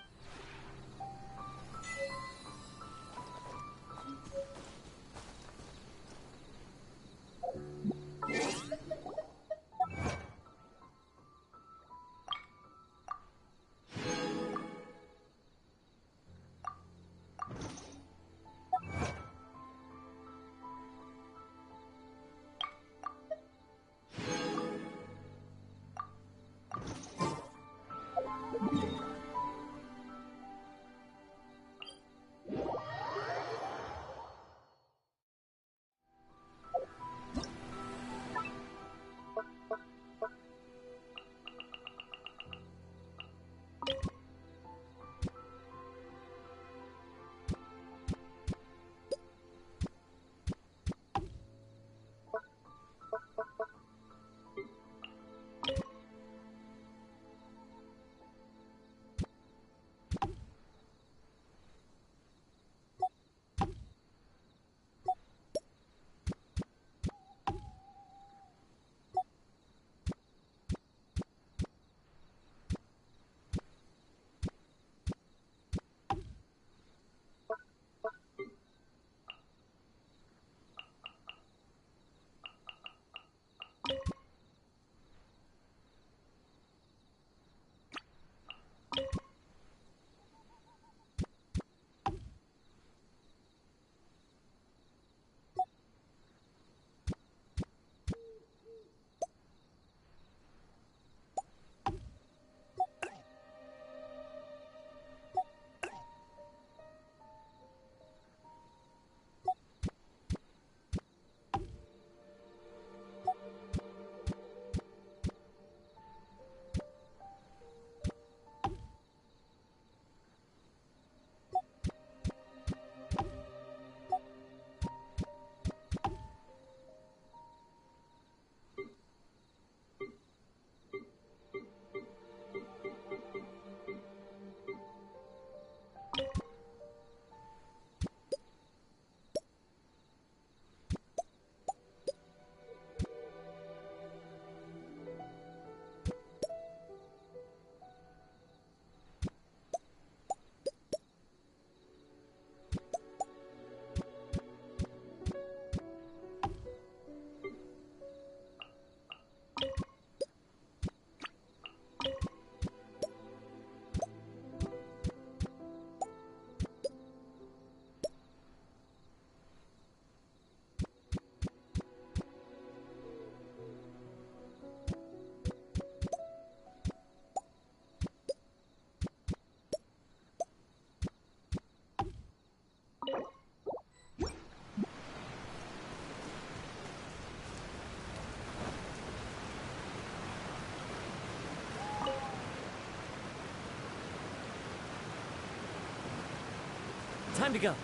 Time to go.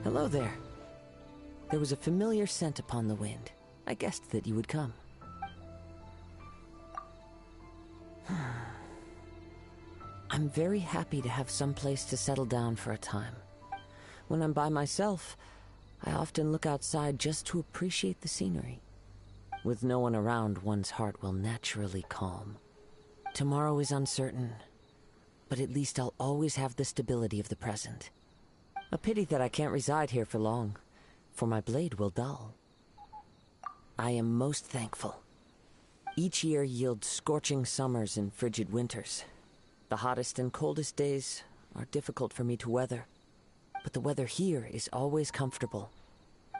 Hello there. There was a familiar scent upon the wind. I guessed that you would come. I'm very happy to have some place to settle down for a time. When I'm by myself, I often look outside just to appreciate the scenery. With no one around, one's heart will naturally calm. Tomorrow is uncertain, but at least I'll always have the stability of the present. A pity that I can't reside here for long, for my blade will dull. I am most thankful. Each year yields scorching summers and frigid winters. The hottest and coldest days are difficult for me to weather, but the weather here is always comfortable.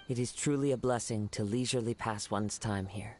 It is truly a blessing to leisurely pass one's time here.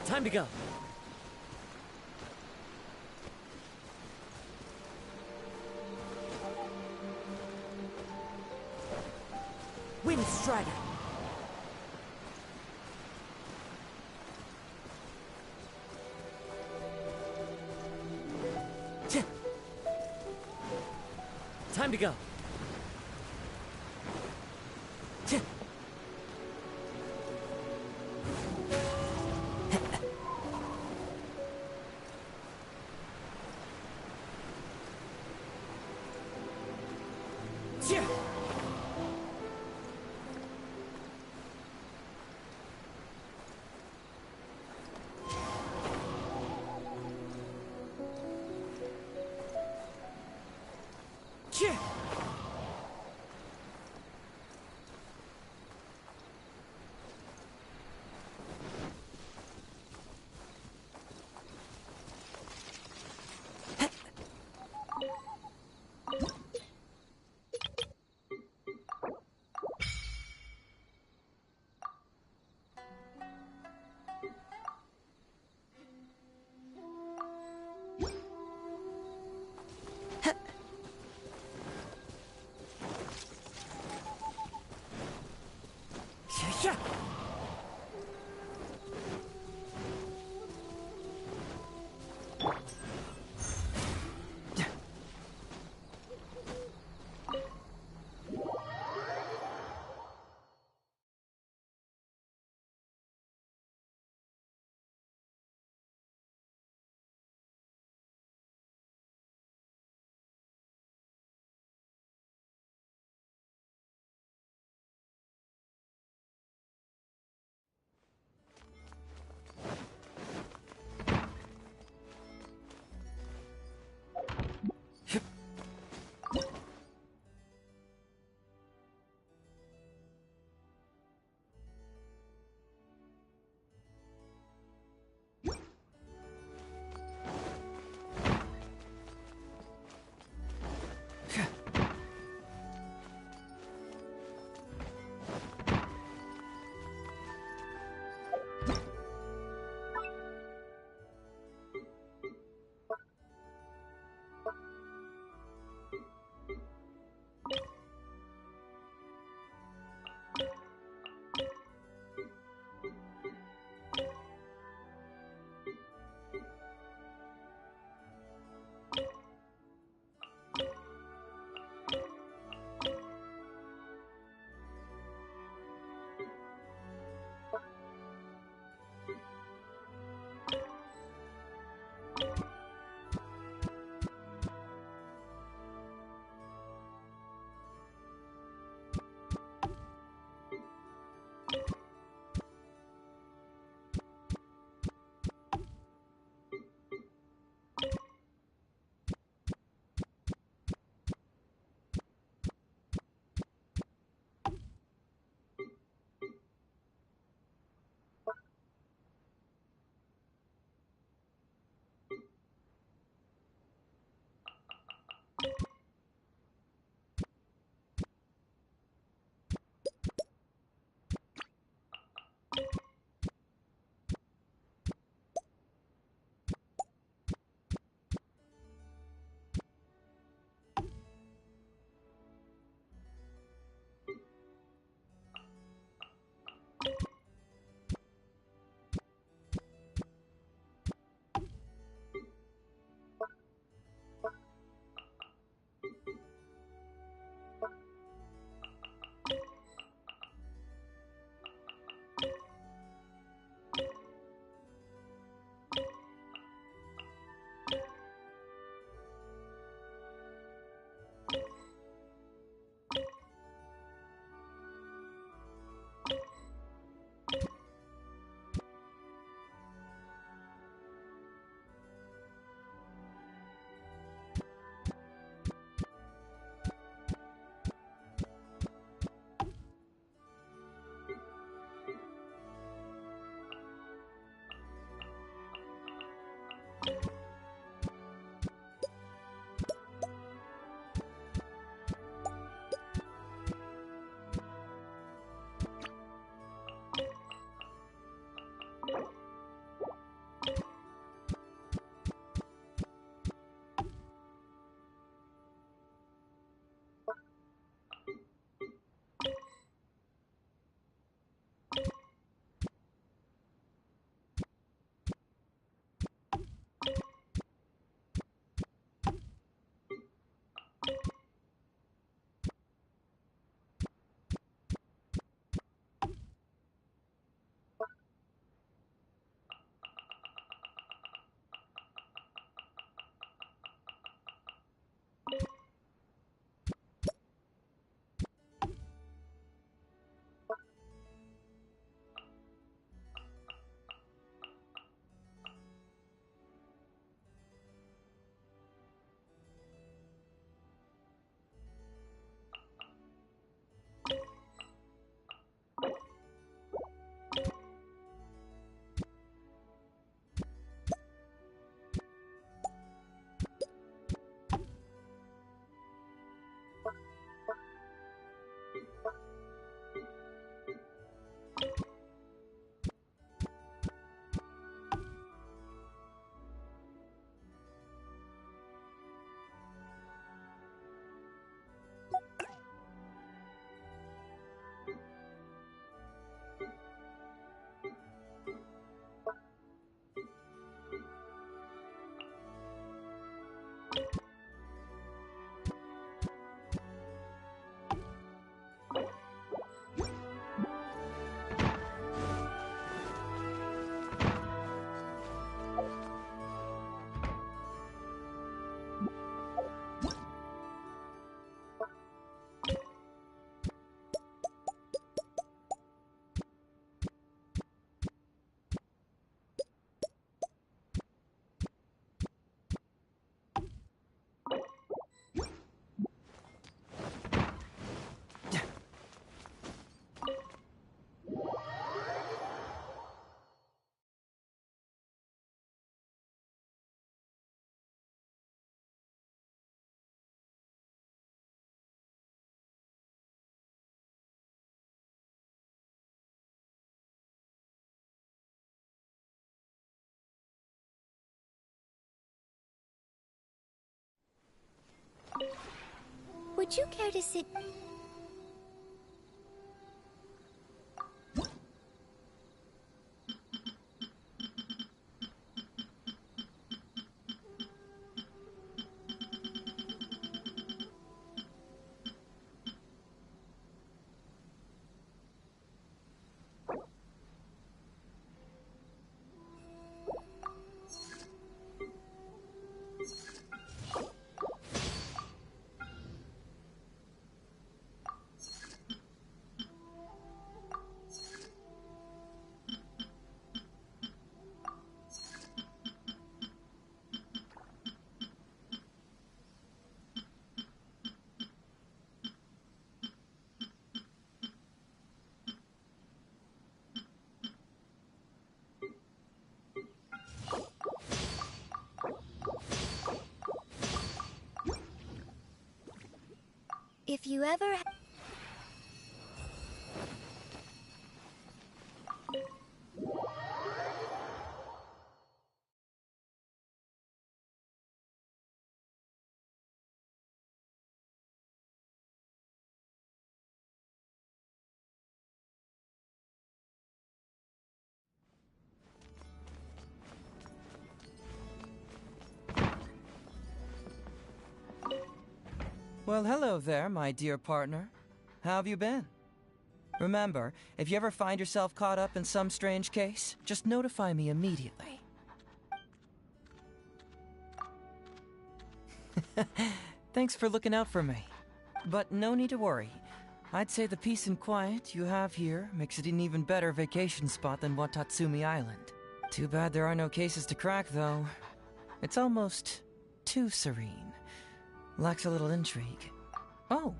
Time to go. Wind Strider. Time to go. Would you care to sit... If you ever... Well, hello there, my dear partner. How have you been? Remember, if you ever find yourself caught up in some strange case, just notify me immediately. Thanks for looking out for me. But no need to worry. I'd say the peace and quiet you have here makes it an even better vacation spot than Watatsumi Island. Too bad there are no cases to crack, though. It's almost too serene. Lacks a little intrigue. Oh.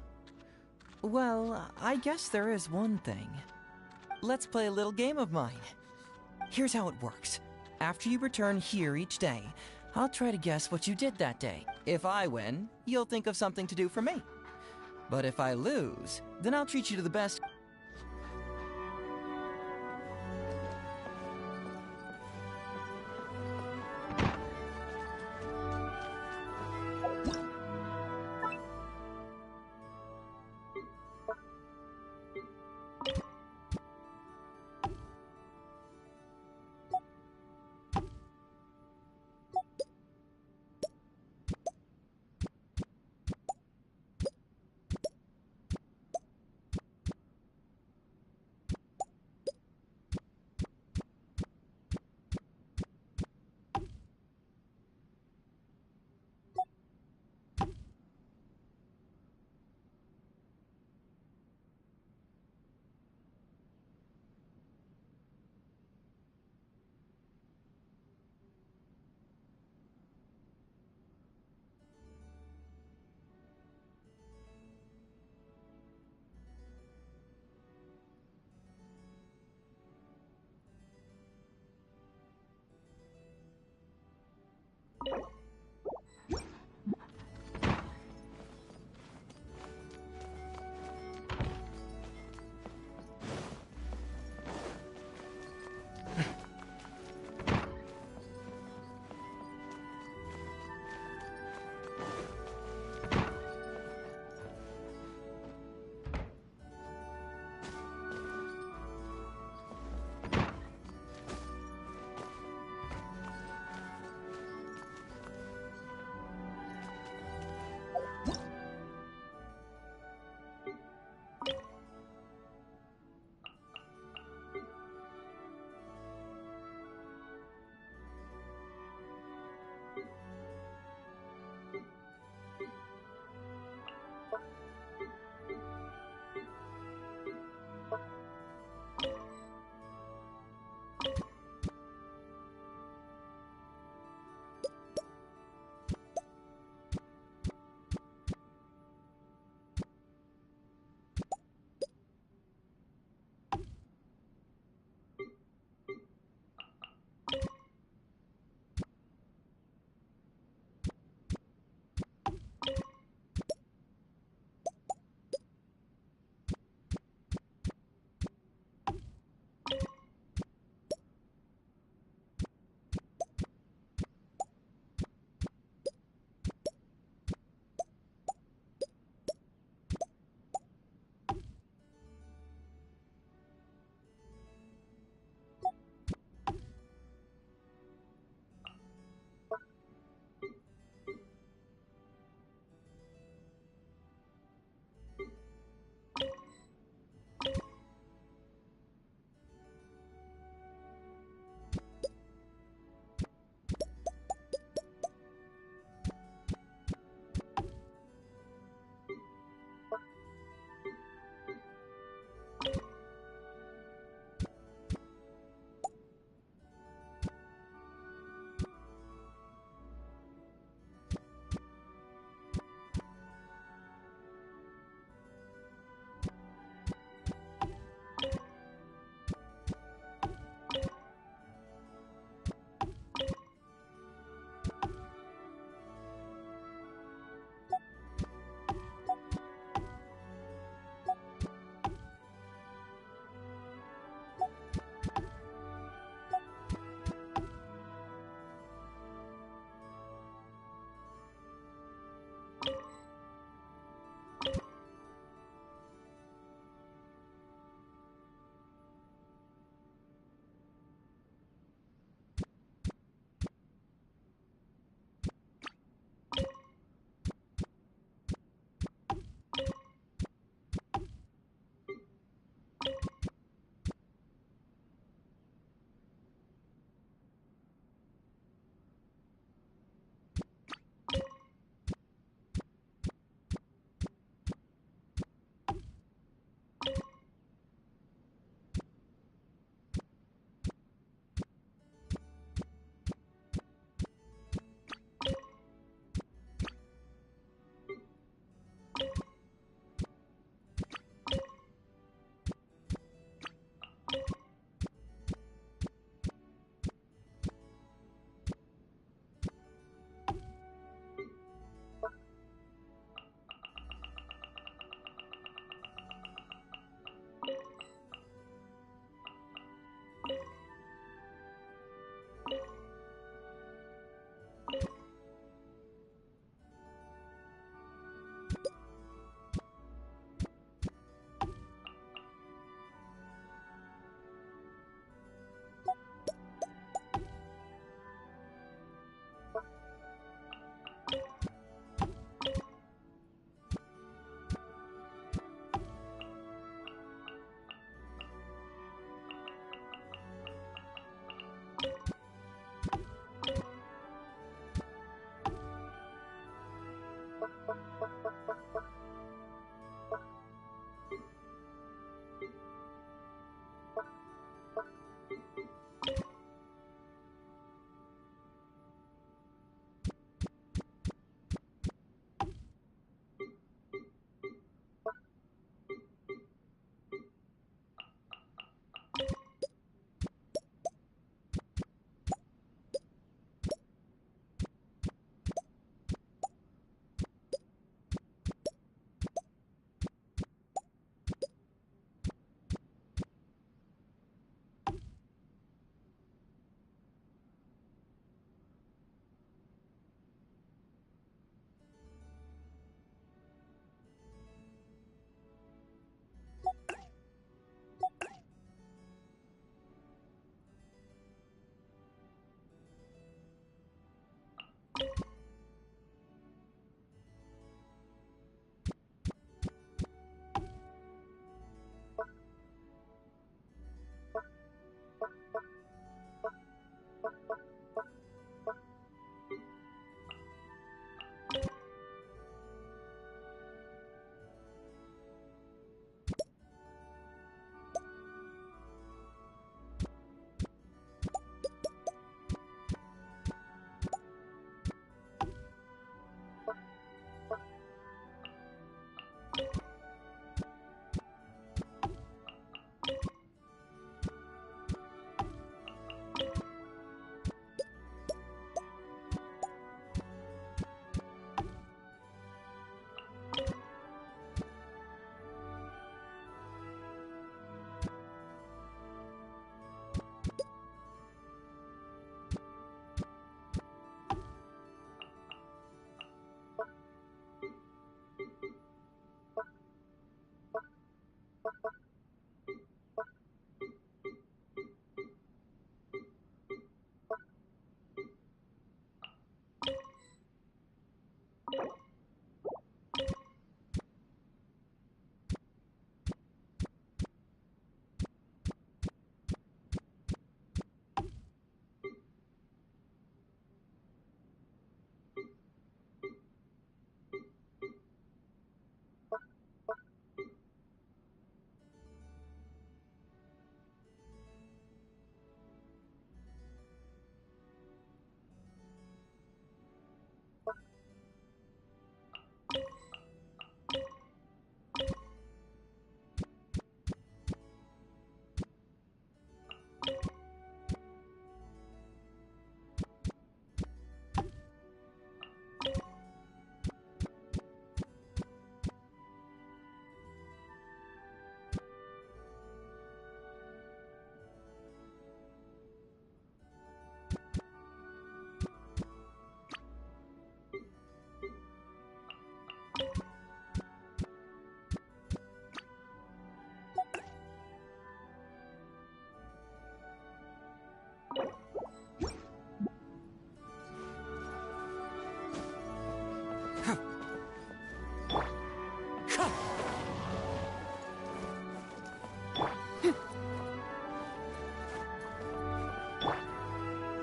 Well, I guess there is one thing. Let's play a little game of mine. Here's how it works. After you return here each day, I'll try to guess what you did that day. If I win, you'll think of something to do for me. But if I lose, then I'll treat you to the best...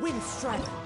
Wind Strider.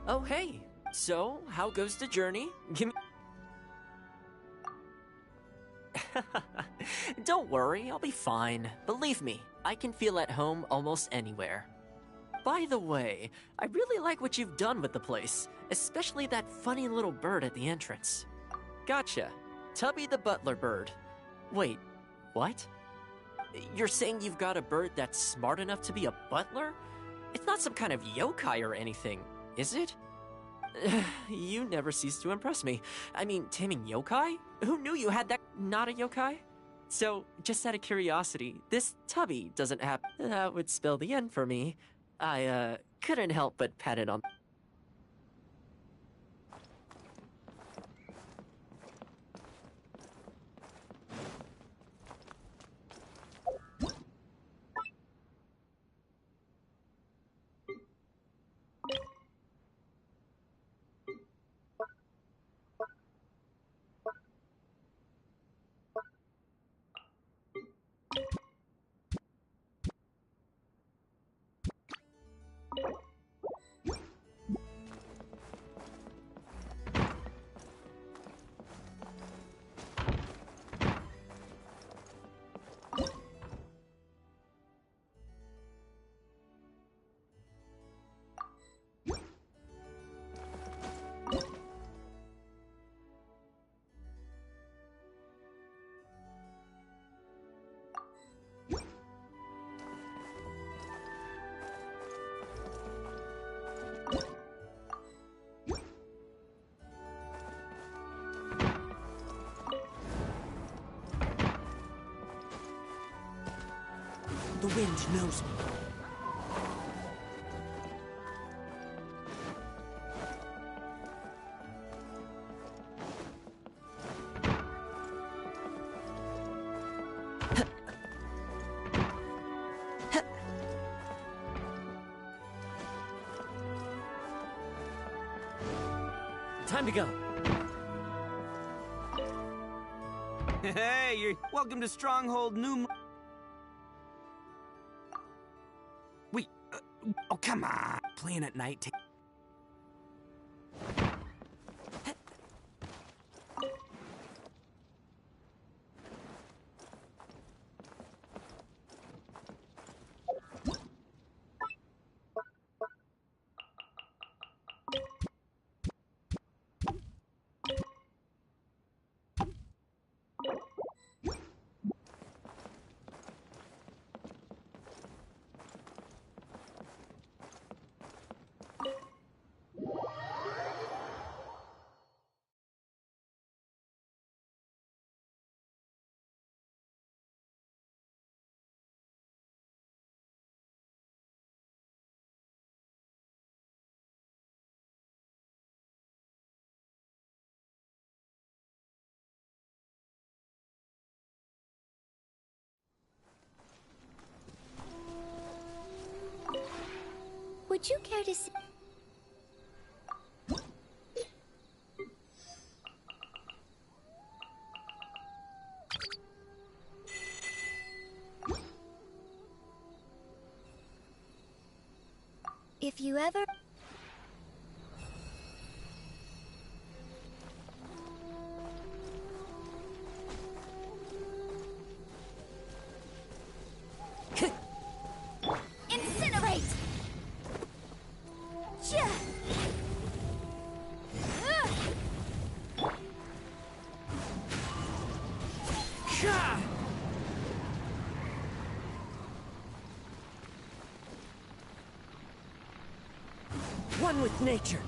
Oh, hey. So, how goes the journey? Give me... Don't worry, I'll be fine. Believe me, I can feel at home almost anywhere. By the way, I really like what you've done with the place, especially that funny little bird at the entrance. Gotcha. Tubby the butler bird. Wait, what? You're saying you've got a bird that's smart enough to be a butler? It's not some kind of yokai or anything, is it? You never cease to impress me. I mean, taming yokai? Who knew you had that? Not a yokai? So, just out of curiosity, this Tubby doesn't have... That would spell the end for me. I, couldn't help but pat it on... The wind knows me. Time to go. Hey, you're welcome to Stronghold New... Wait, oh come on. Playing at night... Would you care to see... If you ever... Incinerate! One with nature.